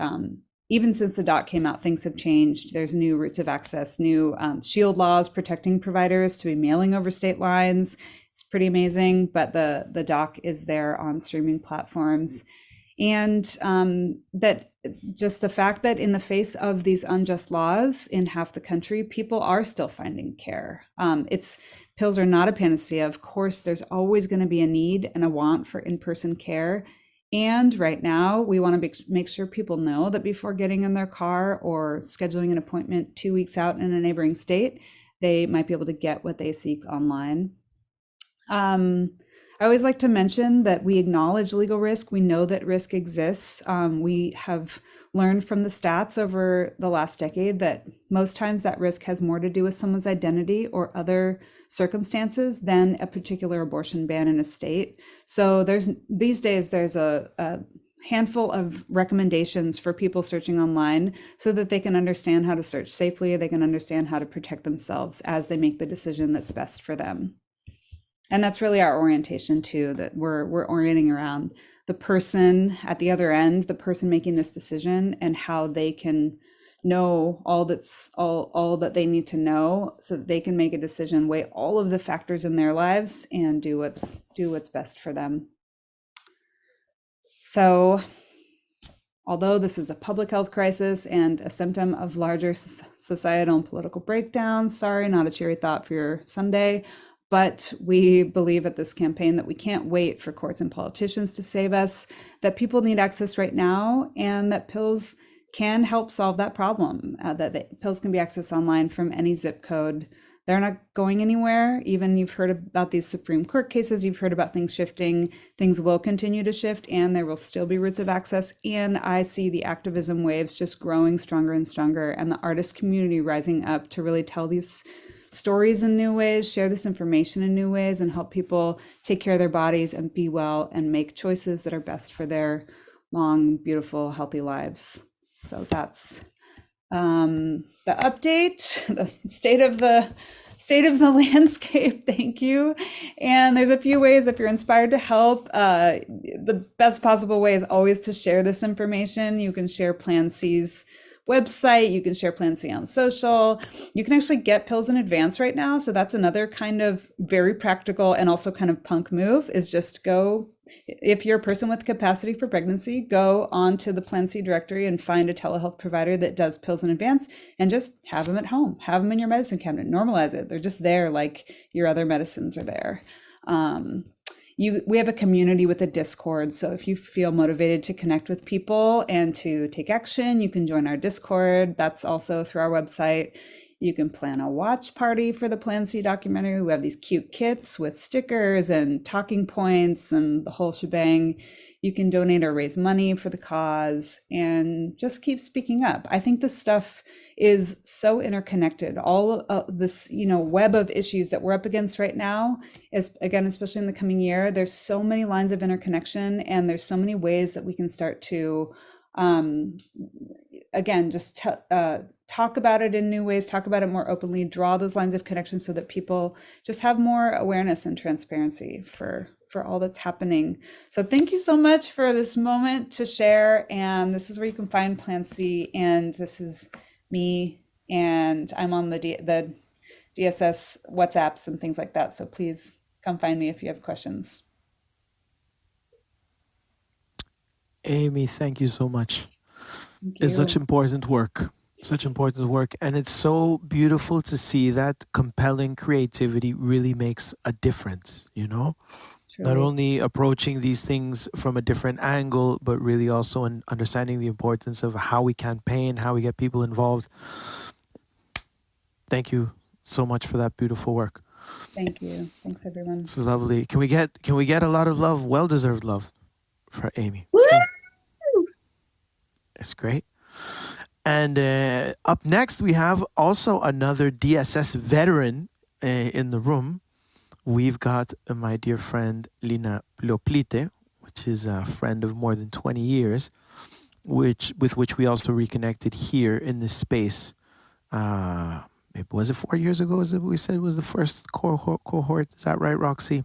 [SPEAKER 10] even since the doc came out, things have changed. There's new routes of access, new shield laws protecting providers to be mailing over state lines. It's pretty amazing, but the doc is there on streaming platforms. And that just the fact that in the face of these unjust laws in half the country, people are still finding care. Pills are not a panacea. Of course, there's always going to be a need and a want for in-person care. And right now, we want to make sure people know that before getting in their car or scheduling an appointment 2 weeks out in a neighboring state, they might be able to get what they seek online. I always like to mention that we acknowledge legal risk. We know that risk exists. We have learned from the stats over the last decade that most times that risk has more to do with someone's identity or other circumstances than a particular abortion ban in a state. So these days there's a handful of recommendations for people searching online so that they can understand how to search safely. They can understand how to protect themselves as they make the decision that's best for them. And that's really our orientation too, that we're orienting around the person at the other end, the person making this decision, and how they can know all that they need to know so that they can make a decision, weigh all of the factors in their lives, and do what's best for them. So, although this is a public health crisis and a symptom of larger societal and political breakdown, sorry, not a cheery thought for your Sunday. But we believe at this campaign that we can't wait for courts and politicians to save us, that people need access right now, and that pills can help solve that problem, that pills can be accessed online from any zip code. They're not going anywhere. Even you've heard about these Supreme Court cases, you've heard about things shifting. Things will continue to shift, and there will still be routes of access. And I see the activism waves just growing stronger and stronger, and the artist community rising up to really tell these stories in new ways, share this information in new ways, and help people take care of their bodies and be well and make choices that are best for their long, beautiful, healthy lives. So that's the update, the state of the landscape. Thank you. And there's a few ways if you're inspired to help. The best possible way is always to share this information. You can share Plan C's website. You can share Plan C on social. You can actually get pills in advance right now. So that's another kind of very practical and also kind of punk move, is just go, if you're a person with capacity for pregnancy, go onto the Plan C directory and find a telehealth provider that does pills in advance and just have them at home, have them in your medicine cabinet, normalize it. They're just there like your other medicines are there. We have a community with a Discord. So if you feel motivated to connect with people and to take action, you can join our Discord. That's also through our website. You can plan a watch party for the Plan C documentary. We have these cute kits with stickers and talking points and the whole shebang. You can donate or raise money for the cause and just keep speaking up. I think this stuff is so interconnected. All of this, web of issues that we're up against right now is, again, especially in the coming year, there's so many lines of interconnection, and there's so many ways that we can start to, again, just talk about it in new ways, talk about it more openly, draw those lines of connection so that people just have more awareness and transparency for all that's happening. So thank you so much for this moment to share. And this is where you can find Plan C. And this is me, and I'm on the DSS WhatsApps and things like that. So please come find me if you have questions.
[SPEAKER 3] Amy, thank you so much.
[SPEAKER 10] Thank
[SPEAKER 3] It's
[SPEAKER 10] you.
[SPEAKER 3] such important work. Such important work. And it's so beautiful to see that compelling creativity really makes a difference, Not
[SPEAKER 10] Truly.
[SPEAKER 3] only approaching these things from a different angle, but really also in understanding the importance of how we campaign, how we get people involved. Thank you so much for that beautiful work.
[SPEAKER 10] Thank you. Thanks, everyone.
[SPEAKER 3] It's lovely. Can we get a lot of love, well-deserved love for Amy?
[SPEAKER 5] Woo!
[SPEAKER 3] It's great. And up next, we have also another DSS veteran in the room. We've got my dear friend Lina Ploplite, which is a friend of more than 20 years, with which we also reconnected here in this space. Was it 4 years ago? As we said, was the first cohort. Is that right, Roxy?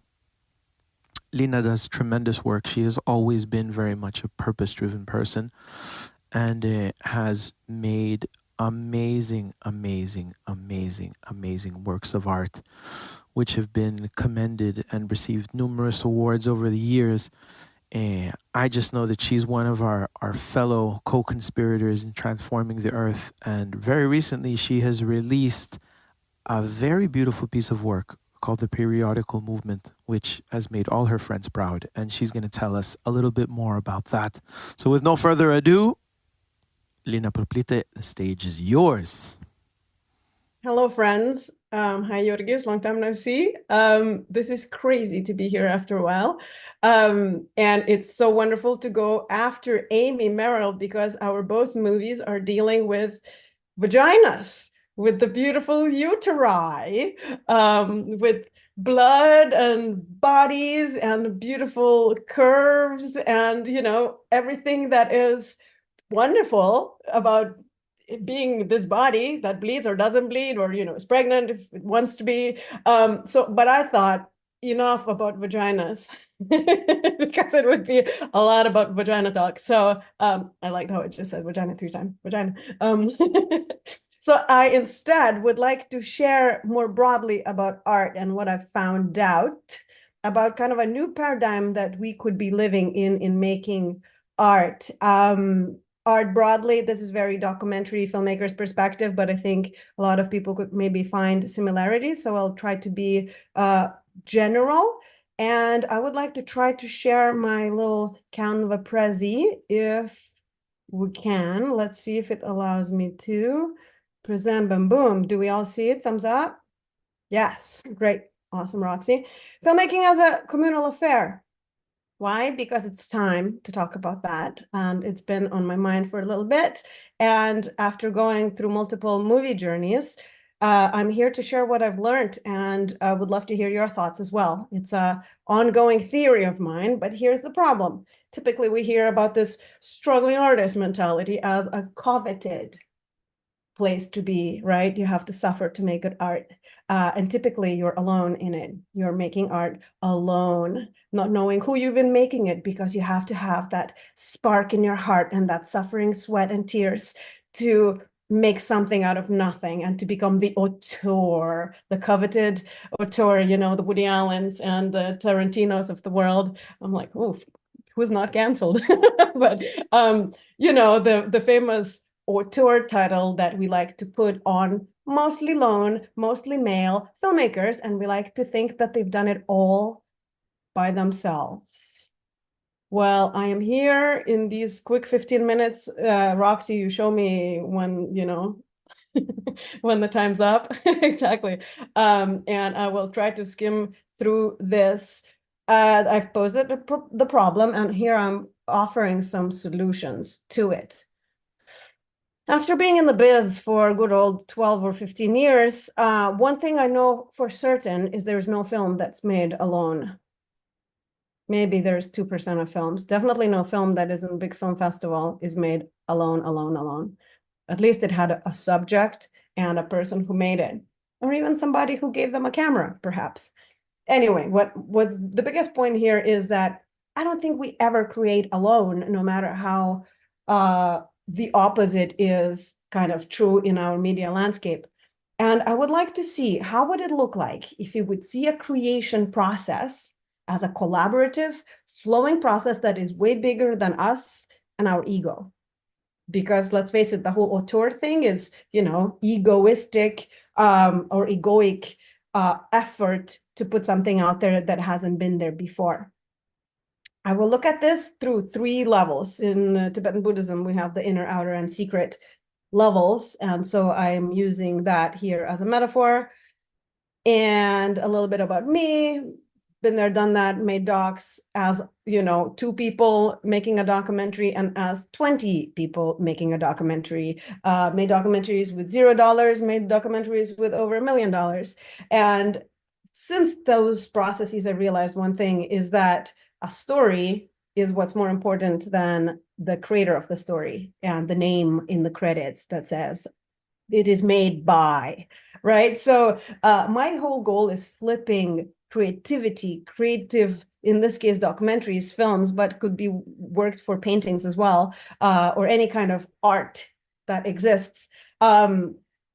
[SPEAKER 3] Lina does tremendous work. She has always been very much a purpose-driven person, and has made amazing works of art, which have been commended and received numerous awards over the years. I just know that she's one of our fellow co-conspirators in transforming the earth. And very recently, she has released a very beautiful piece of work called The Periodical Movement, which has made all her friends proud. And she's going to tell us a little bit more about that. So with no further ado, Lina Ploplite, the stage is yours.
[SPEAKER 11] Hello, friends. Hi, Jorgis. Long time no see. This is crazy to be here after a while. And it's so wonderful to go after Amy Merrill, because our both movies are dealing with vaginas, with the beautiful uteri, with blood and bodies and beautiful curves and, everything that is wonderful about being this body that bleeds or doesn't bleed, or is pregnant if it wants to be. But I thought enough about vaginas because it would be a lot about vagina talk. So I liked how it just said vagina 3 times, vagina. So I instead would like to share more broadly about art and what I've found out about kind of a new paradigm that we could be living in making art. Art broadly, this is very documentary filmmakers perspective, but I think a lot of people could maybe find similarities. So I'll try to be general. And I would like to try to share my little Canva Prezi if we can. Let's see if it allows me to present. Boom, boom. Do we all see it? Thumbs up? Yes, great. Awesome, Roxy. Filmmaking as a communal affair. Why? Because it's time to talk about that. And it's been on my mind for a little bit. And after going through multiple movie journeys, I'm here to share what I've learned, and I would love to hear your thoughts as well. It's an ongoing theory of mine, but here's the problem. Typically, we hear about this struggling artist mentality as a coveted place to be, right? You have to suffer to make good art. And typically you're alone in it. You're making art alone, not knowing who you've been making it, because you have to have that spark in your heart and that suffering, sweat, and tears to make something out of nothing and to become the auteur, the coveted auteur, you know, the Woody Allens and the Tarantinos of the world. I'm like, oh, who's not canceled? But you know, the famous auteur title that we like to put on mostly lone, mostly male filmmakers, and we like to think that they've done it all by themselves. Well, I am here in these quick 15 minutes. Roxy, you show me when, you know, when the time's up. Exactly. And I will try to skim through this. I've posed the problem, and here I'm offering some solutions to it. After being in the biz for a good old 12 or 15 years, one thing I know for certain is there's no film that's made alone. Maybe there's 2% of films. Definitely no film that is in a big film festival is made alone. At least it had a subject and a person who made it, or even somebody who gave them a camera, perhaps. Anyway, what's the biggest point here is that I don't think we ever create alone, no matter how the opposite is kind of true in our media landscape. And I would like to see, how would it look like if you would see a creation process as a collaborative, flowing process that is way bigger than us and our ego? Because let's face it, the whole auteur thing is, you know, egoistic or egoic effort to put something out there that hasn't been there before. I will look at this through 3 levels. In Tibetan Buddhism, we have the inner, outer, and secret levels. And so I am using that here as a metaphor. And a little bit about me. Been there, done that, made docs as, you know, 2 people making a documentary and as 20 people making a documentary. Made documentaries with $0, made documentaries with over $1 million. And since those processes, I realized one thing is that a story is what's more important than the creator of the story and the name in the credits that says it is made by, right? So my whole goal is flipping creativity, creative, in this case, documentaries, films, but could be worked for paintings as well, or any kind of art that exists.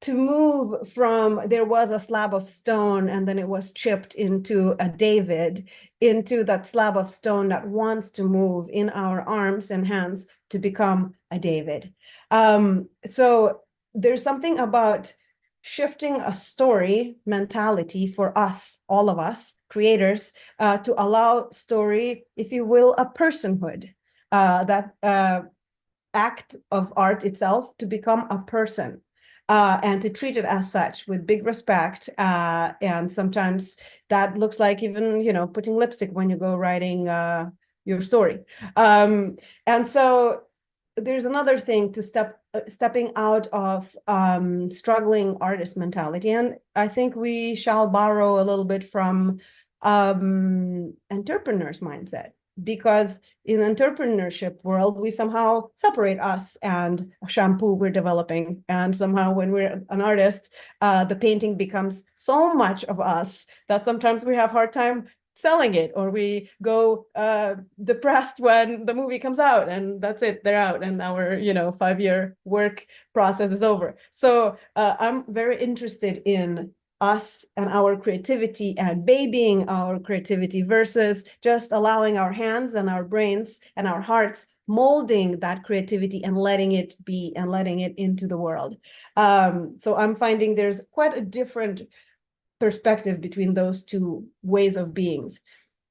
[SPEAKER 11] To move from, there was a slab of stone and then it was chipped into a David, into that slab of stone that wants to move in our arms and hands to become a David. So there's something about shifting a story mentality for us, all of us, creators, to allow story, if you will, a personhood, that act of art itself to become a person. And to treat it as such with big respect. And sometimes that looks like even, you know, putting lipstick when you go writing your story. And so there's another thing to stepping out of struggling artist mentality. And I think we shall borrow a little bit from entrepreneurs' mindset. Because in the entrepreneurship world, we somehow separate us and a shampoo we're developing. And somehow when we're an artist, the painting becomes so much of us that sometimes we have a hard time selling it, or we go depressed when the movie comes out and that's it, they're out and our, you know, 5-year work process is over. So I'm very interested in us and our creativity and babying our creativity versus just allowing our hands and our brains and our hearts molding that creativity and letting it be and letting it into the world. So I'm finding there's quite a different perspective between those 2 ways of beings.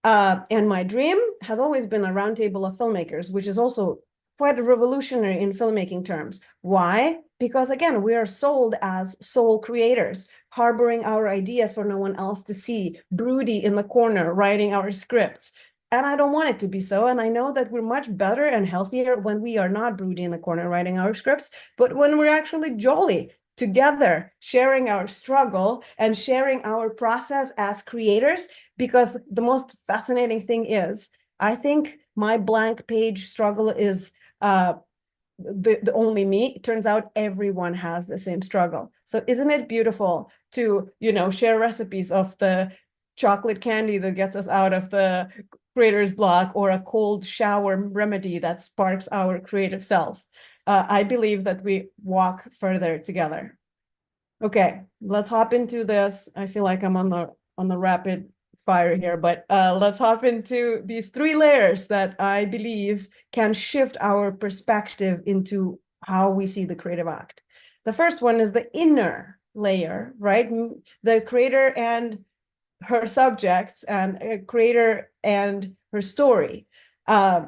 [SPEAKER 11] And my dream has always been a roundtable of filmmakers, which is also quite revolutionary in filmmaking terms. Why? Because again, we are sold as sole creators, harboring our ideas for no one else to see, broody in the corner, writing our scripts. And I don't want it to be so. And I know that we're much better and healthier when we are not broody in the corner writing our scripts, but when we're actually jolly together, sharing our struggle and sharing our process as creators. Because the most fascinating thing is, I think my blank page struggle is the only me. It turns out everyone has the same struggle. So isn't it beautiful to, you know, share recipes of the chocolate candy that gets us out of the creator's block or a cold shower remedy that sparks our creative self. I believe that we walk further together. Okay, let's hop into this. I feel like I'm on the rapid fire here, but let's hop into these 3 layers that I believe can shift our perspective into how we see the creative act. The first one is the inner layer, right? The creator and her subjects, and a creator and her story.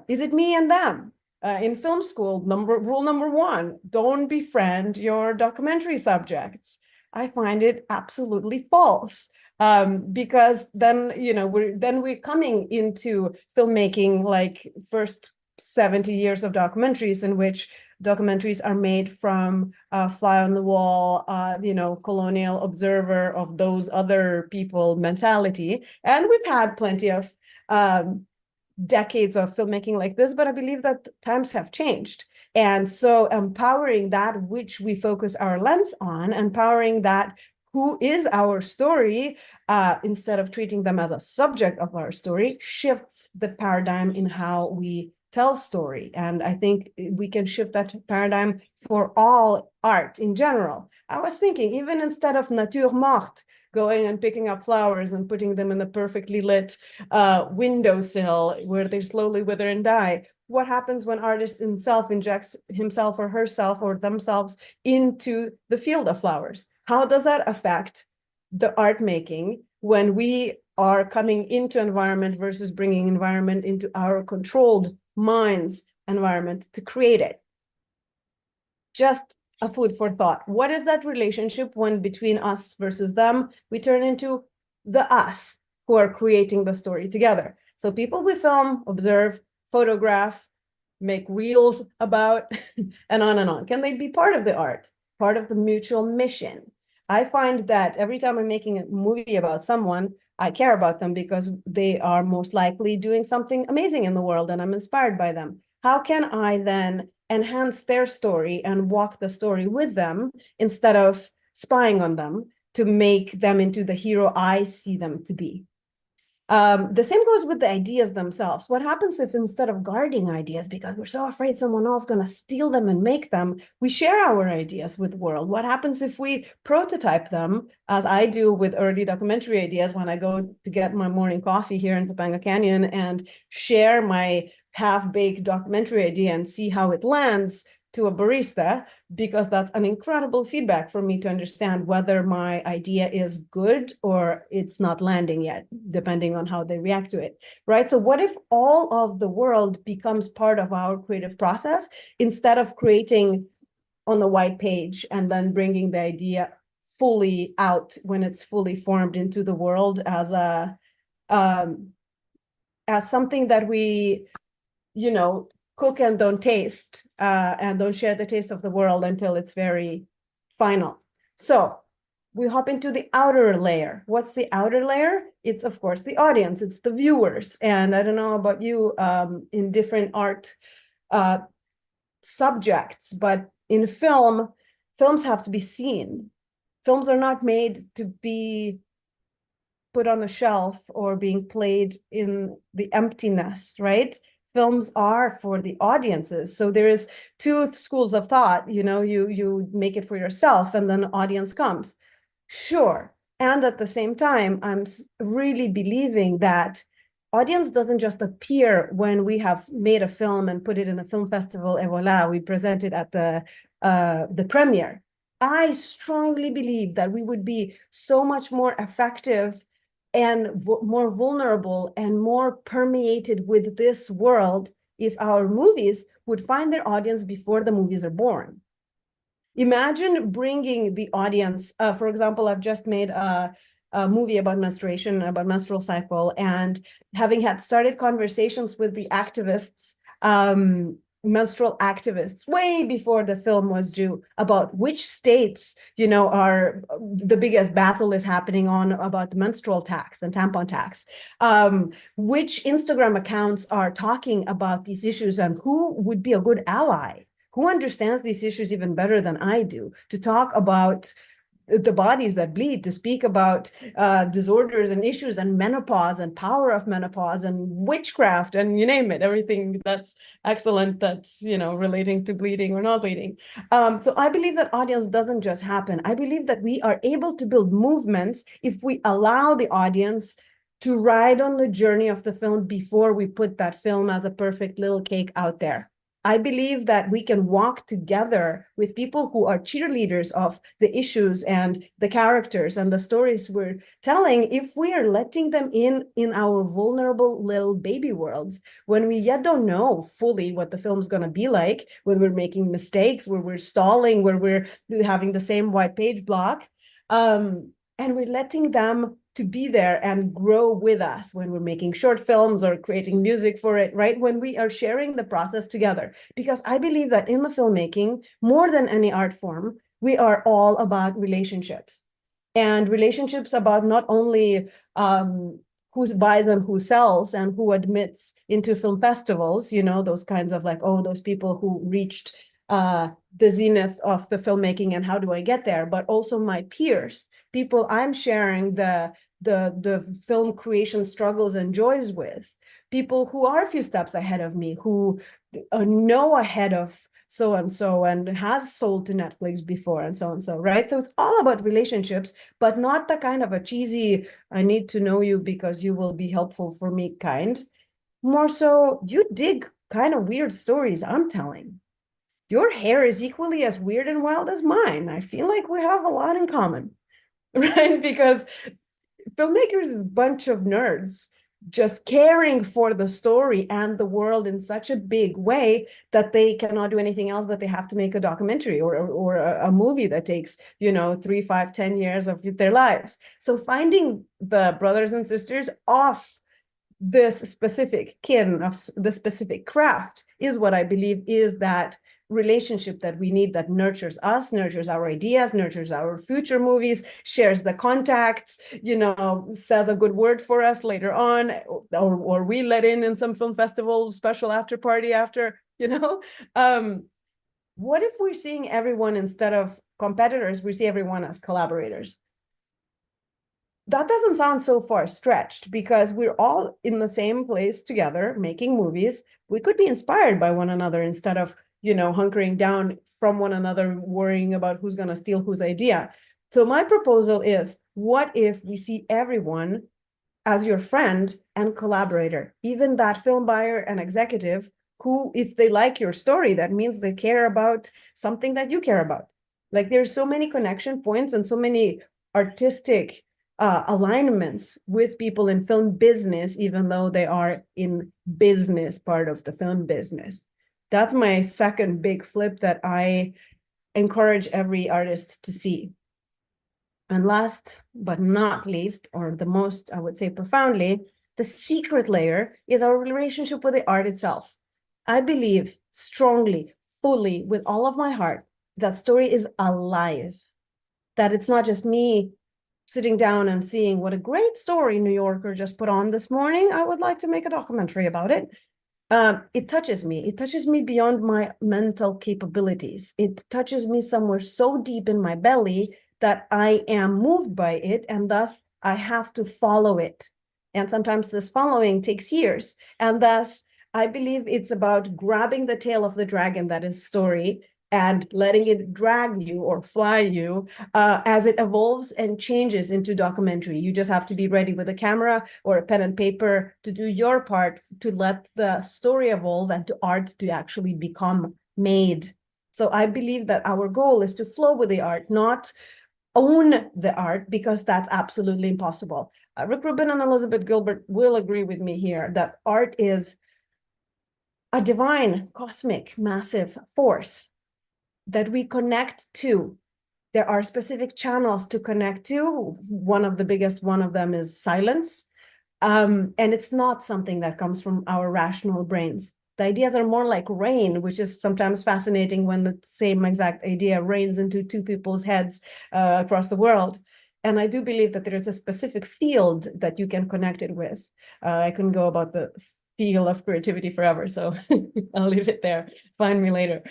[SPEAKER 11] Is it me and them? In film school, rule number 1, don't befriend your documentary subjects. I find it absolutely false. Because then, we're coming into filmmaking like first 70 years of documentaries in which documentaries are made from fly on the wall, colonial observer of those other people mentality. And we've had plenty of decades of filmmaking like this, but I believe that times have changed. And so empowering that which we focus our lens on, empowering that who is our story, instead of treating them as a subject of our story, shifts the paradigm in how we tell story. And I think we can shift that paradigm for all art in general. I was thinking, even instead of nature morte, going and picking up flowers and putting them in the perfectly lit windowsill where they slowly wither and die, what happens when artist himself injects himself or herself or themselves into the field of flowers? How does that affect the art making when we are coming into environment versus bringing environment into our controlled mind's environment to create it? Just a food for thought. What is that relationship when between us versus them, we turn into the us who are creating the story together? So people we film, observe, photograph, make reels about, and on and on. Can they be part of the art, part of the mutual mission? I find that every time I'm making a movie about someone, I care about them because they are most likely doing something amazing in the world and I'm inspired by them. How can I then enhance their story and walk the story with them instead of spying on them to make them into the hero I see them to be? The same goes with the ideas themselves. What happens if instead of guarding ideas because we're so afraid someone else is going to steal them and make them, we share our ideas with the world? What happens if we prototype them, as I do with early documentary ideas when I go to get my morning coffee here in Topanga Canyon and share my half-baked documentary idea and see how it lands to a barista, because that's an incredible feedback for me to understand whether my idea is good or it's not landing yet, depending on how they react to it, right? So what if all of the world becomes part of our creative process instead of creating on the white page and then bringing the idea fully out when it's fully formed into the world as something that we, cook and don't taste, and don't share the taste of the world until it's very final. So we hop into the outer layer. What's the outer layer? It's, of course, the audience. It's the viewers. And I don't know about you in different art subjects, but in films have to be seen. Films are not made to be put on the shelf or being played in the emptiness, right? Films are for the audiences. So there is 2 schools of thought. You make it for yourself and then the audience comes. Sure. And at the same time, I'm really believing that audience doesn't just appear when we have made a film and put it in the film festival, et voila, we present it at the premiere. I strongly believe that we would be so much more effective and more vulnerable and more permeated with this world if our movies would find their audience before the movies are born. Imagine bringing the audience, for example, I've just made a movie about menstruation, about menstrual cycle, and having had started conversations with the activists, menstrual activists, way before the film was due, about which states, are the biggest battle is happening on about the menstrual tax and tampon tax, which Instagram accounts are talking about these issues and who would be a good ally, who understands these issues even better than I do, to talk about the bodies that bleed, to speak about disorders and issues and menopause and power of menopause and witchcraft and you name it, everything that's excellent that's, relating to bleeding or not bleeding. So I believe that audience doesn't just happen. I believe that we are able to build movements if we allow the audience to ride on the journey of the film before we put that film as a perfect little cake out there. I believe that we can walk together with people who are cheerleaders of the issues and the characters and the stories we're telling if we are letting them in our vulnerable little baby worlds when we yet don't know fully what the film's going to be like, when we're making mistakes, where we're stalling, where we're having the same white page block. And we're letting them to be there and grow with us when we're making short films or creating music for it, right? When we are sharing the process together. Because I believe that in the filmmaking, more than any art form, we are all about relationships. And relationships about not only who buys and who sells and who admits into film festivals, those kinds of like, oh, those people who reached the zenith of the filmmaking and how do I get there, but also my peers, people I'm sharing the film creation struggles and joys with, people who are a few steps ahead of me, who know ahead of so and so and has sold to Netflix before and so, right? So it's all about relationships, but not the kind of a cheesy, I need to know you because you will be helpful for me kind. More so, you dig kind of weird stories I'm telling. Your hair is equally as weird and wild as mine. I feel like we have a lot in common, right? Because filmmakers is a bunch of nerds just caring for the story and the world in such a big way that they cannot do anything else, but they have to make a documentary or a movie that takes, 3, 5, 10 years of their lives. So finding the brothers and sisters off this specific kin of the specific craft is what I believe is that relationship that we need, that nurtures us, nurtures our ideas, nurtures our future movies, shares the contacts, says a good word for us later on, or we let in some film festival special after party after, what if we're seeing everyone instead of competitors, we see everyone as collaborators? That doesn't sound so far stretched because we're all in the same place together making movies. We could be inspired by one another instead of, hunkering down from one another, worrying about who's going to steal whose idea. So my proposal is, what if we see everyone as your friend and collaborator, even that film buyer and executive who, if they like your story, that means they care about something that you care about. Like there's so many connection points and so many artistic alignments with people in film business, even though they are in business part of the film business. That's my second big flip that I encourage every artist to see. And last but not least, or the most, I would say profoundly, the secret layer is our relationship with the art itself. I believe strongly, fully, with all of my heart, that story is alive, that it's not just me sitting down and seeing what a great story New Yorker just put on this morning. I would like to make a documentary about it. It touches me. It touches me beyond my mental capabilities. It touches me somewhere so deep in my belly that I am moved by it, and thus I have to follow it. And sometimes this following takes years. And thus, I believe it's about grabbing the tail of the dragon that is story and letting it drag you or fly you as it evolves and changes into documentary. You just have to be ready with a camera or a pen and paper to do your part to let the story evolve and to art to actually become made. So I believe that our goal is to flow with the art, not own the art, because that's absolutely impossible. Rick Rubin and Elizabeth Gilbert will agree with me here that art is a divine, cosmic, massive force that we connect to. There are specific channels to connect to. One of the biggest one of them is silence. And it's not something that comes from our rational brains. The ideas are more like rain, which is sometimes fascinating when the same exact idea rains into two people's heads across the world. And I do believe that there is a specific field that you can connect it with. I can go about the field of creativity forever. So I'll leave it there. Find me later.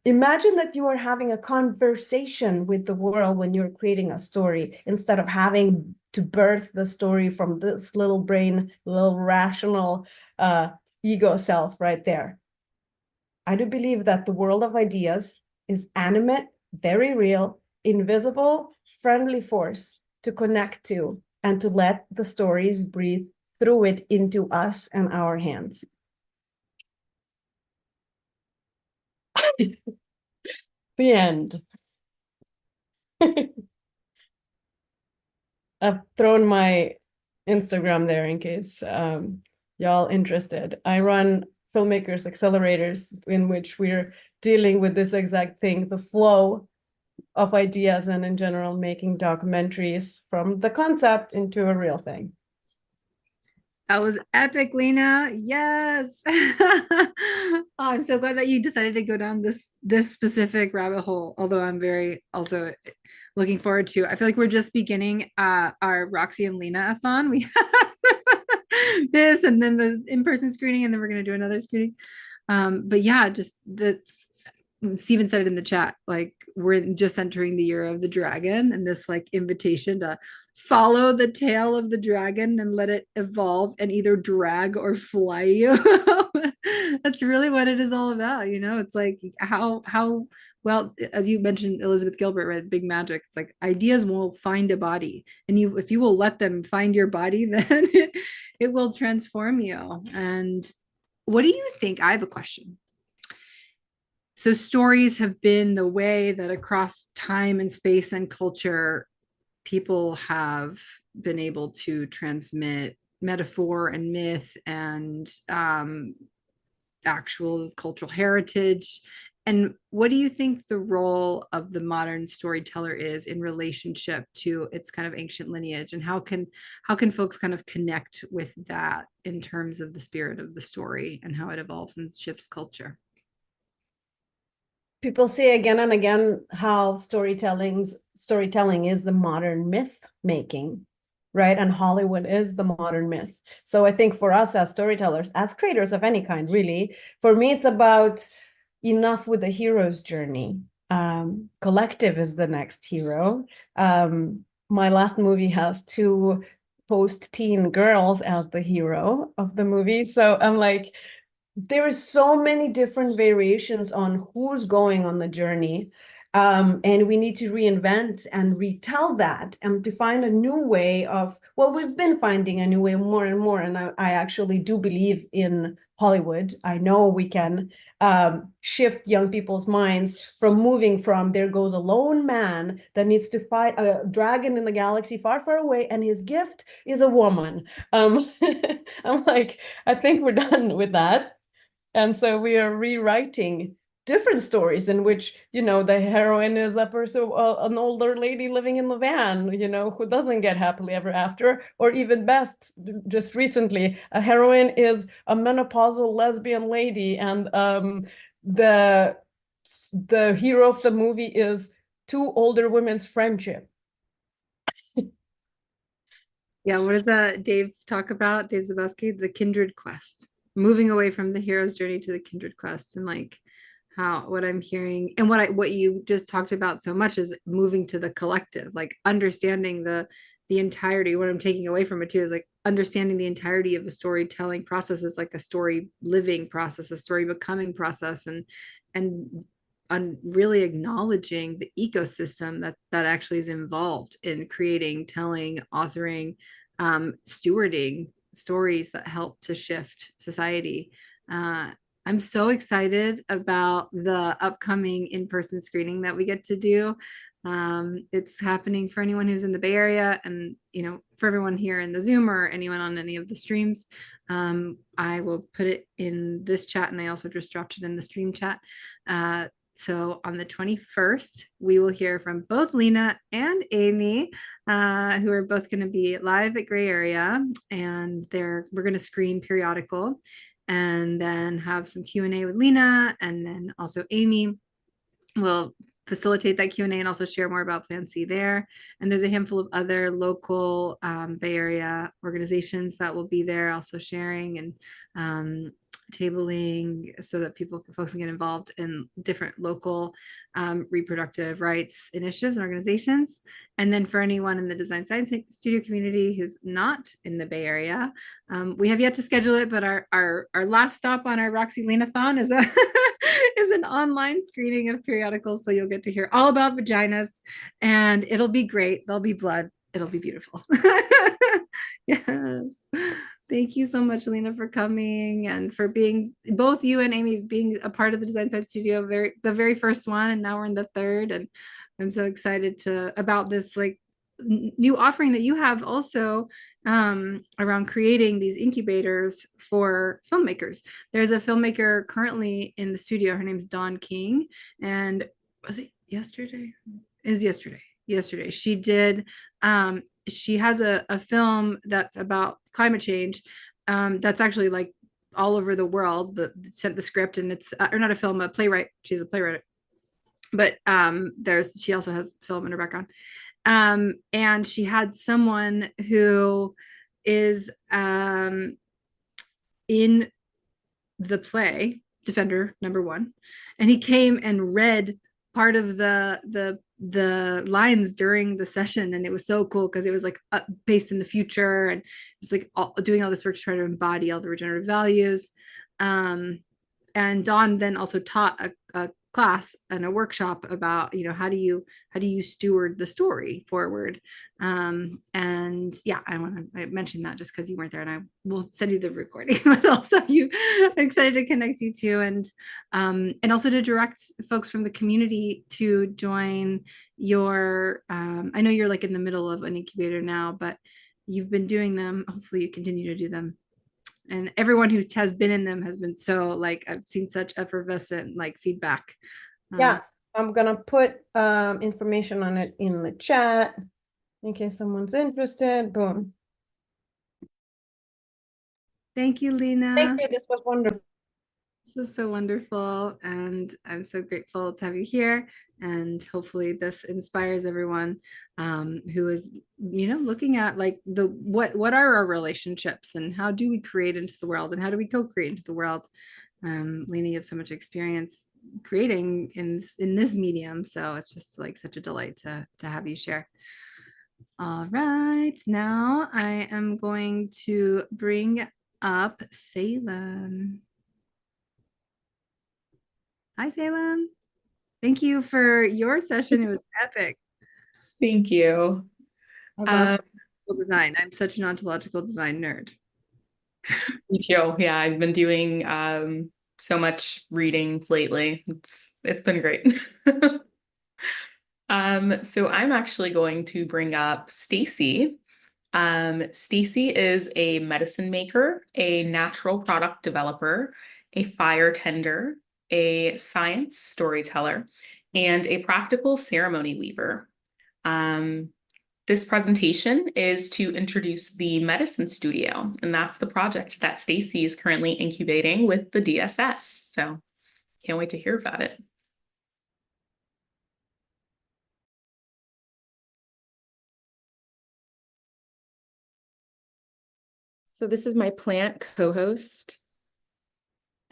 [SPEAKER 11] Imagine that you are having a conversation with the world when you're creating a story, instead of having to birth the story from this little brain, little rational ego self right there. I do believe that the world of ideas is animate, very real, invisible, friendly force to connect to, and to let the stories breathe through it into us and our hands. The end. I've thrown my Instagram there in case y'all interested. I run filmmakers accelerators in which we're dealing with this exact thing, the flow of ideas, and in general making documentaries from the concept into a real thing.
[SPEAKER 1] That was epic, Lena. Yes. Oh, I'm so glad that you decided to go down this specific rabbit hole. Although I'm very also looking forward to. I feel like we're just beginning our Roxy and Lena-a-thon. We have this, and then the in-person screening, and then we're gonna do another screening. But yeah, just Steven said it in the chat, like we're just entering the year of the dragon, and this like invitation to follow the tail of the dragon and let it evolve and either drag or fly you. That's really what it is all about. It's like how well, as you mentioned, Elizabeth Gilbert read Big Magic. It's like ideas will find a body, and if you will let them find your body, then it will transform you. And what do you think? I have a question. So stories have been the way that across time and space and culture, people have been able to transmit metaphor and myth and actual cultural heritage. And what do you think the role of the modern storyteller is in relationship to its kind of ancient lineage? And how can folks kind of connect with that in terms of the spirit of the story and how it evolves and shifts culture?
[SPEAKER 11] People say again and again how storytelling is the modern myth making, right? And Hollywood is the modern myth. So I think for us as storytellers, as creators of any kind, really, for me, it's about enough with the hero's journey. Collective is the next hero. My last movie has 2 post-teen girls as the hero of the movie. So I'm like, there are so many different variations on who's going on the journey. And we need to reinvent and retell that, and to find a new way of, well, we've been finding a new way more and more. And I actually do believe in Hollywood. I know we can shift young people's minds from moving from there goes a lone man that needs to fight a dragon in the galaxy far, far away, and his gift is a woman. I'm like, I think we're done with that. And so we are rewriting different stories in which, the heroine is an older lady living in the van, who doesn't get happily ever after, or even best, just recently, a heroine is a menopausal lesbian lady, and the hero of the movie is 2 older women's friendship.
[SPEAKER 1] Yeah, what does that Dave talk about? Dave Zabowski, the kindred quest, moving away from the hero's journey to the kindred quest. And like what I'm hearing and what you just talked about so much is moving to the collective, like understanding the entirety. What I'm taking away from it too is like understanding the entirety of the storytelling process is like a story living process, a story becoming process, and really acknowledging the ecosystem that actually is involved in creating, telling, authoring, stewarding stories that help to shift society. I'm so excited about the upcoming in-person screening that we get to do. It's happening for anyone who's in the Bay Area, and for everyone here in the Zoom or anyone on any of the streams. I will put it in this chat, and I also just dropped it in the stream chat. So on the 21st, we will hear from both Lena and Amy, who are both going to be live at Gray Area, and we're going to screen periodical, and then have some Q&A with Lena, and then also Amy will facilitate that Q&A and also share more about Plan C there. And there's a handful of other local Bay Area organizations that will be there also sharing and tabling so that folks can get involved in different local reproductive rights initiatives and organizations. And then for anyone in the design science studio community who's not in the Bay Area, we have yet to schedule it, but our last stop on our Roxy Lean-a-thon is a is an online screening of periodicals. So you'll get to hear all about vaginas and it'll be great. There'll be blood. It'll be beautiful. Yes. Thank you so much, Lena, for coming and for being, both you and Amy being a part of the Design Science Studio, the very first one, and now we're in the third. And I'm so excited about this like new offering that you have also around creating these incubators for filmmakers. There's a filmmaker currently in the studio. Her name's Dawn King, and was it yesterday? Yesterday. She did. She has a film that's about climate change. That's actually like all over the world. Sent the script, and it's or not a film, a playwright. She's a playwright, but she also has film in her background. And she had someone who is in the play Defender #1, and he came and read part of the lines during the session, and it was so cool because it was like based in the future, and it's like doing all this work to try to embody all the regenerative values. And Dawn then also taught a class and a workshop about, how do you steward the story forward. And yeah, I mention that just because you weren't there, and I will send you the recording, but also I'm excited to connect you too, and also to direct folks from the community to join your I know you're like in the middle of an incubator now, but you've been doing them. Hopefully you continue to do them. And everyone who has been in them has been so like, I've seen such effervescent like feedback.
[SPEAKER 11] Yes, I'm gonna put information on it in the chat in case someone's interested. Boom.
[SPEAKER 1] Thank you, Lena.
[SPEAKER 11] Thank you. This was wonderful.
[SPEAKER 1] This is so wonderful, and I'm so grateful to have you here. And hopefully this inspires everyone who is, looking at like what are our relationships and how do we create into the world and how do we co-create into the world. Lena, you have so much experience creating in this medium, so it's just like such a delight to have you share. All right, now I am going to bring up Salem. Hi, Salem. Thank you for your session. It was epic.
[SPEAKER 6] Thank you.
[SPEAKER 1] I love design. I'm such an ontological design nerd.
[SPEAKER 6] Me too. Yeah, I've been doing so much reading lately. It's been great. So I'm actually going to bring up Stacy. Stacy is a medicine maker, a natural product developer, a fire tender, a science storyteller, and a practical ceremony weaver. This presentation is to introduce the Medicine Studio, and that's the project that Stacy is currently incubating with the DSS. So can't wait to hear about it.
[SPEAKER 12] So this is my plant co-host.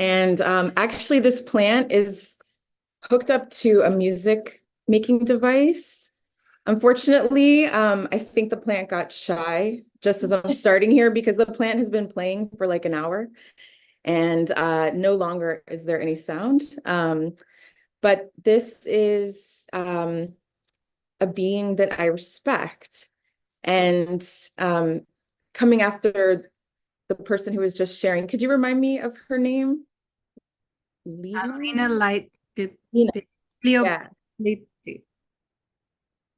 [SPEAKER 12] And actually this plant is hooked up to a music making device. Unfortunately, I think the plant got shy just as I'm starting here because the plant has been playing for like an hour and no longer is there any sound. But this is a being that I respect, and coming after the person who was just sharing, could you remind me of her name?
[SPEAKER 1] Lena Light.
[SPEAKER 12] Yeah.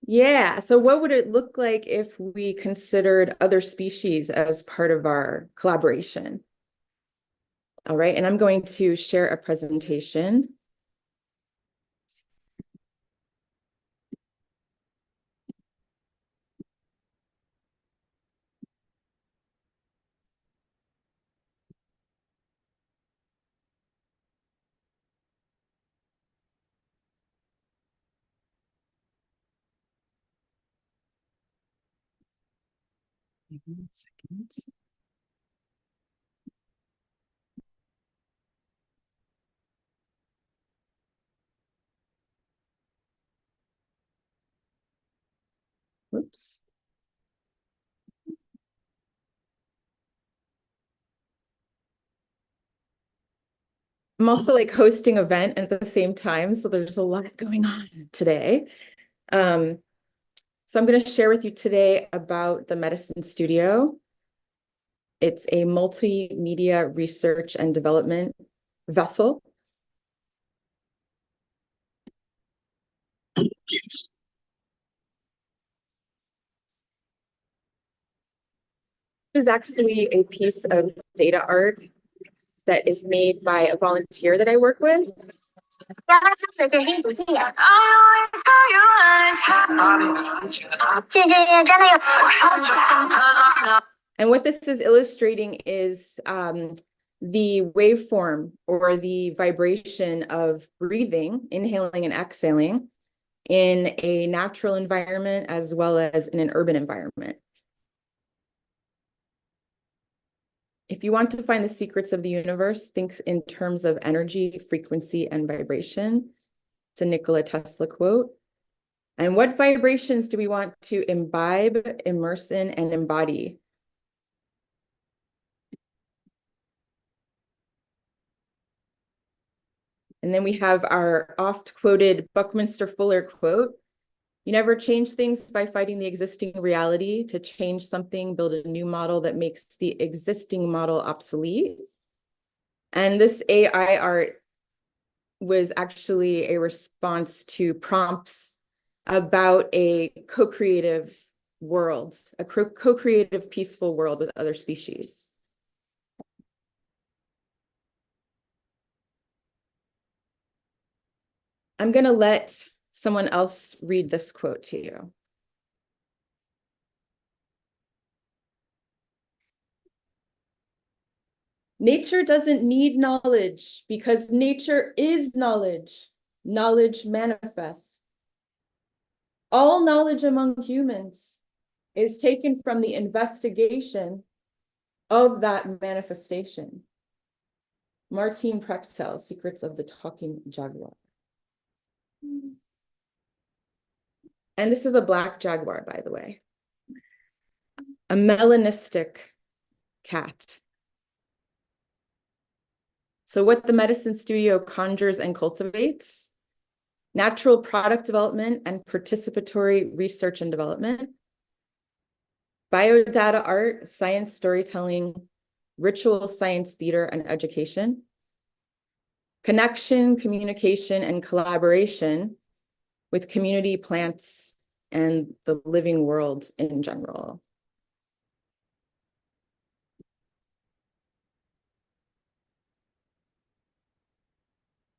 [SPEAKER 12] Yeah. So what would it look like if we considered other species as part of our collaboration? All right. And I'm going to share a presentation. Give me 1 second. Whoops. I'm also like hosting an event at the same time, so there's a lot going on today. So I'm going to share with you today about the Medicine Studio. It's a multimedia research and development vessel. This is actually a piece of data art that is made by a volunteer that I work with. And what this is illustrating is the waveform or the vibration of breathing, inhaling and exhaling in a natural environment as well as in an urban environment. If you want to find the secrets of the universe, think in terms of energy, frequency, and vibration. It's a Nikola Tesla quote. And what vibrations do we want to imbibe, immerse in, and embody? And then we have our oft-quoted Buckminster Fuller quote, "You never change things by fighting the existing reality. To change something, build a new model that makes the existing model obsolete." And this AI art was actually a response to prompts about a co-creative world, a co-creative peaceful world with other species. I'm going to let someone else read this quote to you. "Nature doesn't need knowledge because nature is knowledge. Knowledge manifests. All knowledge among humans is taken from the investigation of that manifestation." Martin Prechtel, Secrets of the Talking Jaguar. And this is a black jaguar, by the way. A melanistic cat. So what the Medicine Studio conjures and cultivates: natural product development and participatory research and development, biodata art, science storytelling, ritual science theater and education, connection, communication, and collaboration with community, plants, and the living world in general.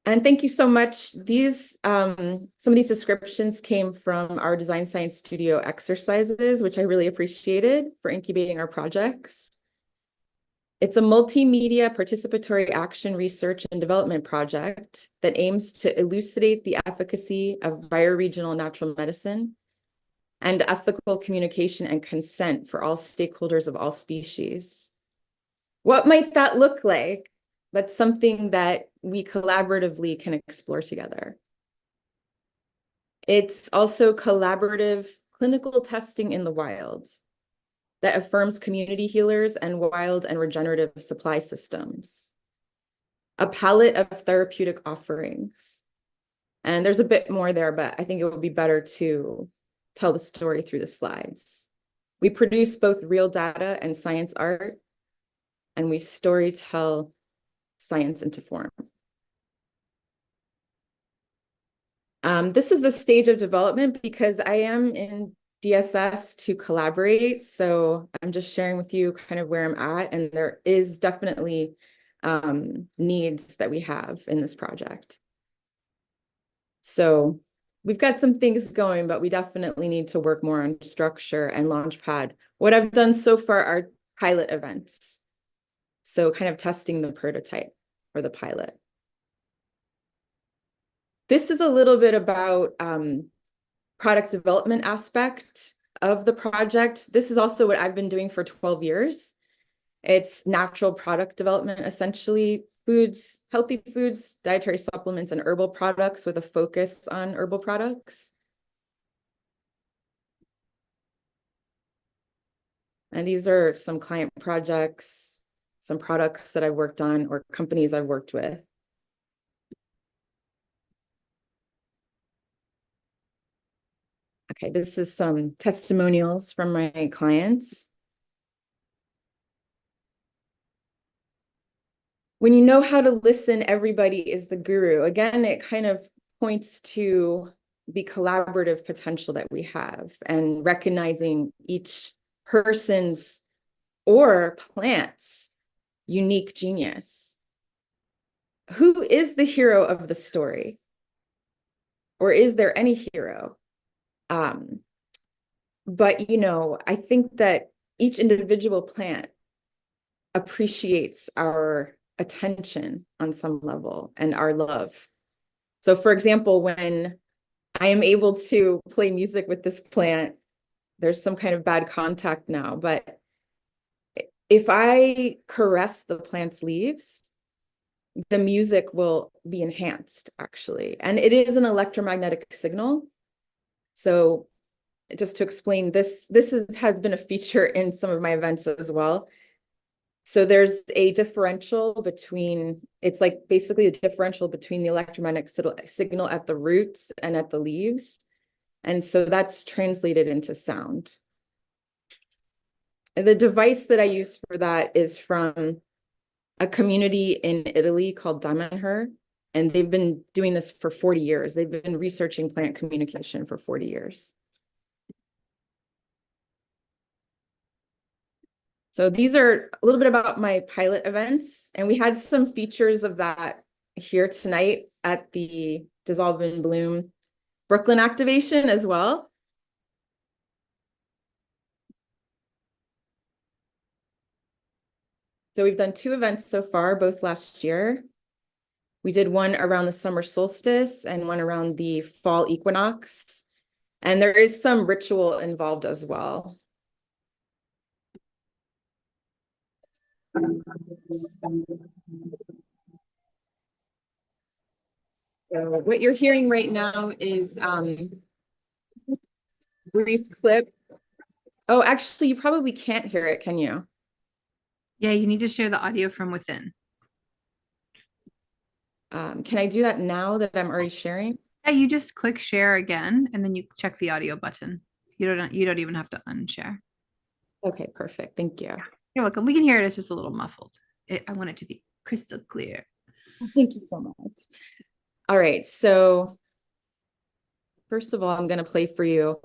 [SPEAKER 12] And thank you so much. These some of these descriptions came from our Design Science Studio exercises, which I really appreciated for incubating our projects. It's a multimedia participatory action research and development project that aims to elucidate the efficacy of bioregional natural medicine and ethical communication and consent for all stakeholders of all species. What might that look like? That's something that we collaboratively can explore together. It's also collaborative clinical testing in the wild that affirms community healers and wild and regenerative supply systems. A palette of therapeutic offerings. And there's a bit more there, but I think it would be better to tell the story through the slides. We produce both real data and science art, and we storytell science into form. This is the stage of development because I am in DSS to collaborate. So I'm just sharing with you kind of where I'm at, and there is definitely needs that we have in this project. So we've got some things going, but we definitely need to work more on structure and Launchpad. What I've done so far are pilot events. So kind of testing the prototype or the pilot. This is a little bit about product development aspect of the project. This is also what I've been doing for 12 years. It's natural product development, essentially foods, healthy foods, dietary supplements, and herbal products with a focus on herbal products. And these are some client projects, some products that I've worked on or companies I've worked with. Okay, this is some testimonials from my clients. When you know how to listen, everybody is the guru. Again, it kind of points to the collaborative potential that we have and recognizing each person's or plant's unique genius. Who is the hero of the story? Or is there any hero? But, you know, I think that each individual plant appreciates our attention on some level and our love. So, for example, when I am able to play music with this plant, there's some kind of bad contact now, but if I caress the plant's leaves, the music will be enhanced, actually. And it is an electromagnetic signal. So just to explain, this has been a feature in some of my events as well. So there's a differential between, it's like basically a differential between the electromagnetic signal at the roots and at the leaves. And so that's translated into sound. And the device that I use for that is from a community in Italy called Diamond, and they've been doing this for 40 years. They've been researching plant communication for 40 years. So these are a little bit about my pilot events, and we had some features of that here tonight at the Dissolve in Bloom Brooklyn activation as well. So we've done 2 events so far, both last year. We did one around the summer solstice and one around the fall equinox. And there is some ritual involved as well. So what you're hearing right now is brief clip. Oh, actually, you probably can't hear it, can you?
[SPEAKER 1] Yeah, you need to share the audio from within.
[SPEAKER 12] Can I do that now that I'm already sharing?
[SPEAKER 1] Yeah, you just click share again, and then you check the audio button. You don't even have to unshare.
[SPEAKER 12] Okay, perfect. Thank you.
[SPEAKER 1] You're welcome. We can hear it. It's just a little muffled. I want it to be crystal clear.
[SPEAKER 12] Thank you so much. All right, so first of all, I'm going to play for you.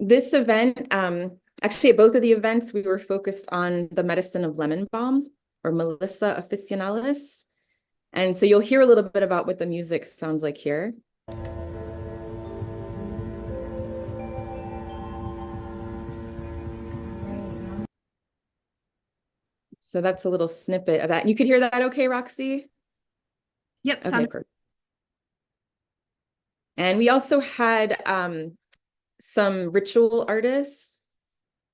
[SPEAKER 12] This event, actually at both of the events, we were focused on the medicine of lemon balm or Melissa officinalis. And so you'll hear a little bit about what the music sounds like here. So that's a little snippet of that. You could hear that okay, Roxy?
[SPEAKER 1] Yep.
[SPEAKER 12] Okay, perfect. And we also had some ritual artists.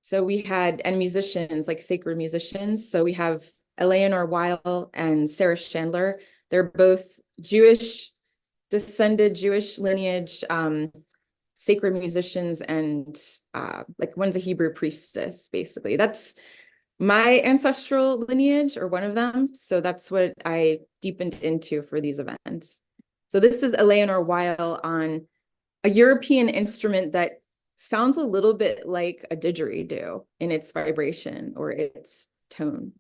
[SPEAKER 12] So we had, and musicians, like sacred musicians. So we have Eleanor Weil and Sarah Chandler. They're both Jewish, descended Jewish lineage, sacred musicians, and like one's a Hebrew priestess, basically. That's my ancestral lineage, or one of them. So that's what I deepened into for these events. So this is Eleanor Weil on a European instrument that sounds a little bit like a didgeridoo in its vibration or its tone.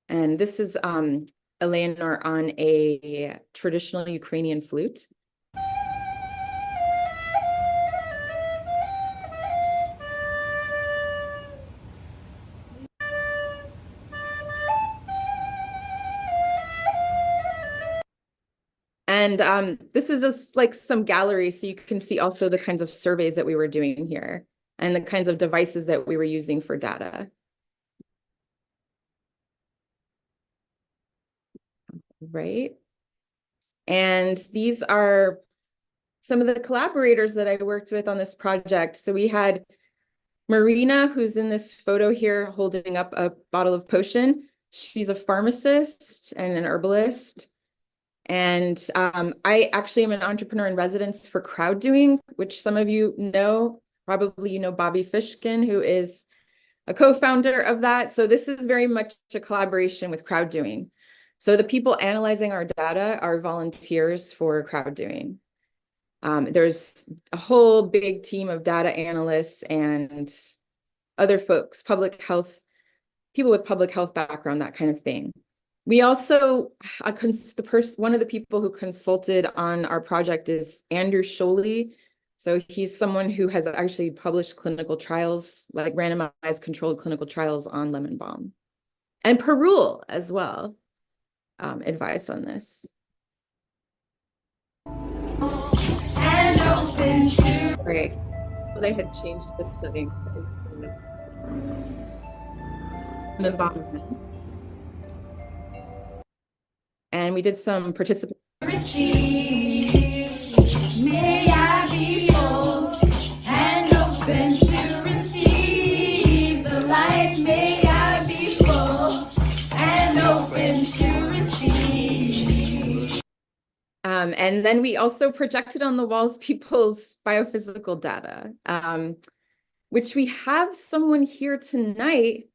[SPEAKER 12] And this is Eleanor on a traditional Ukrainian flute. And this is just like some gallery, so you can see also the kinds of surveys that we were doing here and the kinds of devices that we were using for data. right? And these are some of the collaborators that I worked with on this project. So we had Marina, who's in this photo here holding up a bottle of potion. She's a pharmacist and an herbalist. And I actually am an entrepreneur in residence for crowd doing, which some of you know, probably you know Bobby Fishkin, who is a co-founder of that. So this is very much a collaboration with crowd doing. So the people analyzing our data are volunteers for crowd doing. There's a whole big team of data analysts and other folks, public health, people with public health background, that kind of thing. We also, one of the people who consulted on our project is Andrew Scholey. So he's someone who has actually published clinical trials, like randomized controlled clinical trials on lemon balm. And Perul as well, advised on this. Right. Well, they had changed the setting. Lemon balm. And we did some participation. May I be full and open to receive the light. May I be full and open to receive. And then we also projected on the walls people's biophysical data, which we have someone here tonight.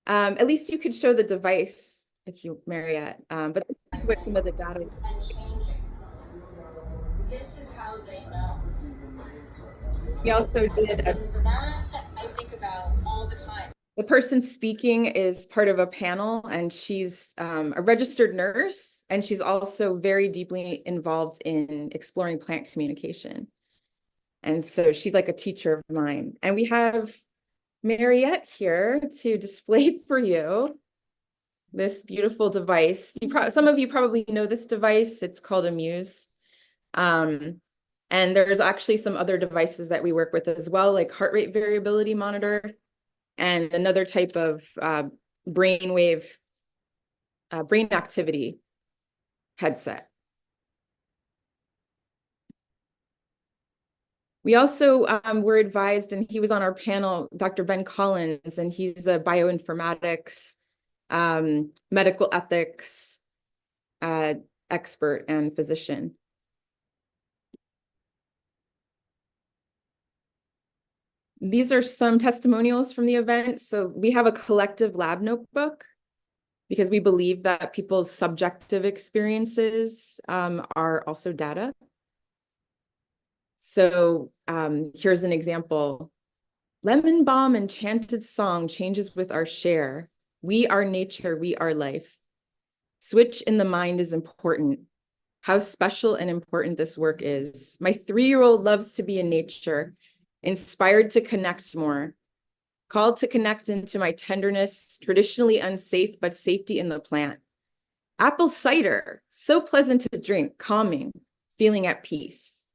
[SPEAKER 12] At least you could show the device if you, Mariette, but with some of the data. This is how they know. We also did that I think about all the time. The person speaking is part of a panel, and she's a registered nurse, and she's also very deeply involved in exploring plant communication. And so she's like a teacher of mine. And we have Mariette here to display for you this beautiful device. Some of you probably know this device. It's called a Muse. And there's actually some other devices that we work with as well, like heart rate variability monitor and another type of brain activity headset. We also were advised, and he was on our panel, Dr. Ben Collins, and he's a bioinformatics, medical ethics expert and physician. These are some testimonials from the event. So we have a collective lab notebook because we believe that people's subjective experiences are also data. So here's an example. Lemon balm enchanted song changes with our share. We are nature, we are life. Switch in the mind is important. How special and important this work is. My 3-year-old loves to be in nature, inspired to connect more, called to connect into my tenderness, traditionally unsafe, but safety in the plant. Apple cider, so pleasant to drink, calming, feeling at peace.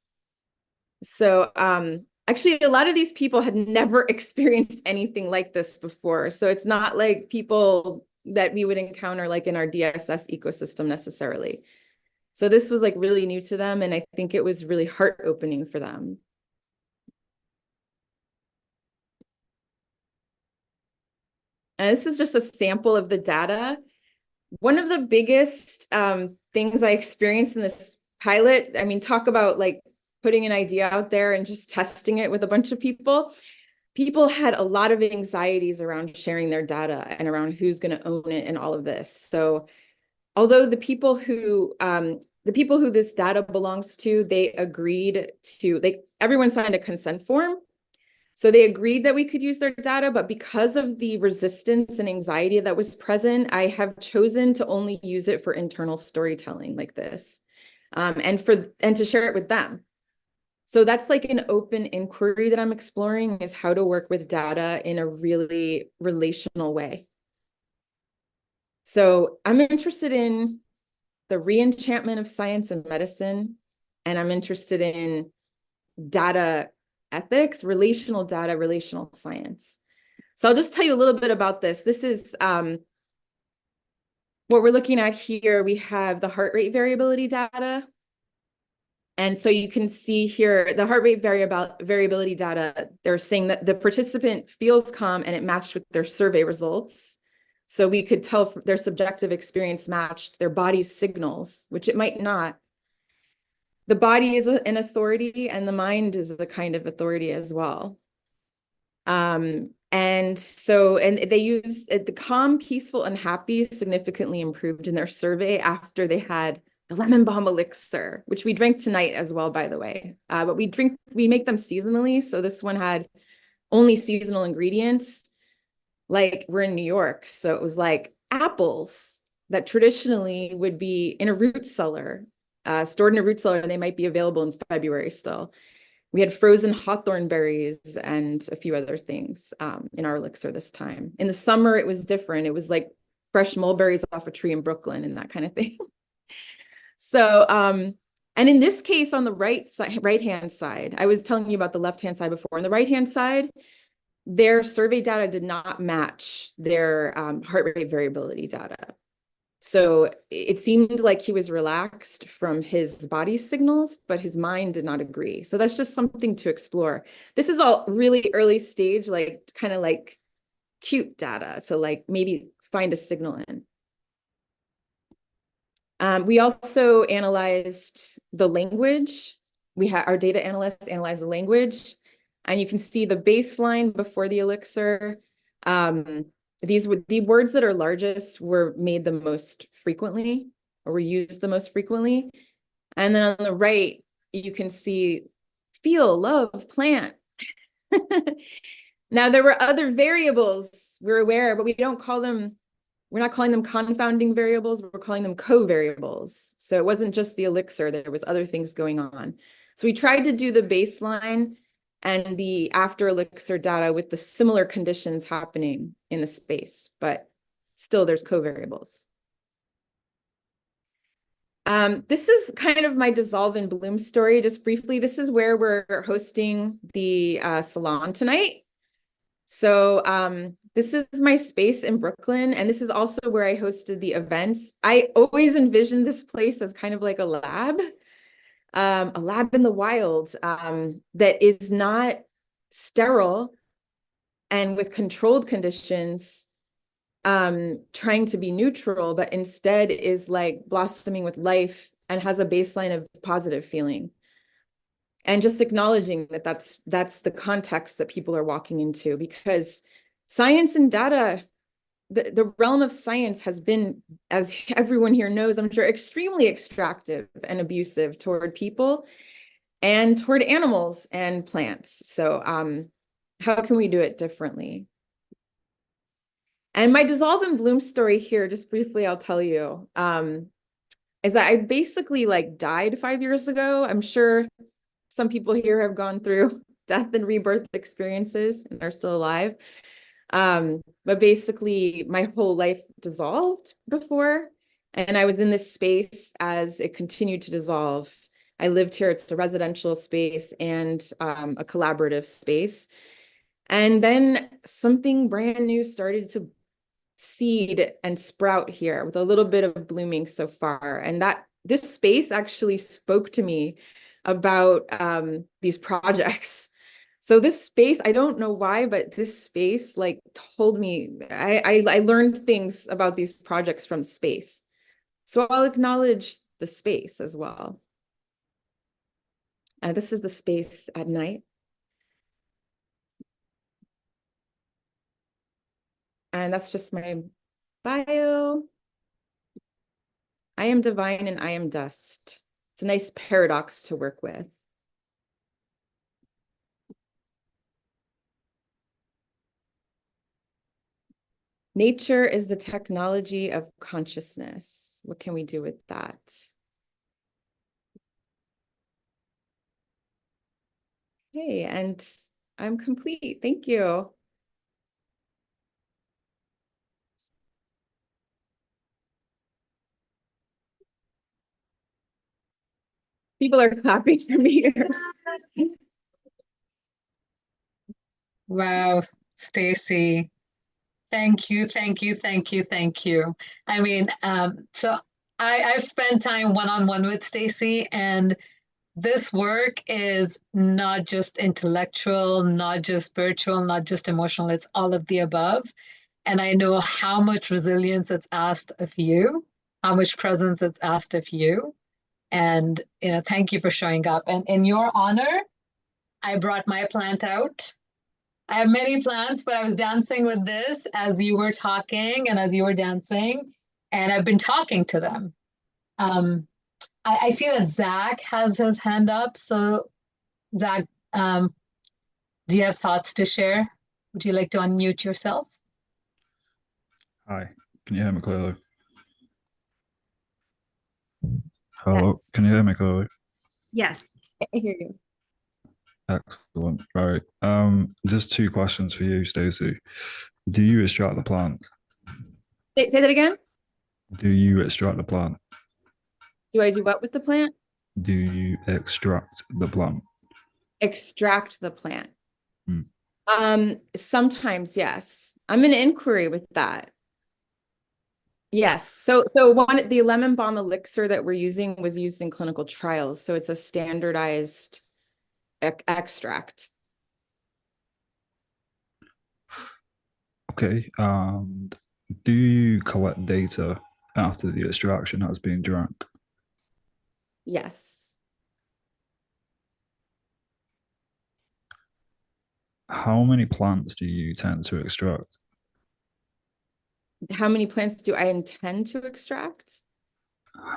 [SPEAKER 12] So actually, a lot of these people had never experienced anything like this before. So it's not like people that we would encounter like in our DSS ecosystem necessarily. So this was like really new to them. And I think it was really heart-opening for them. And this is just a sample of the data. One of the biggest things I experienced in this pilot, I mean, talk about like putting an idea out there and just testing it with a bunch of people. People had a lot of anxieties around sharing their data and around who's going to own it and all of this. So although the people who this data belongs to, they agreed to, everyone signed a consent form. So they agreed that we could use their data, but because of the resistance and anxiety that was present, I have chosen to only use it for internal storytelling like this, and to share it with them. So that's like an open inquiry that I'm exploring, is how to work with data in a really relational way. So I'm interested in the re-enchantment of science and medicine, and I'm interested in data ethics, relational data, relational science. So I'll just tell you a little bit about this. This is what we're looking at here, we have the heart rate variability data. And so you can see here the heart rate variability data, they're saying that the participant feels calm and it matched with their survey results. So we could tell their subjective experience matched their body's signals, which it might not. The body is an authority and the mind is a kind of authority as well. And they use the calm, peaceful, and happy significantly improved in their survey after they had the lemon balm elixir, which we drank tonight as well, by the way. But we make them seasonally. So this one had only seasonal ingredients. Like we're in New York. So it was like apples that traditionally would be in a root cellar, stored in a root cellar, and they might be available in February still. We had frozen hawthorn berries and a few other things in our elixir this time. In the summer, it was different. It was like fresh mulberries off a tree in Brooklyn and that kind of thing. So, and in this case, on the right-hand side, I was telling you about the left-hand side before. On the right-hand side, their survey data did not match their heart rate variability data. So it seemed like he was relaxed from his body signals, but his mind did not agree. So that's just something to explore. This is all really early stage, like kind of like cute data to like maybe find a signal in. We also analyzed the language. We had our data analysts analyze the language, and you can see the baseline before the elixir. These were the words that are largest were made the most frequently or were used the most frequently. And then on the right, you can see feel, love, plant. Now, there were other variables we're aware, but we're not calling them confounding variables, we're calling them covariables. So it wasn't just the elixir, there was other things going on. So we tried to do the baseline and the after elixir data with the similar conditions happening in the space, but still there's covariables. This is kind of my dissolve and bloom story. Just briefly, this is where we're hosting the Salon tonight. So this is my space in Brooklyn, and this is also where I hosted the events. I always envisioned this place as kind of like a lab in the wild that is not sterile and with controlled conditions, trying to be neutral, but instead is like blossoming with life and has a baseline of positive feeling. And just acknowledging that that's the context that people are walking into, because science and data, the realm of science has been, as everyone here knows, I'm sure, extremely extractive and abusive toward people and toward animals and plants. So how can we do it differently? And my dissolve and bloom story here, just briefly, I'll tell you, is that I basically like died 5 years ago. I'm sure some people here have gone through death and rebirth experiences and are still alive. But basically my whole life dissolved before, and I was in this space as it continued to dissolve. I lived here, it's a residential space and a collaborative space. And then something brand new started to seed and sprout here with a little bit of blooming so far. And that this space actually spoke to me about these projects. So this space, I don't know why, but this space like told me, I learned things about these projects from space. So I'll acknowledge the space as well. This is the space at night. And that's just my bio. I am divine and I am dust. It's a nice paradox to work with. Nature is the technology of consciousness. What can we do with that? Okay, and I'm complete. Thank you. People are clapping for me here.
[SPEAKER 5] Wow, Stacy. Thank you, thank you, thank you, thank you. I mean, so I've spent time one-on-one with Stacy, and this work is not just intellectual, not just spiritual, not just emotional, it's all of the above. And I know how much resilience it's asked of you, how much presence it's asked of you. And, thank you for showing up. And in your honor, I brought my plant out. I have many plants, but I was dancing with this as you were talking and as you were dancing, and I've been talking to them. I see that Zach has his hand up. So, Zach, do you have thoughts to share? Would you like to unmute yourself?
[SPEAKER 13] Hi, can you hear me clearly? Hello,
[SPEAKER 1] Yes.
[SPEAKER 13] can you hear me clearly?
[SPEAKER 1] Yes.
[SPEAKER 12] I hear you.
[SPEAKER 13] Excellent. Right. Just two questions for you, Stacey. Do you extract the plant?
[SPEAKER 12] Say that again.
[SPEAKER 13] Do you extract the plant?
[SPEAKER 12] Do I do what with the plant?
[SPEAKER 13] Do you extract the plant?
[SPEAKER 12] Extract the plant.
[SPEAKER 13] Hmm.
[SPEAKER 12] Sometimes, yes. I'm in inquiry with that. Yes. So the lemon balm elixir that we're using was used in clinical trials. So it's a standardized extract.
[SPEAKER 13] Okay. And do you collect data after the extraction has been drank?
[SPEAKER 12] Yes.
[SPEAKER 13] How many plants do you tend to extract?
[SPEAKER 12] How many plants do I intend to extract?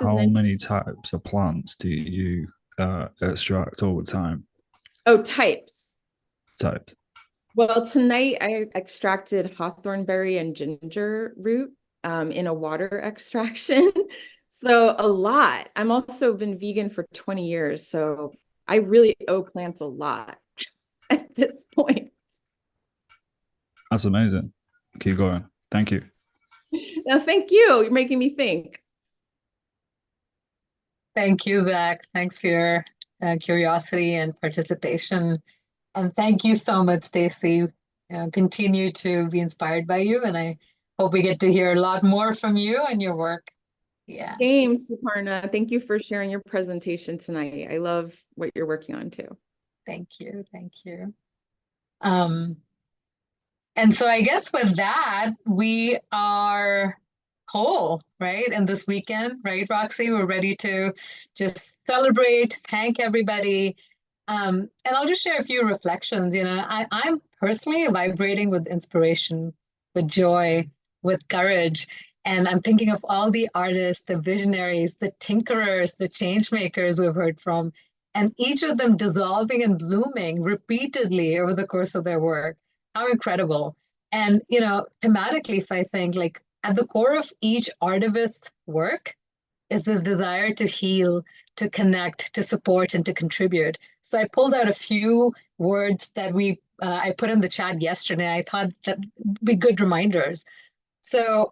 [SPEAKER 13] How many types of plants do you extract over time?
[SPEAKER 12] Oh, types.
[SPEAKER 13] Types.
[SPEAKER 12] Well, tonight I extracted hawthornberry and ginger root in a water extraction. So a lot. I'm also been vegan for 20 years. So I really owe plants a lot at this point.
[SPEAKER 13] That's amazing. Keep going. Thank you.
[SPEAKER 12] No, thank you. You're making me think.
[SPEAKER 5] Thank you, Zach. Thanks for your curiosity and participation. And thank you so much, Stacy. Continue to be inspired by you. And I hope we get to hear a lot more from you and your work. Yeah.
[SPEAKER 12] Same, Suparna. Thank you for sharing your presentation tonight. I love what you're working on too.
[SPEAKER 5] Thank you. Thank you. And so I guess with that, we are whole, right? And this weekend, right, Roxy? We're ready to just celebrate, thank everybody. And I'll just share a few reflections. I'm personally vibrating with inspiration, with joy, with courage. And I'm thinking of all the artists, the visionaries, the tinkerers, the change makers we've heard from, and each of them dissolving and blooming repeatedly over the course of their work. How incredible. And, thematically, if I think like at the core of each artivist's work is this desire to heal, to connect, to support, and to contribute. So I pulled out a few words that I put in the chat yesterday. I thought that would be good reminders. So,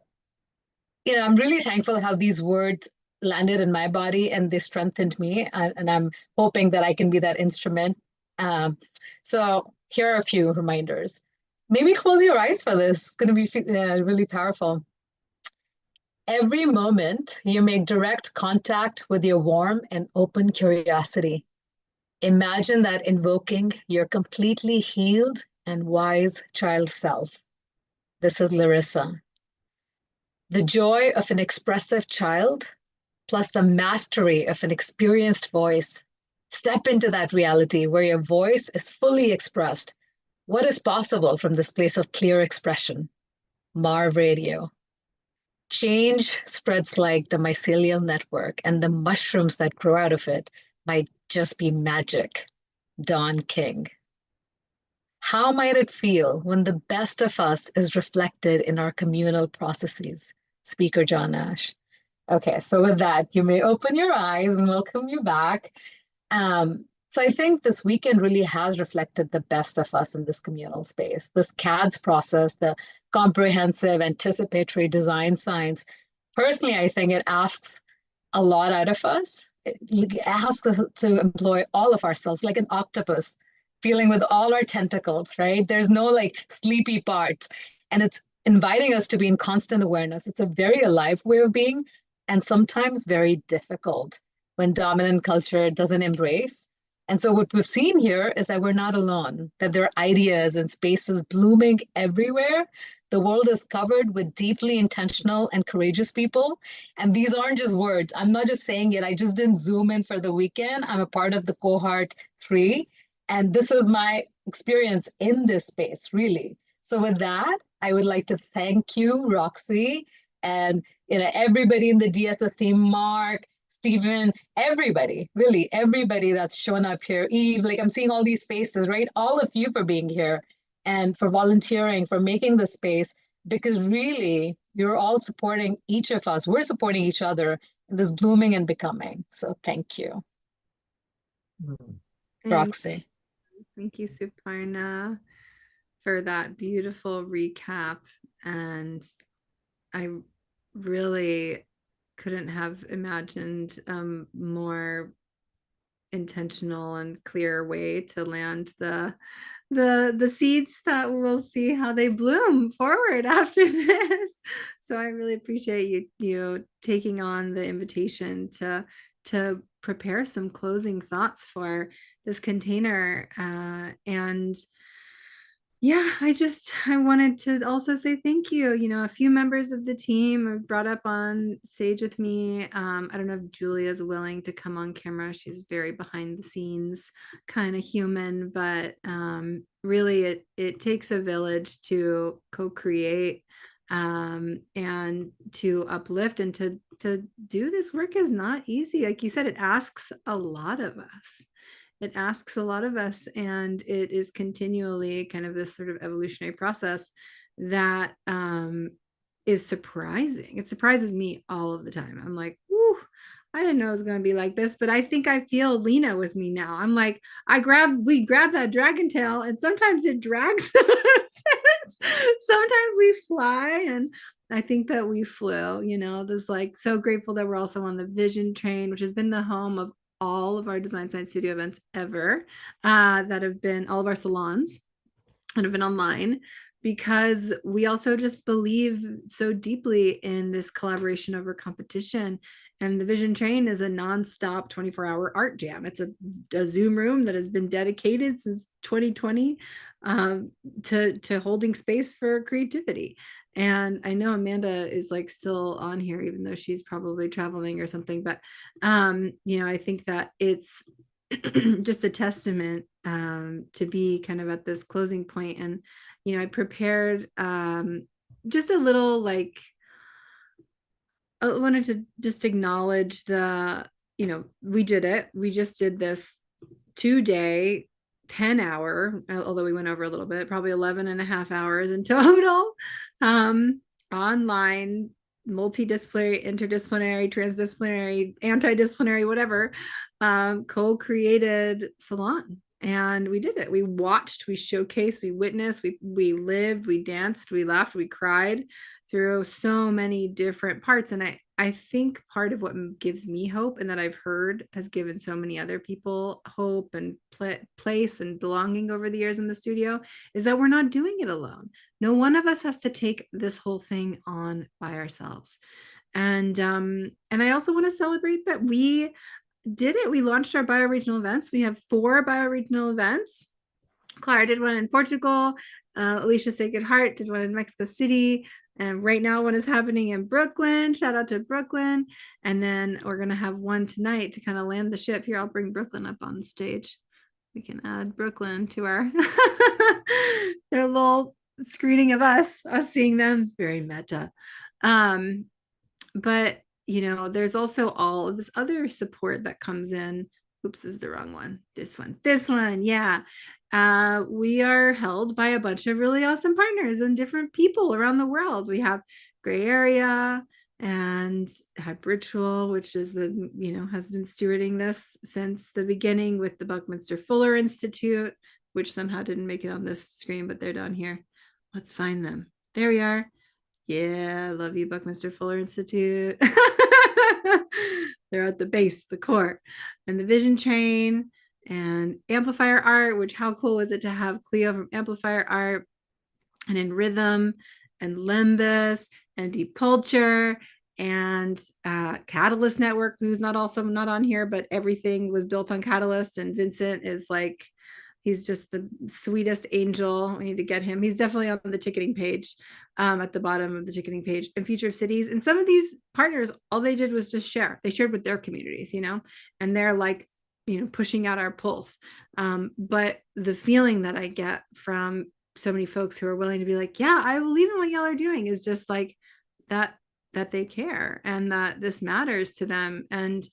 [SPEAKER 5] I'm really thankful how these words landed in my body and they strengthened me. And I'm hoping that I can be that instrument. So here are a few reminders. Maybe close your eyes for this. It's going to be really powerful. Every moment you make direct contact with your warm and open curiosity. Imagine that invoking your completely healed and wise child self. This is Larissa. The joy of an expressive child plus the mastery of an experienced voice. Step into that reality where your voice is fully expressed. What is possible from this place of clear expression? Marv Radio. Change spreads like the mycelial network, and the mushrooms that grow out of it might just be magic. Don King. How might it feel when the best of us is reflected in our communal processes? Speaker John Nash. Okay, so with that, you may open your eyes and welcome you back. So I think this weekend really has reflected the best of us in this communal space. This CADS process, the comprehensive anticipatory design science. Personally, I think it asks a lot out of us. It asks us to employ all of ourselves like an octopus, feeling with all our tentacles, right? There's no like sleepy parts. And it's inviting us to be in constant awareness. It's a very alive way of being, and sometimes very difficult when dominant culture doesn't embrace. And so what we've seen here is that we're not alone, that there are ideas and spaces blooming everywhere. The world is covered with deeply intentional and courageous people. And these aren't just words. I'm not just saying it. I just didn't zoom in for the weekend. I'm a part of the cohort 3. And this is my experience in this space, really. So with that, I would like to thank you, Roxy, and everybody in the DSS team, Mark, Stephen, everybody, really everybody that's shown up here. Eve, like I'm seeing all these faces, right? All of you for being here and for volunteering, for making the space, because really you're all supporting each of us. We're supporting each other in this blooming and becoming. So thank you. Roxy.
[SPEAKER 1] Thank you, Suparna, for that beautiful recap. And I really couldn't have imagined more intentional and clear way to land the seeds that we'll see how they bloom forward after this. So I really appreciate you taking on the invitation to prepare some closing thoughts for this container. And yeah, I wanted to also say thank you. A few members of the team have brought up on stage with me. I don't know if Julia's willing to come on camera. She's very behind the scenes kind of human, but really it takes a village to co-create and to uplift, and to do this work is not easy. Like you said, it asks a lot of us. It asks a lot of us, and it is continually kind of this sort of evolutionary process that is surprising. It surprises me all of the time. I'm like, whew, I didn't know it was going to be like this, but I think I feel Lena with me now. I'm like, we grab that dragon tail, and sometimes it drags us. Sometimes we fly, and I think that we flew, this like so grateful that we're also on the Vision Train, which has been the home of all of our Design Science Studio events ever, that have been all of our salons that have been online, because we also just believe so deeply in this collaboration over competition. And the Vision Train is a nonstop 24-hour art jam. It's a Zoom room that has been dedicated since 2020 to holding space for creativity. And I know Amanda is like still on here, even though she's probably traveling or something. But, I think that it's just a testament to be kind of at this closing point. And, I prepared just a little like, I wanted to just acknowledge we did it. We just did this 2-day, 10-hour, although we went over a little bit, probably 11 and a half hours in total, online, multidisciplinary, interdisciplinary, transdisciplinary, antidisciplinary, whatever, co-created Salon. And we did it. We watched, we showcased, we witnessed, we lived, we danced, we laughed, we cried through so many different parts. And I think part of what gives me hope, and that I've heard has given so many other people hope and place and belonging over the years in the studio, is that we're not doing it alone. No one of us has to take this whole thing on by ourselves. And I also want to celebrate that we did it. We launched our bioregional events. We have 4 bioregional events. Clara did one in Portugal. Alicia Sacred Heart did one in Mexico City. And right now one is happening in Brooklyn. Shout out to Brooklyn. And then we're going to have one tonight to kind of land the ship. Here, I'll bring Brooklyn up on stage. We can add Brooklyn to our their little screening of us seeing them. Very meta. But there's also all of this other support that comes in. Oops, this is the wrong one. This one. Yeah. We are held by a bunch of really awesome partners and different people around the world. We have Gray Area and Hype Ritual, which is has been stewarding this since the beginning, with the Buckminster Fuller Institute, which somehow didn't make it on this screen, but they're down here. Let's find them. There we are. Yeah, love you, Buckminster Fuller Institute. They're at the base, the core. And the Vision Train and Amplifier Art, which how cool was it to have Cleo from Amplifier Art, and in Rhythm, Lembus and Deep Culture and Catalyst Network, who's not on here, but everything was built on Catalyst. And Vincent is like, he's just the sweetest angel. We need to get him. He's definitely on the ticketing page, at the bottom of the ticketing page. And Future of Cities. And some of these partners, all they did was just share. They shared with their communities, and they're like, pushing out our pulse. But the feeling that I get from so many folks who are willing to be like, yeah, I believe in what y'all are doing, is just like that they care and that this matters to them. And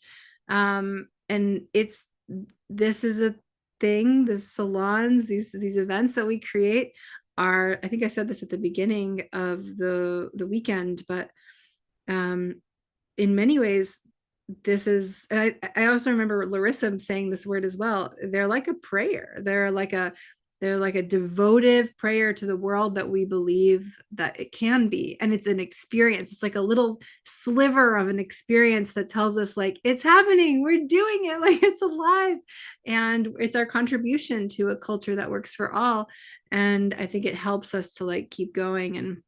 [SPEAKER 1] this is a thing, the salons, these events that we create are, I think I said this at the beginning of the weekend, but in many ways, this is, and I also remember Larissa saying this word as well. They're like a prayer. They're like a devotive prayer to the world that we believe that it can be. And it's an experience. It's like a little sliver of an experience that tells us like, it's happening, we're doing it, like it's alive. And it's our contribution to a culture that works for all. And I think it helps us to like keep going. And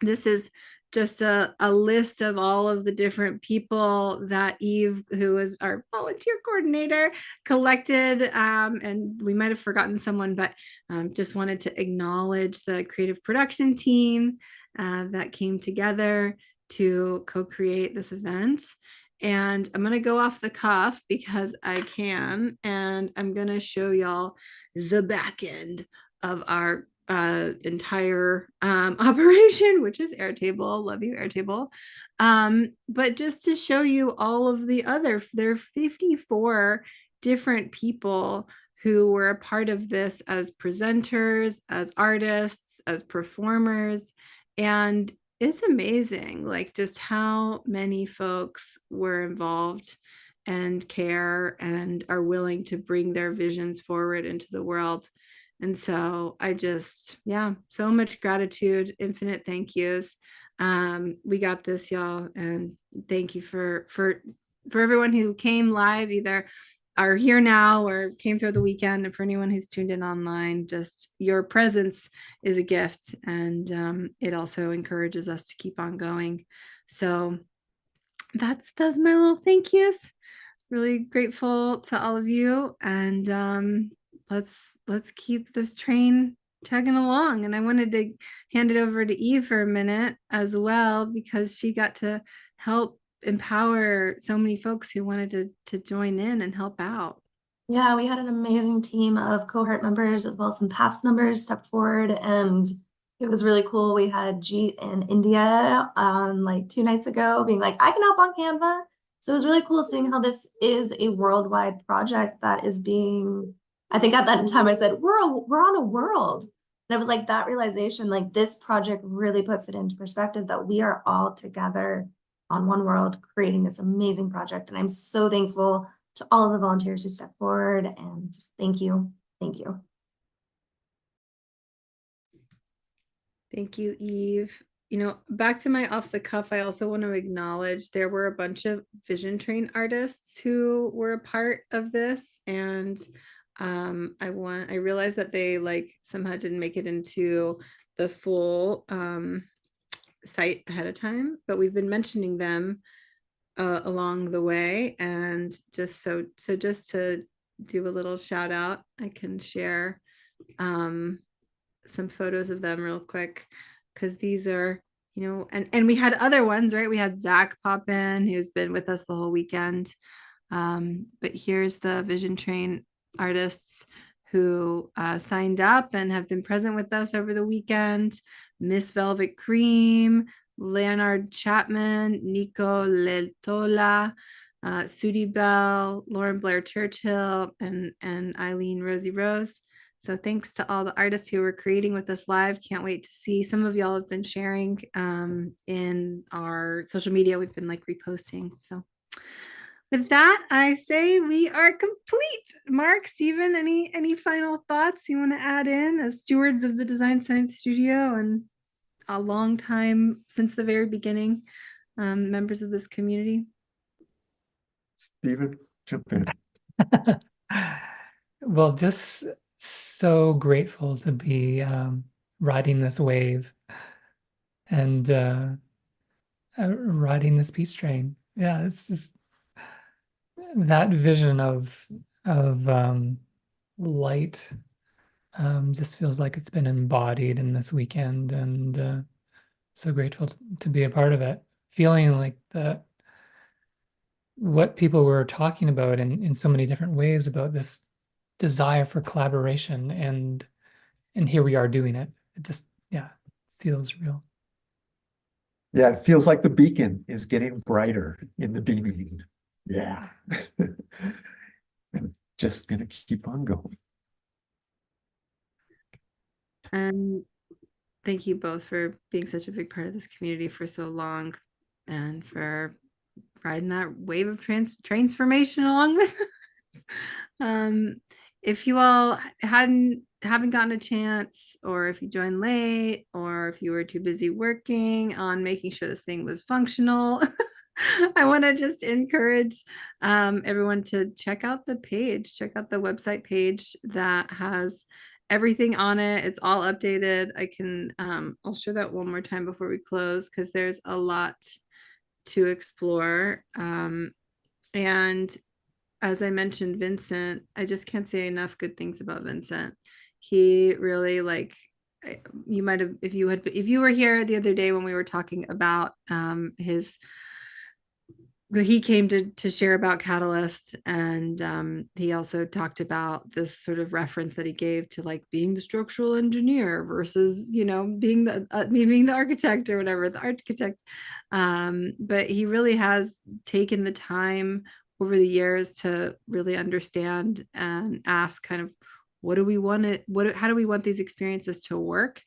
[SPEAKER 1] this is just a list of all of the different people that Eve, who is our volunteer coordinator, collected. And we might have forgotten someone, but just wanted to acknowledge the creative production team that came together to co-create this event. And I'm going to go off the cuff because I can, and I'm going to show y'all the back end of our entire operation, which is Airtable. Love you, Airtable. But just to show you all of the there are 54 different people who were a part of this as presenters, as artists, as performers. And it's amazing, like just how many folks were involved and care and are willing to bring their visions forward into the world. And so I just, so much gratitude, infinite thank yous. We got this, y'all. And thank you for everyone who came live, either are here now or came through the weekend. And for anyone who's tuned in online, just your presence is a gift. And it also encourages us to keep on going. So that's my little thank yous. Really grateful to all of you. And let's keep this train chugging along. And I wanted to hand it over to Eve for a minute as well, because she got to help empower so many folks who wanted to join in and help out.
[SPEAKER 14] Yeah, we had an amazing team of cohort members as well as some past members step forward, and it was really cool. We had Jeet in India like 2 nights ago being like, I can help on Canva. So it was really cool seeing how this is a worldwide project that is being, I think at that time I said, we're on a world. And it was like that realization, like this project really puts it into perspective that we are all together on one world creating this amazing project. And I'm so thankful to all of the volunteers who stepped forward, and just thank you. Thank you.
[SPEAKER 1] Thank you, Eve. Back to my off the cuff, I also want to acknowledge there were a bunch of Vision Train artists who were a part of this. And I realized that they like somehow didn't make it into the full site ahead of time, but we've been mentioning them along the way. And just just to do a little shout out, I can share some photos of them real quick, because these are, and we had other ones, right? We had Zach pop in, who's been with us the whole weekend. But here's the Vision Train artists who signed up and have been present with us over the weekend. Miss Velvet Cream, Leonard Chapman, Nico Letola, Sudie Bell, Lauren Blair Churchill, and Eileen Rosie Rose. So thanks to all the artists who were creating with us live. Can't wait to see. Some of y'all have been sharing in our social media. We've been like reposting. So with that, I say we are complete. Mark, Stephen, any final thoughts you want to add in as stewards of the Design Science Studio and a long time since the very beginning, members of this community?
[SPEAKER 4] Stephen, jump in.
[SPEAKER 7] Well, just so grateful to be riding this wave and riding this peace train. Yeah, it's just that vision of light just feels like it's been embodied in this weekend, and so grateful to be a part of it. Feeling like what people were talking about in so many different ways about this desire for collaboration, and here we are doing it. It just, yeah, feels real.
[SPEAKER 4] Yeah, it feels like the beacon is getting brighter in the beaming. Yeah. And just gonna keep on going.
[SPEAKER 1] And thank you both for being such a big part of this community for so long, and for riding that wave of transformation along with us. If you all haven't gotten a chance, or if you joined late, or if you were too busy working on making sure this thing was functional, I want to just encourage everyone to check out the page, check out the website page that has everything on it. It's all updated. I'll share that one more time before we close, because there's a lot to explore. And as I mentioned, Vincent, I just can't say enough good things about Vincent. He really, you might have, if you were here the other day when we were talking about he came to share about Catalyst, and he also talked about this sort of reference that he gave to like being the structural engineer versus, being the architect or whatever, the architect. But he really has taken the time over the years to really understand and ask kind of, how do we want these experiences to work?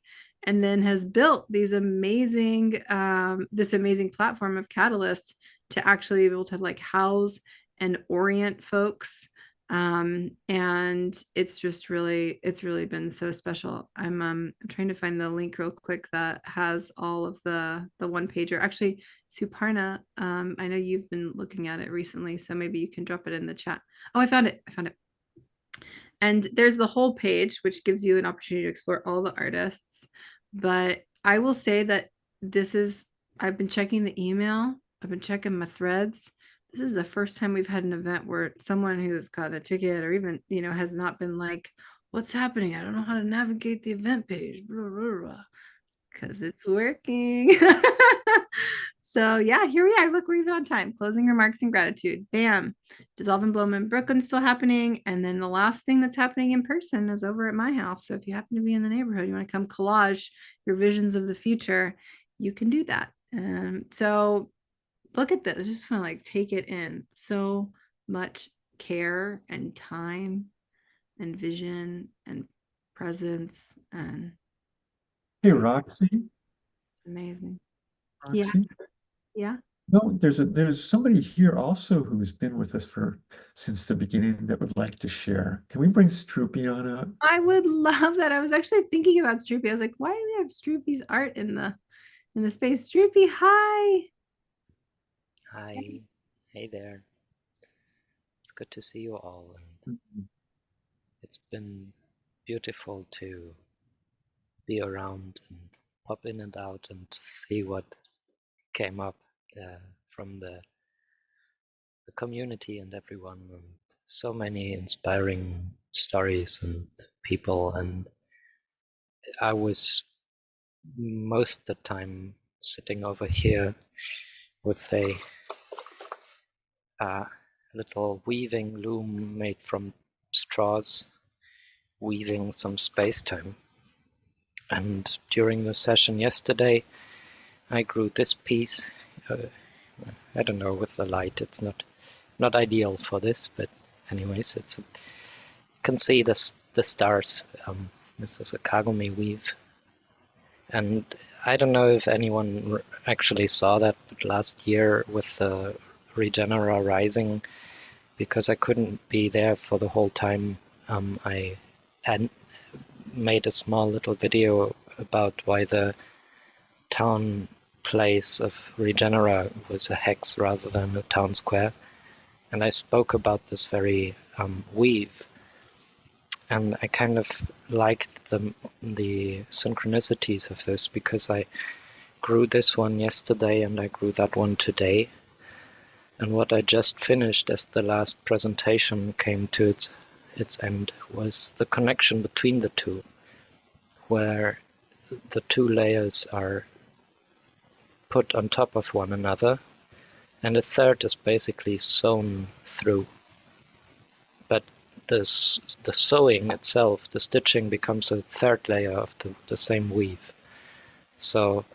[SPEAKER 1] And then has built this amazing platform of Catalyst to actually be able to like house and orient folks. And it's really been so special. I'm trying to find the link real quick that has all of the one pager. Actually, Suparna, I know you've been looking at it recently, so maybe you can drop it in the chat. Oh, I found it. And there's the whole page, which gives you an opportunity to explore all the artists. But I will say that I've been checking the email, I've been checking my threads. This is the first time we've had an event where someone who's got a ticket, or even, has not been like, what's happening? I don't know how to navigate the event page, because it's working. So yeah, here we are. Look, we're even on time. Closing remarks and gratitude. Bam. Dissolve and Bloom in Brooklyn still happening. And then the last thing that's happening in person is over at my house. So if you happen to be in the neighborhood, you want to come collage your visions of the future, you can do that. So look at this. I just want to like take it in. So much care and time and vision and presence, and
[SPEAKER 4] Hey, Roxy.
[SPEAKER 1] it's amazing.
[SPEAKER 4] Roxy?
[SPEAKER 1] Yeah.
[SPEAKER 4] No, there's somebody here also who's been with us since the beginning that would like to share. Can we bring Stroopy on up?
[SPEAKER 1] I would love that. I was actually thinking about Stroopy. I was like, why do we have Stroopy's art in the space? Stroopy, hi.
[SPEAKER 15] Hi. Hey there. It's good to see you all. And it's been beautiful to be around and pop in and out and see what came up from the community and everyone, and so many inspiring stories and people. And I was most of the time sitting over here with a little weaving loom made from straws, weaving some space-time. And during the session yesterday, I grew this piece. I don't know, with the light, it's not ideal for this, but anyways, you can see the stars. This is a Kagome weave, and I don't know if anyone actually saw that last year with the Regenera Rising, because I couldn't be there for the whole time. I had made a small little video about why the town place of Regenera was a hex rather than a town square, and I spoke about this very weave, and I kind of liked the synchronicities of this, because grew this one yesterday and I grew that one today. And what I just finished as the last presentation came to its end was the connection between the two, where the two layers are put on top of one another, and a third is basically sewn through. But the sewing itself, the stitching, becomes a third layer of the same weave. So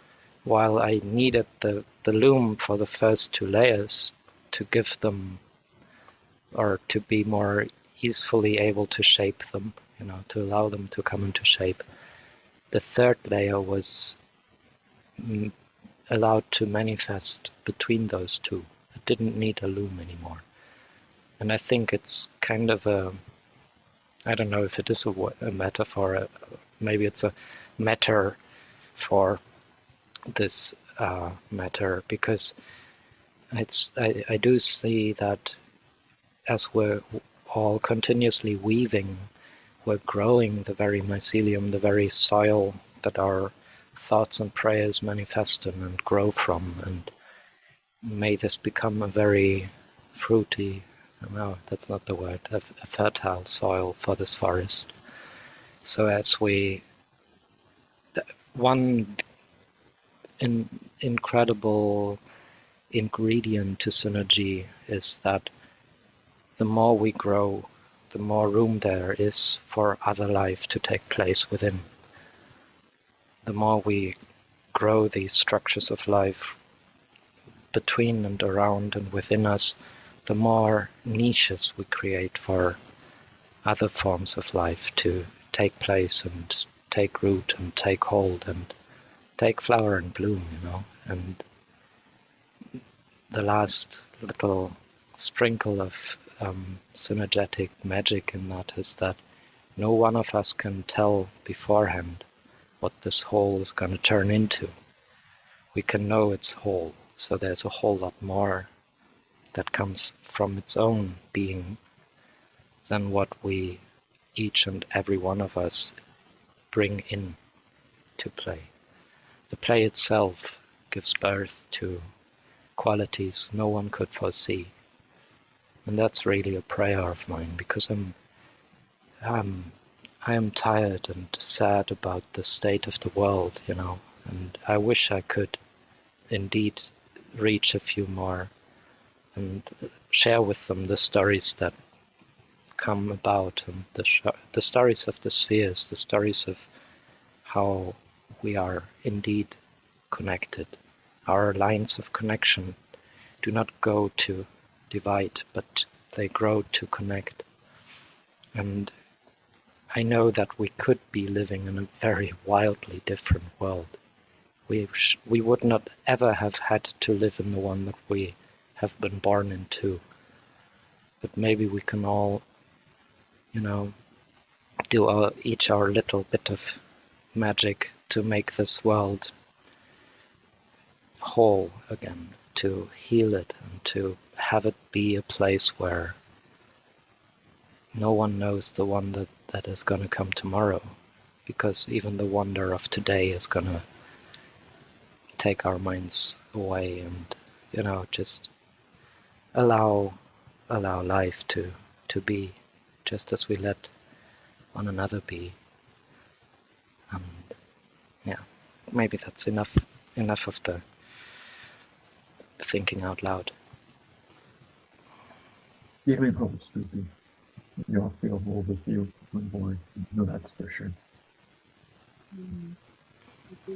[SPEAKER 15] while I needed the loom for the first two layers to give them, or to be more easily able to shape them, to allow them to come into shape, the third layer was allowed to manifest between those two. It didn't need a loom anymore. And I think it's kind of I don't know if it is a metaphor, maybe it's a matter for this matter, because I do see that as we're all continuously weaving, we're growing the very mycelium, the very soil that our thoughts and prayers manifest in and grow from. And may this become a very fruity, no, that's not the word, a fertile soil for this forest. So as one incredible ingredient to synergy is that the more we grow, the more room there is for other life to take place within. The more we grow these structures of life between and around and within us, the more niches we create for other forms of life to take place and take root and take hold and take flower and bloom, And the last little sprinkle of synergetic magic in that is that no one of us can tell beforehand what this whole is going to turn into. We can know it's whole, so there's a whole lot more that comes from its own being than what we, each and every one of us, bring in to play. The play itself gives birth to qualities no one could foresee. And that's really a prayer of mine, because I am tired and sad about the state of the world, and I wish I could indeed reach a few more and share with them the stories that come about, and the stories of the spheres, the stories of how we are indeed connected. Our lines of connection do not go to divide, but they grow to connect. And I know that we could be living in a very wildly different world. We would not ever have had to live in the one that we have been born into. But maybe we can all, do each our little bit of magic to make this world whole again, to heal it and to have it be a place where no one knows the wonder that is going to come tomorrow, because even the wonder of today is going to take our minds away, and just allow life to be, just as we let one another be. And yeah, maybe that's enough of the thinking out loud.
[SPEAKER 4] Yeah, we probably stupid. Feel whole with you when born. No, that's for sure.
[SPEAKER 1] Thank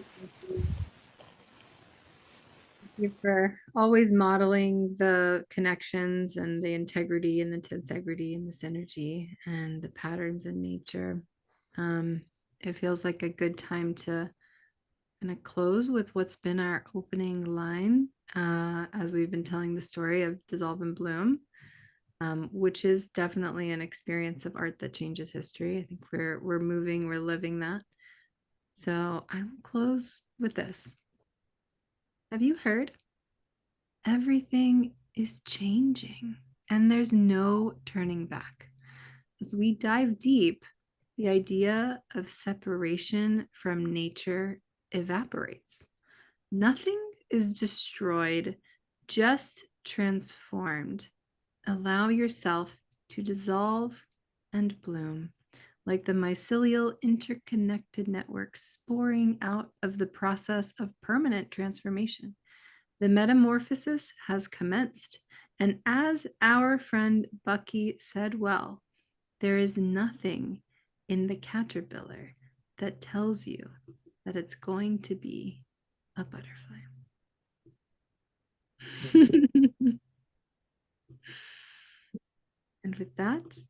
[SPEAKER 1] you for always modeling the connections and the integrity and the tensegrity and the synergy and the patterns in nature. It feels like a good time to kind of close with what's been our opening line as we've been telling the story of Dissolve and Bloom. Which is definitely an experience of art that changes history. I think we're moving, we're living that. So I will close with this. Have you heard? Everything is changing and there's no turning back. As we dive deep, the idea of separation from nature evaporates. Nothing is destroyed, just transformed. Allow yourself to dissolve and bloom like the mycelial interconnected network sporing out of the process of permanent transformation. The metamorphosis has commenced, and as our friend Bucky said well, there is nothing in the caterpillar that tells you that it's going to be a butterfly. And with that,